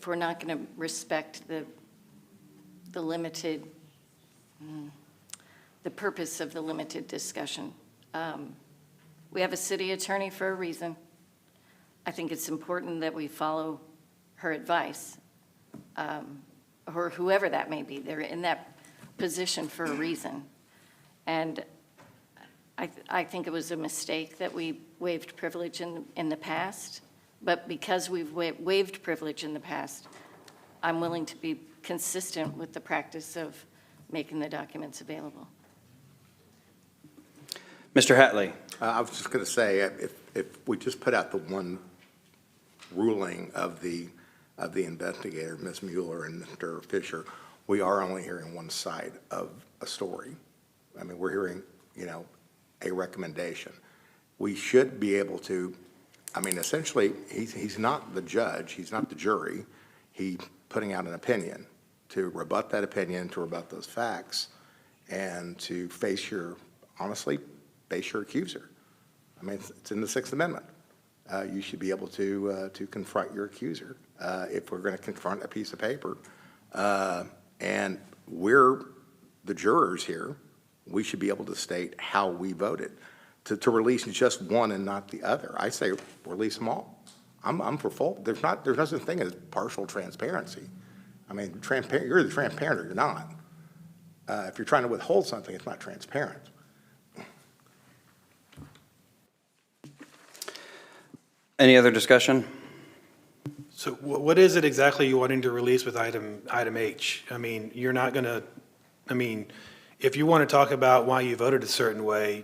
we're not going to respect the limited, the purpose of the limited discussion. We have a city attorney for a reason. I think it's important that we follow her advice, or whoever that may be. They're in that position for a reason. And I think it was a mistake that we waived privilege in the past, but because we've waived privilege in the past, I'm willing to be consistent with the practice of making the documents available. Mr. Hatley? I was just going to say, if we just put out the one ruling of the investigator, Ms. Mueller and Mr. Fisher, we are only hearing one side of a story. I mean, we're hearing, a recommendation. We should be able to, essentially, he's not the judge, he's not the jury. He's putting out an opinion to rebut that opinion, to rebut those facts, and to honestly, face your accuser. It's in the Sixth Amendment. You should be able to confront your accuser if we're going to confront a piece of paper. And we're the jurors here. We should be able to state how we voted. To release just one and not the other, I say release them all. I'm for full. There's no such thing as partial transparency. You're either transparent or you're not. If you're trying to withhold something, it's not transparent. Any other discussion? So what is it exactly you're wanting to release with item H? You're not going to, if you want to talk about why you voted a certain way,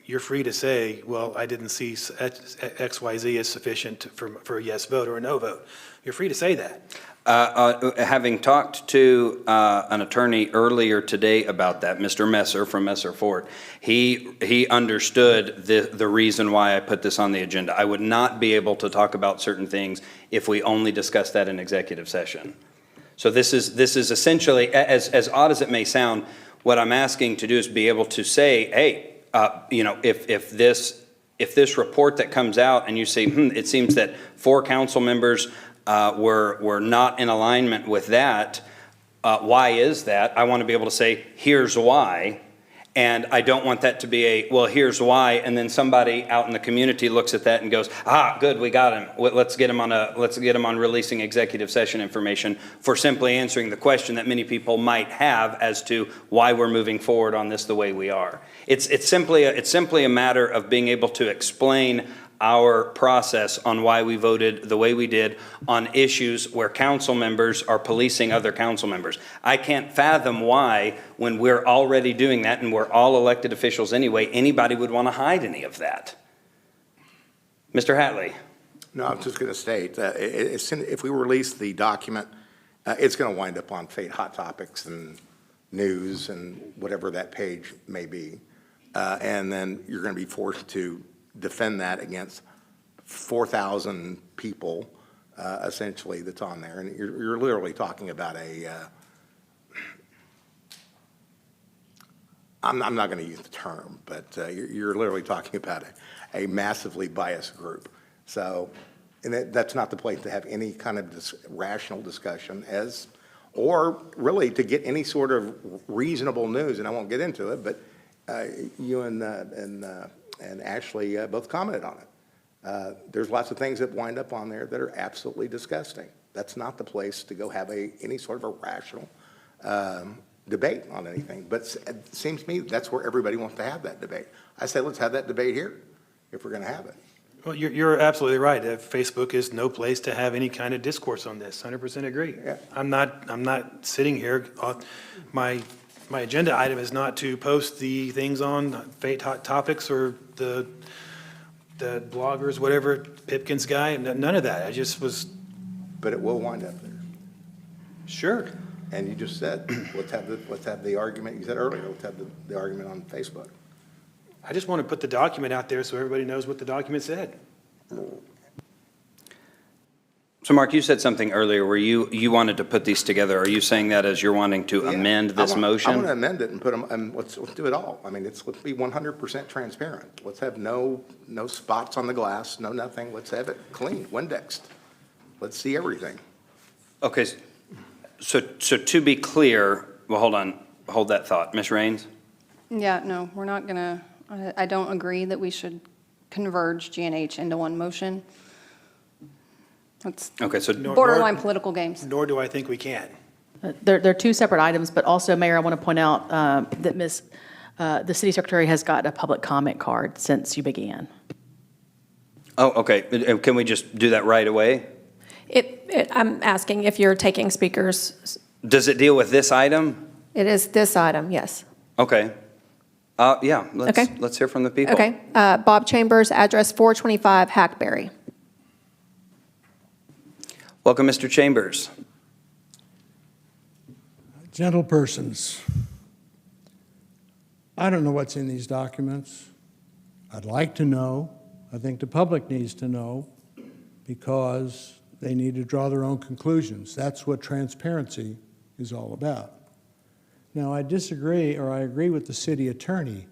you're free to say, well, I didn't see X, Y, Z as sufficient for a yes vote or a no vote. You're free to say that. Having talked to an attorney earlier today about that, Mr. Messer from Messer Fort, he understood the reason why I put this on the agenda. I would not be able to talk about certain things if we only discussed that in executive session. So this is essentially, as odd as it may sound, what I'm asking to do is be able to say, hey, if this report that comes out and you say, it seems that 4 council members were not in alignment with that, why is that? I want to be able to say, here's why. And I don't want that to be well, here's why, and then somebody out in the community looks at that and goes, good, we got him. Let's get him on releasing executive session information for simply answering the question that many people might have as to why we're moving forward on this the way we are. It's simply a matter of being able to explain our process on why we voted the way we did on issues where council members are policing other council members. I can't fathom why, when we're already doing that and we're all elected officials anyway, anybody would want to hide any of that. Mr. Hatley. No, I'm just going to state, if we release the document, it's going to wind up on Fate Hot Topics and news and whatever that page may be. And then you're going to be forced to defend that against 4,000 people, essentially, that's on there. And you're literally talking about I'm not going to use the term, but you're literally talking about a massively biased group. So, and that's not the place to have any kind of rational discussion or really to get any sort of reasonable news. And I won't get into it, but you and Ashley both commented on it. There's lots of things that wind up on there that are absolutely disgusting. That's not the place to go have any sort of a rational debate on anything. But it seems to me that's where everybody wants to have that debate. I say let's have that debate here if we're going to have it. Well, you're absolutely right. Facebook is no place to have any kind of discourse on this. 100% agree. Yeah. I'm not sitting here. My agenda item is not to post the things on Fate Hot Topics or the bloggers, whatever, Pipkin's guy, none of that. I just was. But it will wind up there. Sure. And you just said, let's have the argument. You said earlier, let's have the argument on Facebook. I just want to put the document out there so everybody knows what the document said. So So Mark, you said something earlier where you wanted to put these together. Are you saying that as you're wanting to amend this motion? I want to amend it and put them, and let's do it all. I mean, let's be 100% transparent. Let's have no spots on the glass, no nothing. Let's have it clean, Windexed. Let's see everything. Okay, so to be clear, well, hold that thought. Ms. Raines? Yeah, no, we're not gonna, I don't agree that we should converge G&H into one motion. That's Okay, so borderline political games. Nor do I think we can. They're two separate items, but also, Mayor, I want to point out that the city secretary has got a public comment card since you began. Oh, okay. Can we just do that right away? I'm asking if you're taking speakers. Does it deal with this item? It is this item, yes. Okay. Yeah, let's hear from the people. Okay. Bob Chambers, address 425 Hackberry. Welcome, Mr. Chambers. Gentle persons, I don't know what's in these documents. I'd like to know. I think the public needs to know because they need to draw their own conclusions. That's what transparency is all about. Now, I disagree, or I agree with the city attorney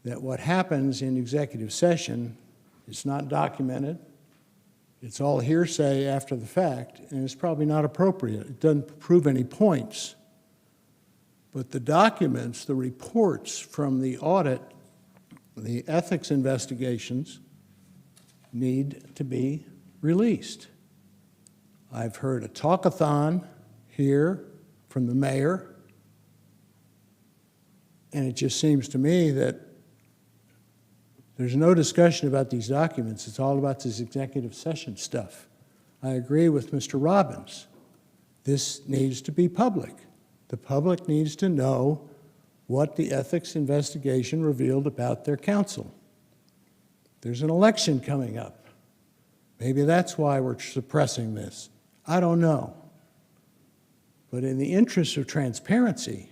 that what happens in executive session is not documented. It's all hearsay after the fact, and it's probably not appropriate. It doesn't prove any points. But the documents, the reports from the audit, the ethics investigations need to be released. I've heard a talkathon here from the mayor, and it just seems to me that there's no discussion about these documents. It's all about this executive session stuff. I agree with Mr. Robbins. This needs to be public. The public needs to know what the ethics investigation revealed about their council. There's an election coming up. Maybe that's why we're suppressing this. I don't know. But in the interest of transparency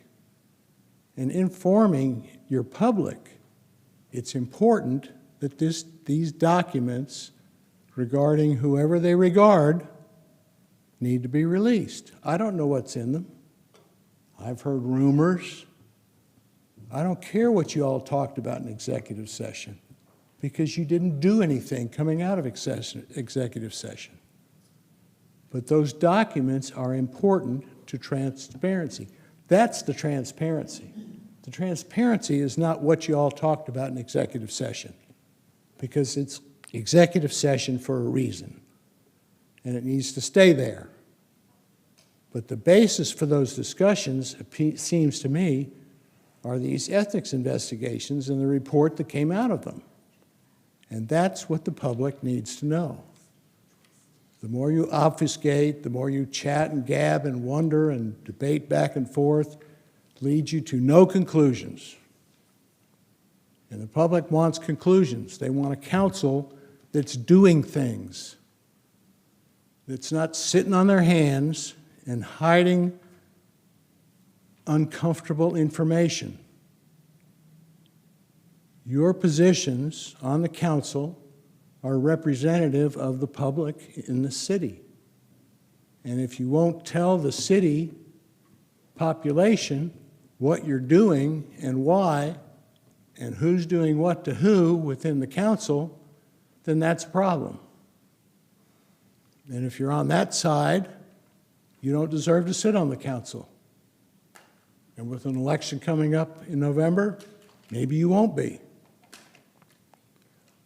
and informing your public, it's important that these documents regarding whoever they regard need to be released. I don't know what's in them. I've heard rumors. I don't care what you all talked about in executive session because you didn't do anything coming out of executive session. But those documents are important to transparency. That's the transparency. The transparency is not what you all talked about in executive session because it's executive session for a reason, and it needs to stay there. But the basis for those discussions, it seems to me, are these ethics investigations and the report that came out of them. And that's what the public needs to know. The more you obfuscate, the more you chat and gab and wonder and debate back and forth, leads you to no conclusions. And the public wants conclusions. They want a council that's doing things, that's not sitting on their hands and hiding uncomfortable information. Your positions on the council are representative of the public in the city. And if you won't tell the city population what you're doing and why, and who's doing what to who within the council, then that's a problem. And if you're on that side, you don't deserve to sit on the council. And with an election coming up in November, maybe you won't be.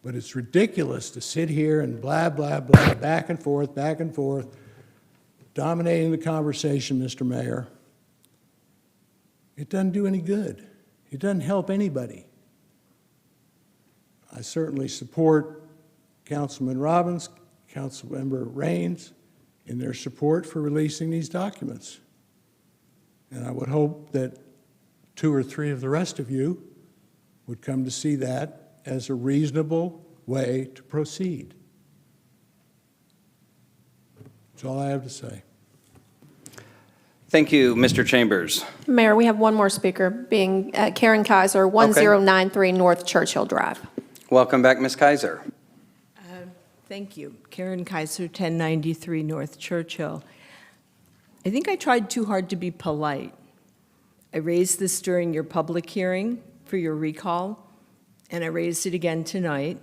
But it's ridiculous to sit here and blah, blah, blah, back and forth, dominating the conversation, Mr. Mayor. It doesn't do any good. It doesn't help anybody. I certainly support Councilman Robbins, Councilmember Raines, in their support for releasing these documents. And I would hope that 2 or 3 of the rest of you would come to see that as a reasonable way to proceed. That's all I have to say. Thank you, Mr. Chambers. Mayor, we have one more speaker, being Karen Kaiser, 1093 North Churchill Drive. Welcome back, Ms. Kaiser. Thank you. Karen Kaiser, 1093 North Churchill. I think I tried too hard to be polite. I raised this during your public hearing for your recall, and I raised it again tonight.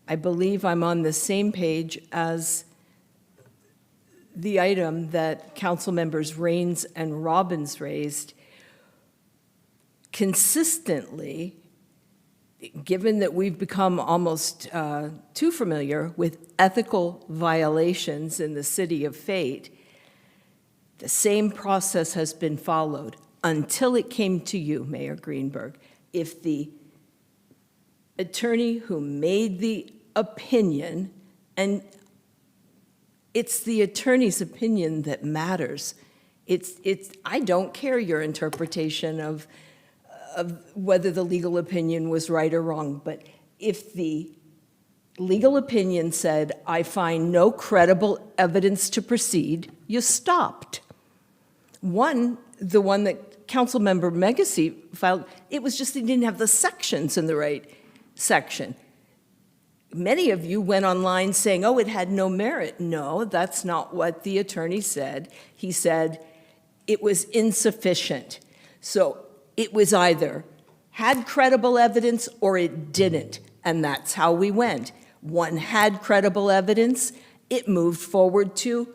I believe I'm on the same page as the item that Council Members Rains and Robbins raised. Consistently, given that we've become almost too familiar with ethical violations in the city of Fate, the same process has been followed until it came to you, Mayor Greenberg. If the attorney who made the opinion, and it's the attorney's opinion that matters. I don't care your interpretation of whether the legal opinion was right or wrong, but if the legal opinion said, I find no credible evidence to proceed, you stopped. The one that Councilmember Megacy filed, it was just they didn't have the sections in the right section. Many of you went online saying, oh, it had no merit. No, that's not what the attorney said. He said it was insufficient. So it was either had credible evidence or it didn't, and that's how we went. One had credible evidence, it moved forward to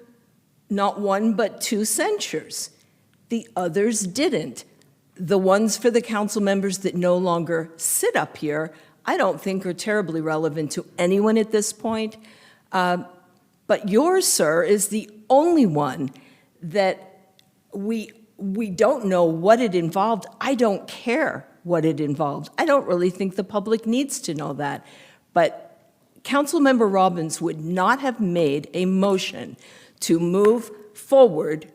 not one but two censures. The others didn't. The ones for the council members that no longer sit up here, I don't think are terribly relevant to anyone at this point. But yours, sir, is the only one that we don't know what it involved. I don't care what it involved. I don't really think the public needs to know that. But Councilmember Robbins would not have made a motion to move forward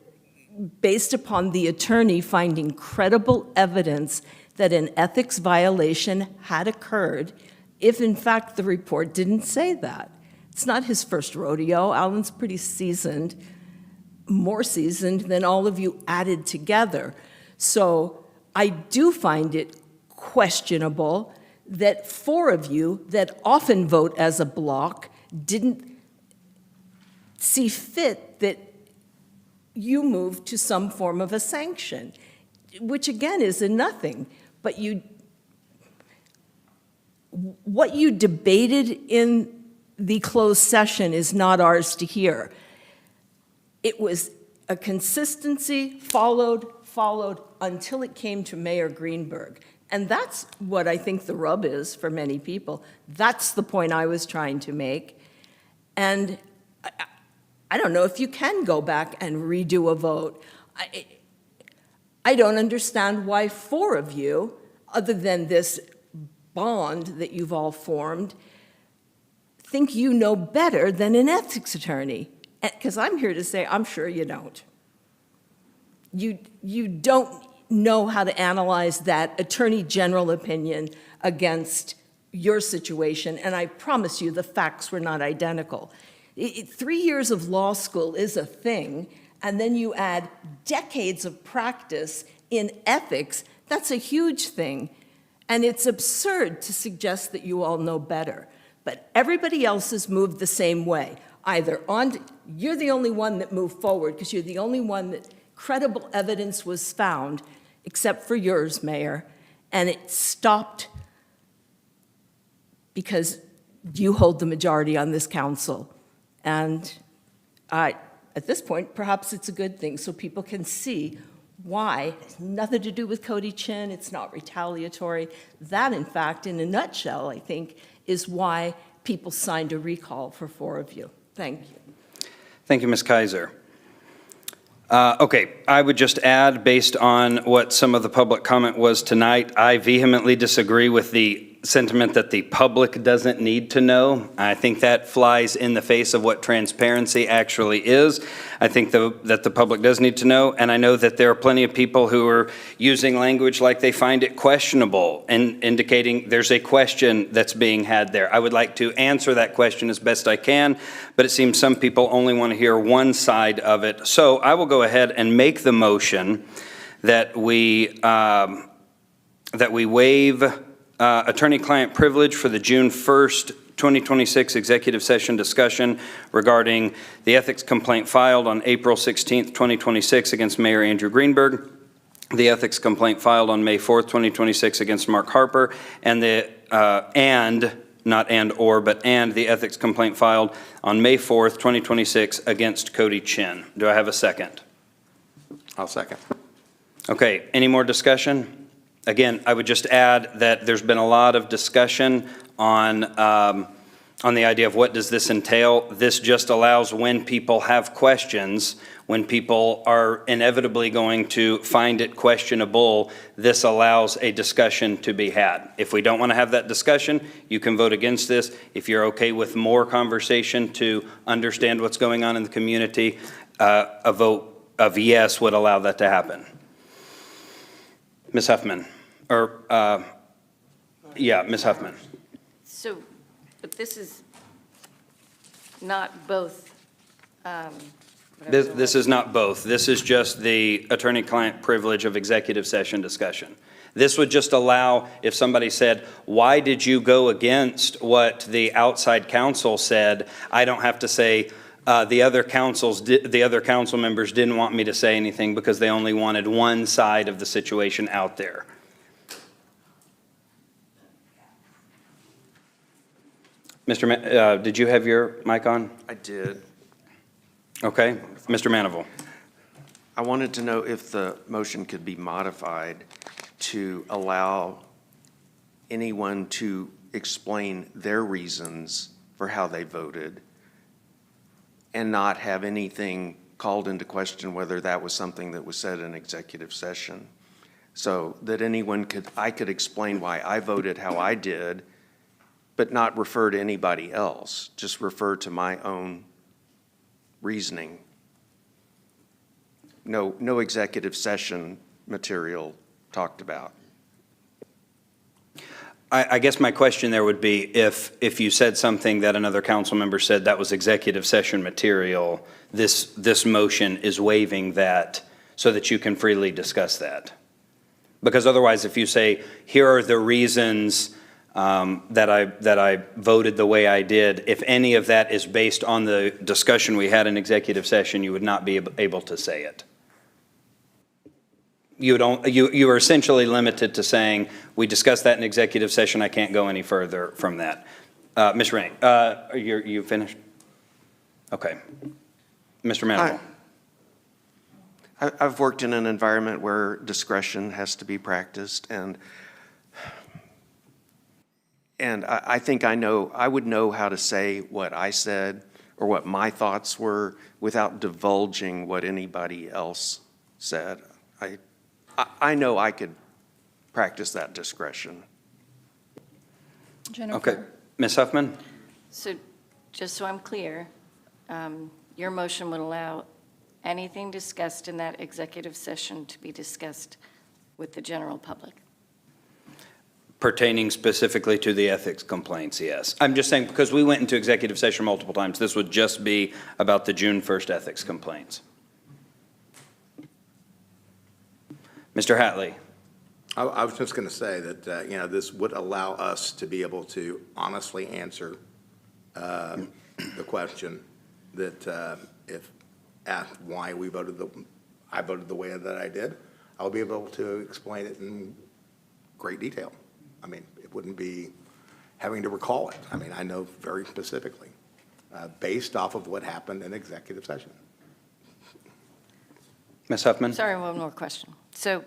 based upon the attorney finding credible evidence that an ethics violation had occurred if, in fact, the report didn't say that. It's not his first rodeo. Alan's pretty seasoned, more seasoned than all of you added together. So I do find it questionable that four of you that often vote as a block didn't see fit that you moved to some form of a sanction, which again is a nothing. But what you debated in the closed session is not ours to hear. It was a consistency, followed until it came to Mayor Greenberg. And that's what I think the rub is for many people. That's the point I was trying to make. And I don't know if you can go back and redo a vote. I don't understand why four of you, other than this bond that you've all formed, think you know better than an ethics attorney. Because I'm here to say, I'm sure you don't. You don't know how to analyze that attorney general opinion against your situation, and I promise you the facts were not identical. 3 years of law school is a thing, and then you add decades of practice in ethics, that's a huge thing. And it's absurd to suggest that you all know better. But everybody else has moved the same way. You're the only one that moved forward because you're the only one that credible evidence was found, except for yours, Mayor, and it stopped because you hold the majority on this council. And at this point, perhaps it's a good thing so people can see why. It has nothing to do with Cody Chin. It's not retaliatory. That, in fact, in a nutshell, I think, is why people signed a recall for four of you. Thank you. Thank you, Ms. Kaiser. Okay, I would just add, based on what some of the public comment was tonight, I vehemently disagree with the sentiment that the public doesn't need to know. I think that flies in the face of what transparency actually is. I think that the public does need to know, and I know that there are plenty of people who are using language like they find it questionable and indicating there's a question that's being had there. I would like to answer that question as best I can, but it seems some people only want to hear one side of it. So I will go ahead and make the motion that we waive attorney-client privilege for the June 1st, 2026 executive session discussion regarding the ethics complaint filed on April 16th, 2026 against Mayor Andrew Greenberg, the ethics complaint filed on May 4th, 2026 against Mark Harper, and the the ethics complaint filed on May 4th, 2026 against Cody Chin. Do I have a second? I'll second. Okay, any more discussion? Again, I would just add that there's been a lot of discussion on the idea of what does this entail. This just allows when people have questions, when people are inevitably going to find it questionable, this allows a discussion to be had. If we don't want to have that discussion, you can vote against this. If you're okay with more conversation to understand what's going on in the community, a vote of yes would allow that to happen. Ms. Huffman, Ms. Huffman. So, but this is not both. This is not both. This is just the attorney-client privilege of executive session discussion. This would just allow, if somebody said, why did you go against what the outside counsel said? I don't have to say, the other council members didn't want me to say anything because they only wanted one side of the situation out there. Did you have your mic on? I did. Okay. Mr. Manival. I wanted to know if the motion could be modified to allow anyone to explain their reasons for how they voted and not have anything called into question whether that was something that was said in executive session. So that I could explain why I voted how I did, but not refer to anybody else, just refer to my own reasoning. No executive session material talked about. I guess my question there would be if you said something that another council member said that was executive session material, this motion is waiving that so that you can freely discuss that. Because otherwise, if you say, here are the reasons that I voted the way I did, if any of that is based on the discussion we had in executive session, you would not be able to say it. You are essentially limited to saying, we discussed that in executive session, I can't go any further from that. Ms. Rain, you finished? Okay. Mr. Manival. I've worked in an environment where discretion has to be practiced, and I think I would know how to say what I said or what my thoughts were without divulging what anybody else said. I know I could practice that discretion. Jennifer. Okay. Ms. Huffman? So just so I'm clear, your motion would allow anything discussed in that executive session to be discussed with the general public? Pertaining specifically to the ethics complaints, yes. I'm just saying, because we went into executive session multiple times, this would just be about the June 1st ethics complaints. Mr. Hatley. I was just going to say that, this would allow us to be able to honestly answer the question that if asked why I voted the way that I did, I'll be able to explain it in great detail. I mean, it wouldn't be having to recall it. I mean, I know very specifically, based off of what happened in executive session. Ms. Huffman? Sorry, one more question. So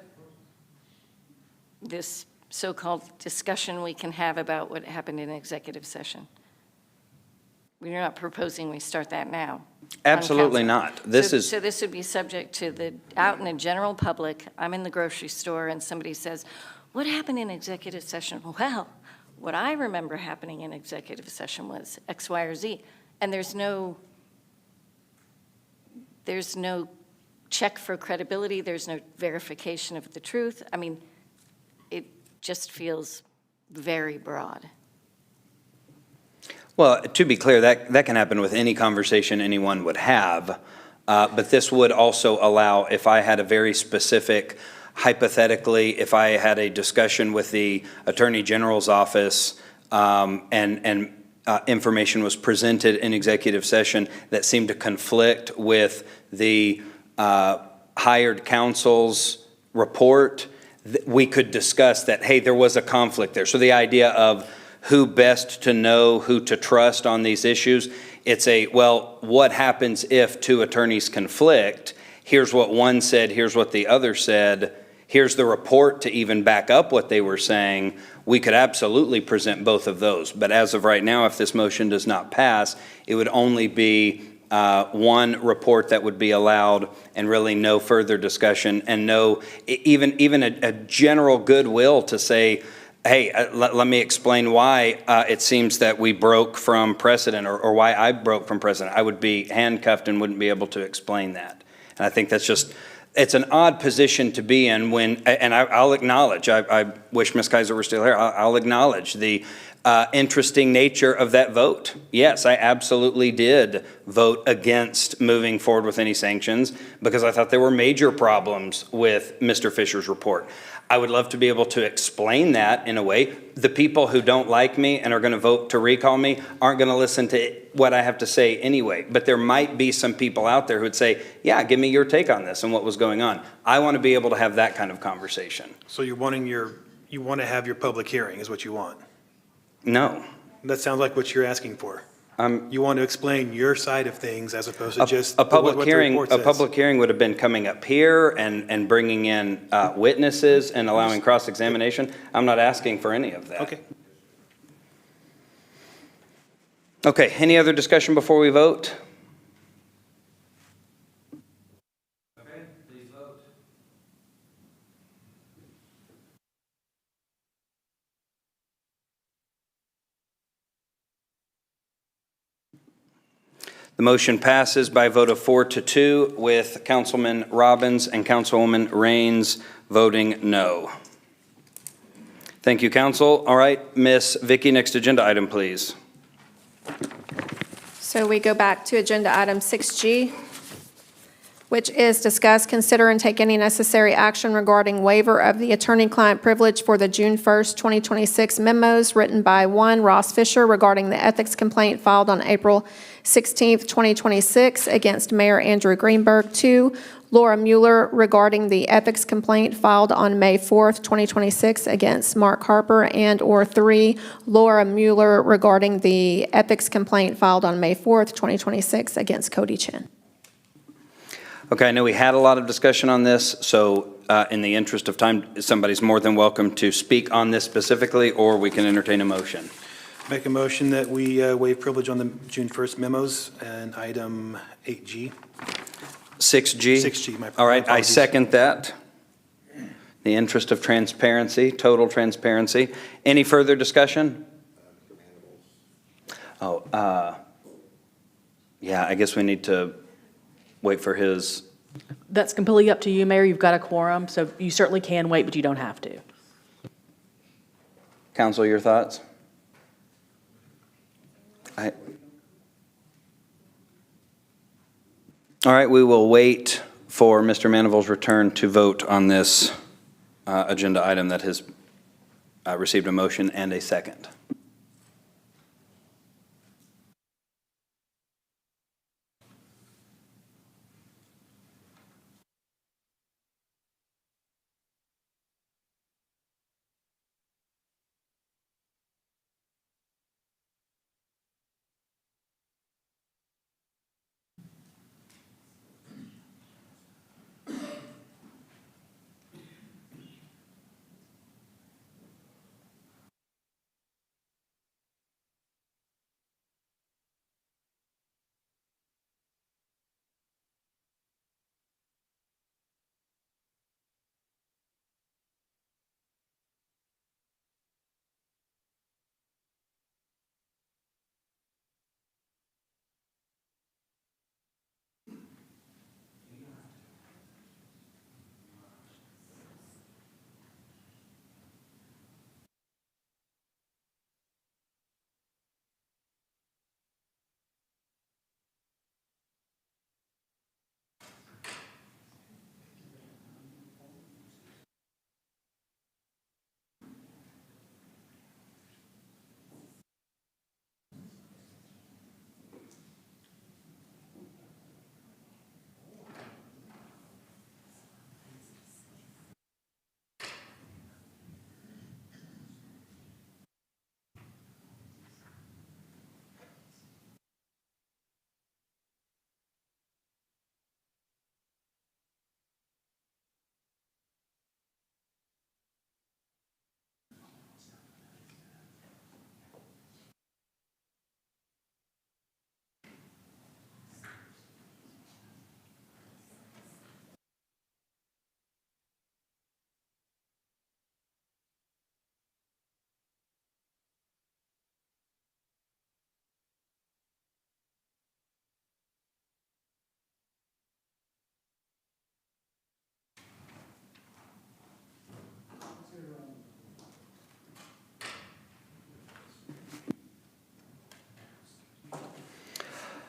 this so-called discussion we can have about what happened in executive session, you're not proposing we start that now? Absolutely not. So this would be subject to out in the general public, I'm in the grocery store and somebody says, what happened in executive session? Well, what I remember happening in executive session was X, Y, or Z. And there's no check for credibility, there's no verification of the truth. I mean, it just feels very broad. Well, to be clear, that can happen with any conversation anyone would have, but this would also allow, if I had a very specific, hypothetically, if I had a discussion with the Attorney General's office and information was presented in executive session that seemed to conflict with the hired counsel's report, we could discuss that, hey, there was a conflict there. So the idea of who best to know, who to trust on these issues, it's well, what happens if two attorneys conflict? Here's what one said, here's what the other said, here's the report to even back up what they were saying. We could absolutely present both of those. But as of right now, if this motion does not pass, it would only be one report that would be allowed and really no further discussion and no, even a general goodwill to say, hey, let me explain why it seems that we broke from precedent or why I broke from precedent. I would be handcuffed and wouldn't be able to explain that. And I think that's just, it's an odd position to be in when, and I'll acknowledge, I wish Ms. Kaiser were still here, I'll acknowledge the interesting nature of that vote. Yes, I absolutely did vote against moving forward with any sanctions because I thought there were major problems with Mr. Fisher's report. I would love to be able to explain that in a way. The people who don't like me and are going to vote to recall me aren't going to listen to what I have to say anyway. But there might be some people out there who would say, yeah, give me your take on this and what was going on. I want to be able to have that kind of conversation. So you want to have your public hearing is what you want? No. That sounds like what you're asking for. You want to explain your side of things as opposed to just a public what the hearing. report A says. public hearing would have been coming up here and bringing in witnesses and allowing cross-examination. I'm not asking for any of that. Okay. Okay, any other discussion before we vote? Okay, please vote. The motion passes by a vote of 4-2 with Councilman Robbins and Councilwoman Raines voting no. Thank you, Council. All right, Miss Vicky, next agenda item, please. So we go back to agenda item 6G, which is discuss, consider, and take any necessary action regarding waiver of the attorney-client privilege for the June 1st, 2026 memos written by 1, Ross Fisher regarding the ethics complaint filed on April 16th, 2026 against Mayor Andrew Greenberg. 2, Laura Mueller regarding the ethics complaint filed on May 4th, 2026 against Mark Harper. And/or 3, Laura Mueller regarding the ethics complaint filed on May 4th, 2026 against Cody Chin. Okay, I know we had a lot of discussion on this, so in the interest of time, somebody's more than welcome to speak on this specifically, or we can entertain a motion. Make a motion that we waive privilege on the June 1st memos and item 8G. 6G? 6G, my All right, I apologies. second that. The interest of transparency, total transparency. Any further discussion? Oh, yeah, I guess we need to wait for his. That's completely up to you, Mayor. You've got a quorum, so you certainly can wait, but you don't have to. Council, your thoughts? All right, we will wait for Mr. Manival's return to vote on this agenda item that has received a motion and a second.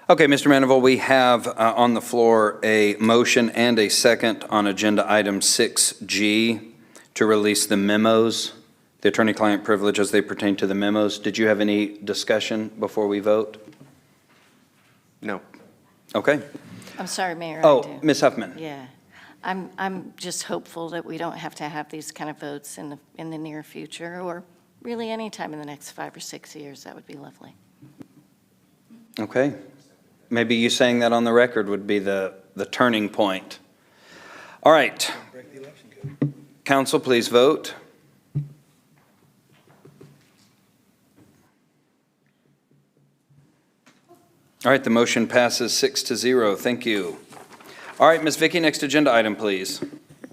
Okay, Mr. Manival, we have on the floor a motion and a second on agenda item 6G to release the memos, the attorney-client privilege as they pertain to the memos. Did you have any discussion before we vote? No. Okay. I'm sorry, Mayor. I Oh, do. Ms. Huffman. Yeah. I'm just hopeful that we don't have to have these kind of votes in the near future, or really any time in the next 5 or 6 years. That would be lovely. Okay. Maybe you saying that on the record would be the turning point. All right. Council, please vote. All right, the motion passes 6-0. Thank you. All right, Ms. Vicky, next agenda item, please.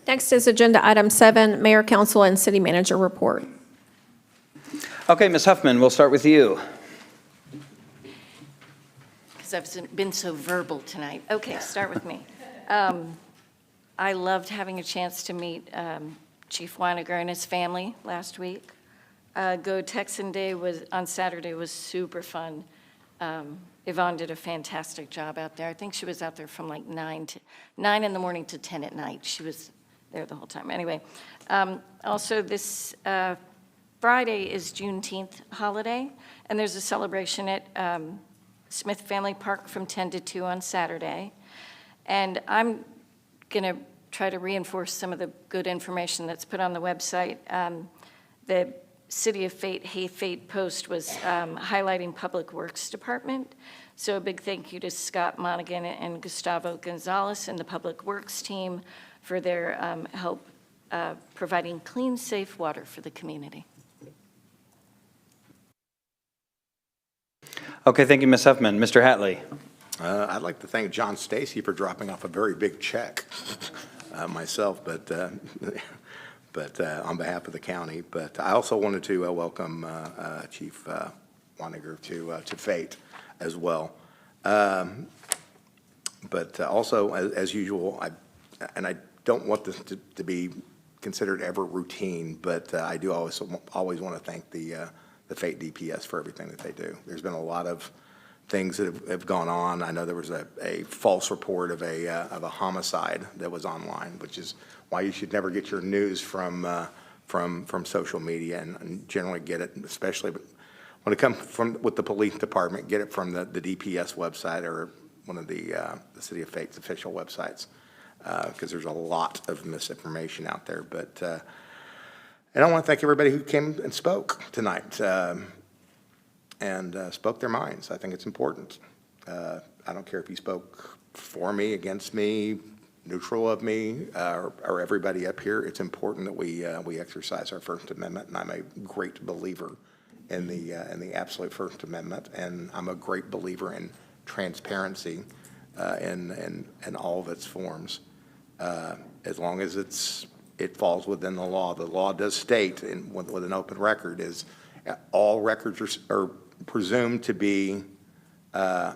Next is Agenda Item 7, Mayor, Council, and City Manager Report. Okay, Ms. Huffman, we'll start with you. Because I've been so verbal tonight. Okay, start with me. I loved having a chance to meet Chief Weiniger and his family last week. Go Texan Day on Saturday was super fun. Yvonne did a fantastic job out there. I think she was out there from like 9 in the morning to 10 at night. She was there the whole time. Anyway, also this Friday is Juneteenth holiday, and there's a celebration at Smith Family Park from 10 to 2 on Saturday. And I'm going to try to reinforce some of the good information that's put on the website. The City of Fate, Hey Fate post was highlighting Public Works Department. So a big thank you to Scott Monaghan and Gustavo Gonzalez and the Public Works team for their help providing clean, safe water for the community. Okay, thank you, Ms. Huffman. Mr. Hatley. I'd like to thank John Stacy for dropping off a very big check myself, but on behalf of the county. But I also wanted to welcome Chief Weiniger to Fate as well. But also, as usual, I don't want this to be considered ever routine, but I do always want to thank the Fate DPS for everything that they do. There's been a lot of things that have gone on. I know there was a false report of a homicide that was online, which is why you should never get your news from social media, and generally get it, especially when it comes with the police department, get it from the DPS website or one of the City of Fate's official websites, because there's a lot of misinformation out there. But and I want to thank everybody who came and spoke tonight. And spoke their minds. I think it's important. I don't care if you spoke for me, against me, neutral of me, or everybody up here. It's important that we exercise our First Amendment, and I'm a great believer in the absolute First Amendment, and I'm a great believer in transparency in all of its forms, as long as it falls within the law. The law does state, with an open record, is all records are presumed to be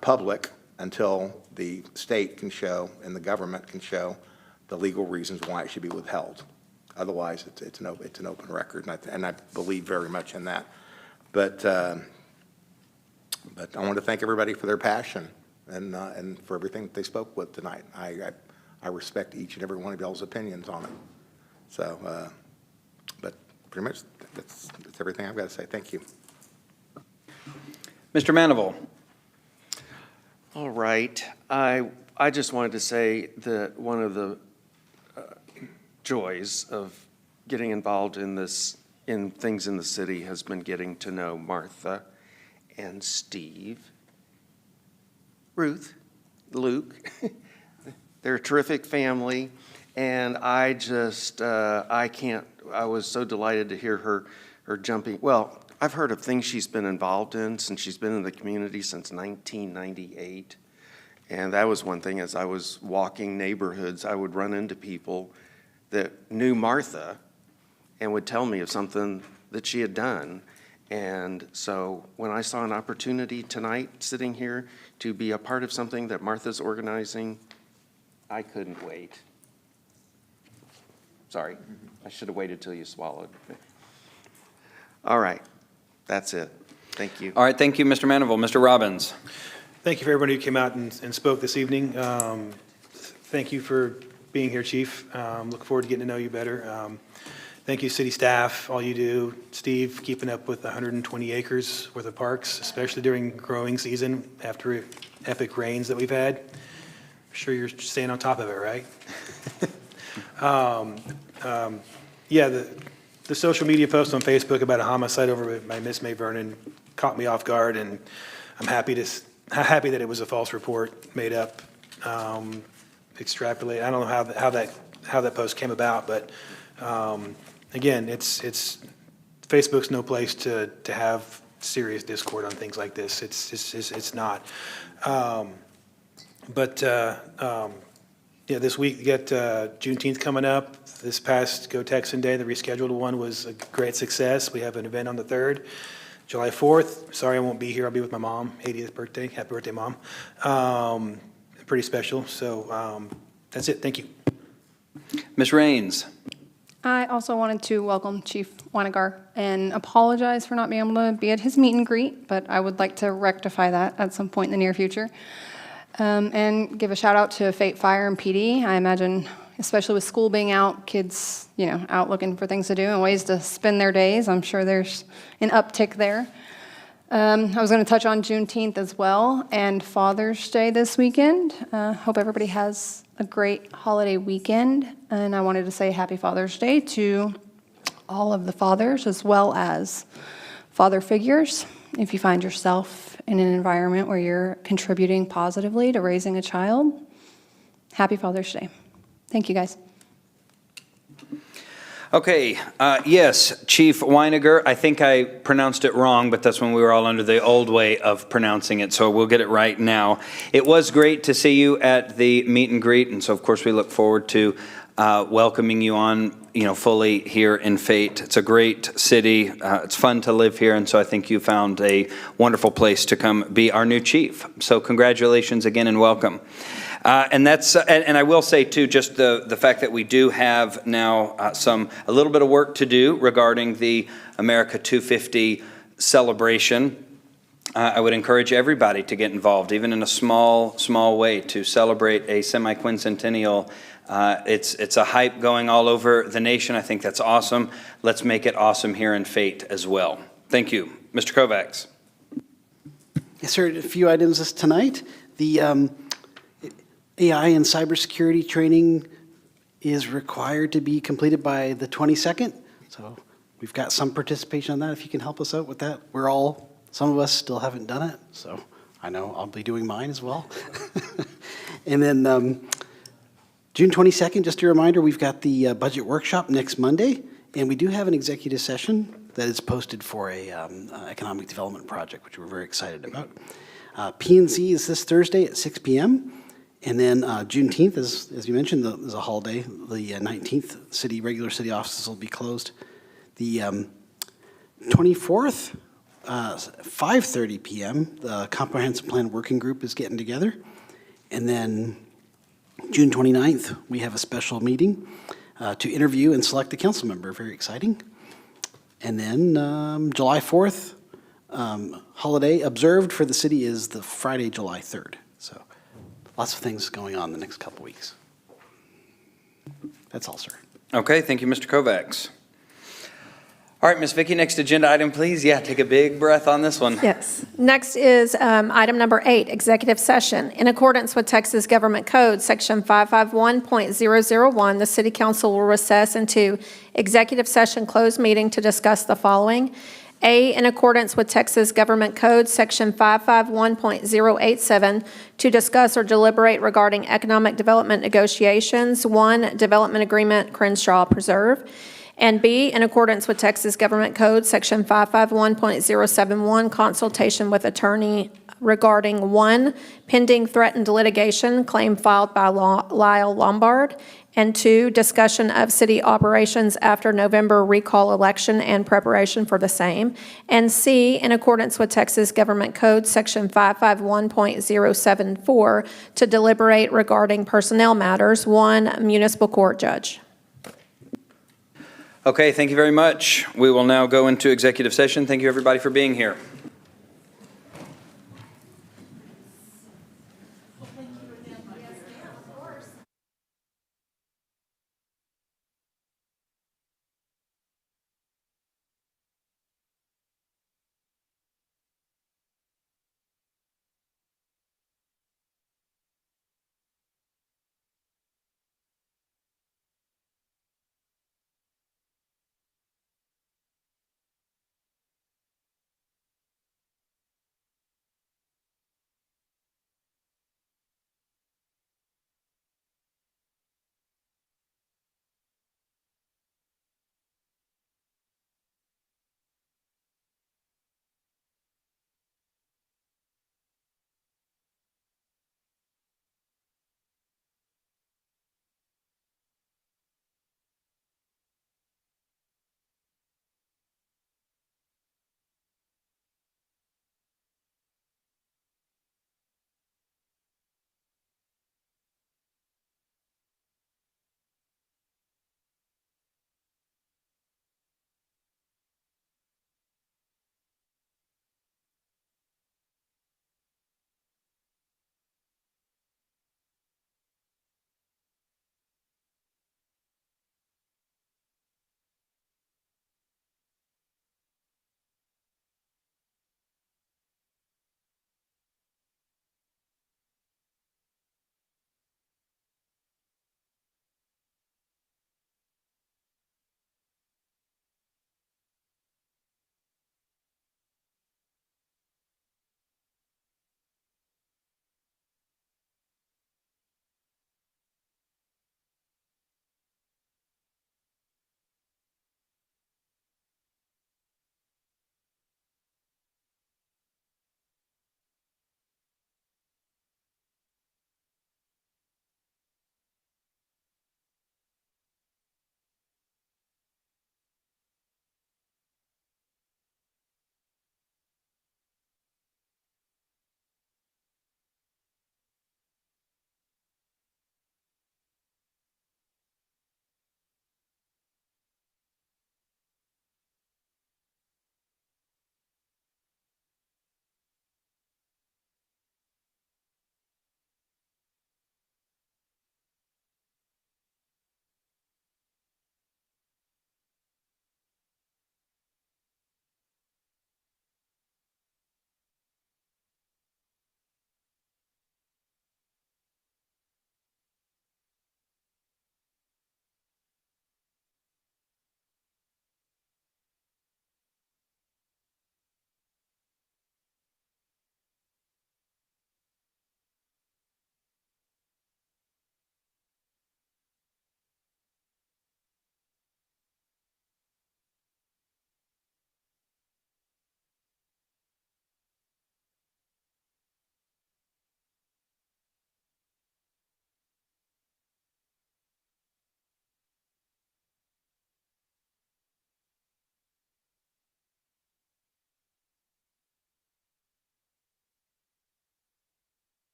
public until the state can show and the government can show the legal reasons why it should be withheld. Otherwise, it's an open record, and I believe very much in that. But I want to thank everybody for their passion and for everything that they spoke with tonight. I respect each and every one of y'all's opinions on it. So, but pretty much that's everything I've got to say. Thank you. Mr. Manival. All right. I just wanted to say that one of the joys of getting involved in things in the city has been getting to know Martha and Steve, Ruth, Luke. They're a terrific family, and I was so delighted to hear her jumping. Well, I've heard of things she's been involved in since she's been in the community since 1998. And that was one thing. As I was walking neighborhoods, I would run into people that knew Martha and would tell me of something that she had done. And so when I saw an opportunity tonight sitting here to be a part of something that Martha's organizing, I couldn't wait. Sorry, I should have waited till you swallowed. All right. That's it. Thank you. All right, thank you, Mr. Manival. Mr. Robbins. Thank you for everybody who came out and spoke this evening. Thank you for being here, Chief. Look forward to getting to know you better. Thank you, city staff, all you do. Steve, keeping up with 120 acres worth of parks, especially during growing season after epic rains that we've had. I'm sure you're staying on top of it, right? Yeah, the social media post on Facebook about a homicide over by Miss May Vernon caught me off guard, and I'm happy that it was a false report made up, extrapolate. I don't know how that post came about, but again, it's Facebook's no place to have serious discord on things like this. It's not. Yeah, this week you got Juneteenth coming up. This past Go Texan Day, the rescheduled one, was a great success. We have an event on the 3rd. July 4th, sorry I won't be here. I'll be with my mom, 80th birthday. Happy birthday, Mom. Pretty special. So that's it. Thank you. Ms. Raines. I also wanted to welcome Chief Weiniger and apologize for not being able to be at his meet and greet, but I would like to rectify that at some point in the near future. And give a shout out to Fate Fire and PD. I imagine, especially with school being out, kids, out looking for things to do and ways to spend their days. I'm sure there's an uptick there. I was going to touch on Juneteenth as well and Father's Day this weekend. Hope everybody has a great holiday weekend. And I wanted to say Happy Father's Day to all of the fathers as well as father figures. If you find yourself in an environment where you're contributing positively to raising a child, Happy Father's Day. Thank you, guys. Okay, yes, Chief Weiniger, I think I pronounced it wrong, but that's when we were all under the old way of pronouncing it, so we'll get it right now. It was great to see you at the meet and greet, and so of course we look forward to welcoming you on, fully here in Fate. It's a great city. It's fun to live here, and so I think you found a wonderful place to come be our new chief. So congratulations again and welcome. And I will say too, just the fact that we do have now a little bit of work to do regarding the America 250 celebration. I would encourage everybody to get involved, even in a small way, to celebrate a semi-quincentennial. It's a hype going all over the nation. I think that's awesome. Let's make it awesome here in Fate as well. Thank you. Mr. Kovacs. Yes, sir. A few items tonight. The AI and cybersecurity training is required to be completed by the 22nd. So we've got some participation on that. If you can help us out with that. Some of us still haven't done it. So I know I'll be doing mine as well. And then June 22nd, just a reminder, we've got the budget workshop next Monday. And we do have an executive session that is posted for a economic development project, which we're very excited about. P&Z is this Thursday at 6 p.m. And then Juneteenth, as you mentioned, is a holiday. The 19th, regular city offices will be closed. The 24th, 5:30 p.m., the Comprehensive Plan Working Group is getting together. And then June 29th, we have a special meeting to interview and select a council member. Very exciting. And then July 4th, holiday observed for the city is the Friday, July 3rd. So lots of things going on the next couple weeks. That's all, sir. Okay, thank you, Mr. Kovacs. All right, Ms. Vicki, next agenda item, please. Yeah, take a big breath on this one. Yes. Next is item number 8, executive session. In accordance with Texas Government Code, Section 551.001, the City Council will recess into executive session closed meeting to discuss the following. A, in accordance with Texas Government Code, Section 551.087, to discuss or deliberate regarding economic development negotiations, 1, development agreement, Crenshaw Preserve. And B, in accordance with Texas Government Code, Section 551.071, consultation with attorney regarding 1, pending threatened litigation, claim filed by Lyle Lombard, and 2, discussion of city operations after November recall election and preparation for the same, and C, in accordance with Texas Government Code, Section 551.074, to deliberate regarding personnel matters, 1, municipal court judge. Okay, thank you very much. We will now go into executive session. Thank you, everybody, for being here.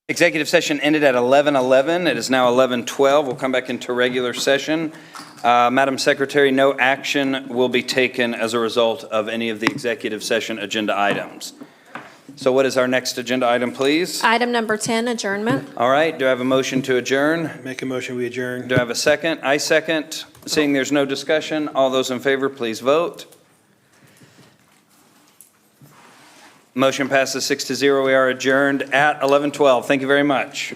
Executive session ended at 11:11. It is now 11:12. We'll come back into regular session. Madam Secretary, no action will be taken as a result of any of the executive session agenda items. So what is our next agenda item, please? Item number 10, adjournment. All right, do I have a motion to adjourn? Make a motion, we adjourn. Do I have a second? I second. Seeing there's no discussion, all those in favor, please vote. Motion passes 6-0. We are adjourned at 11:12. Thank you very much.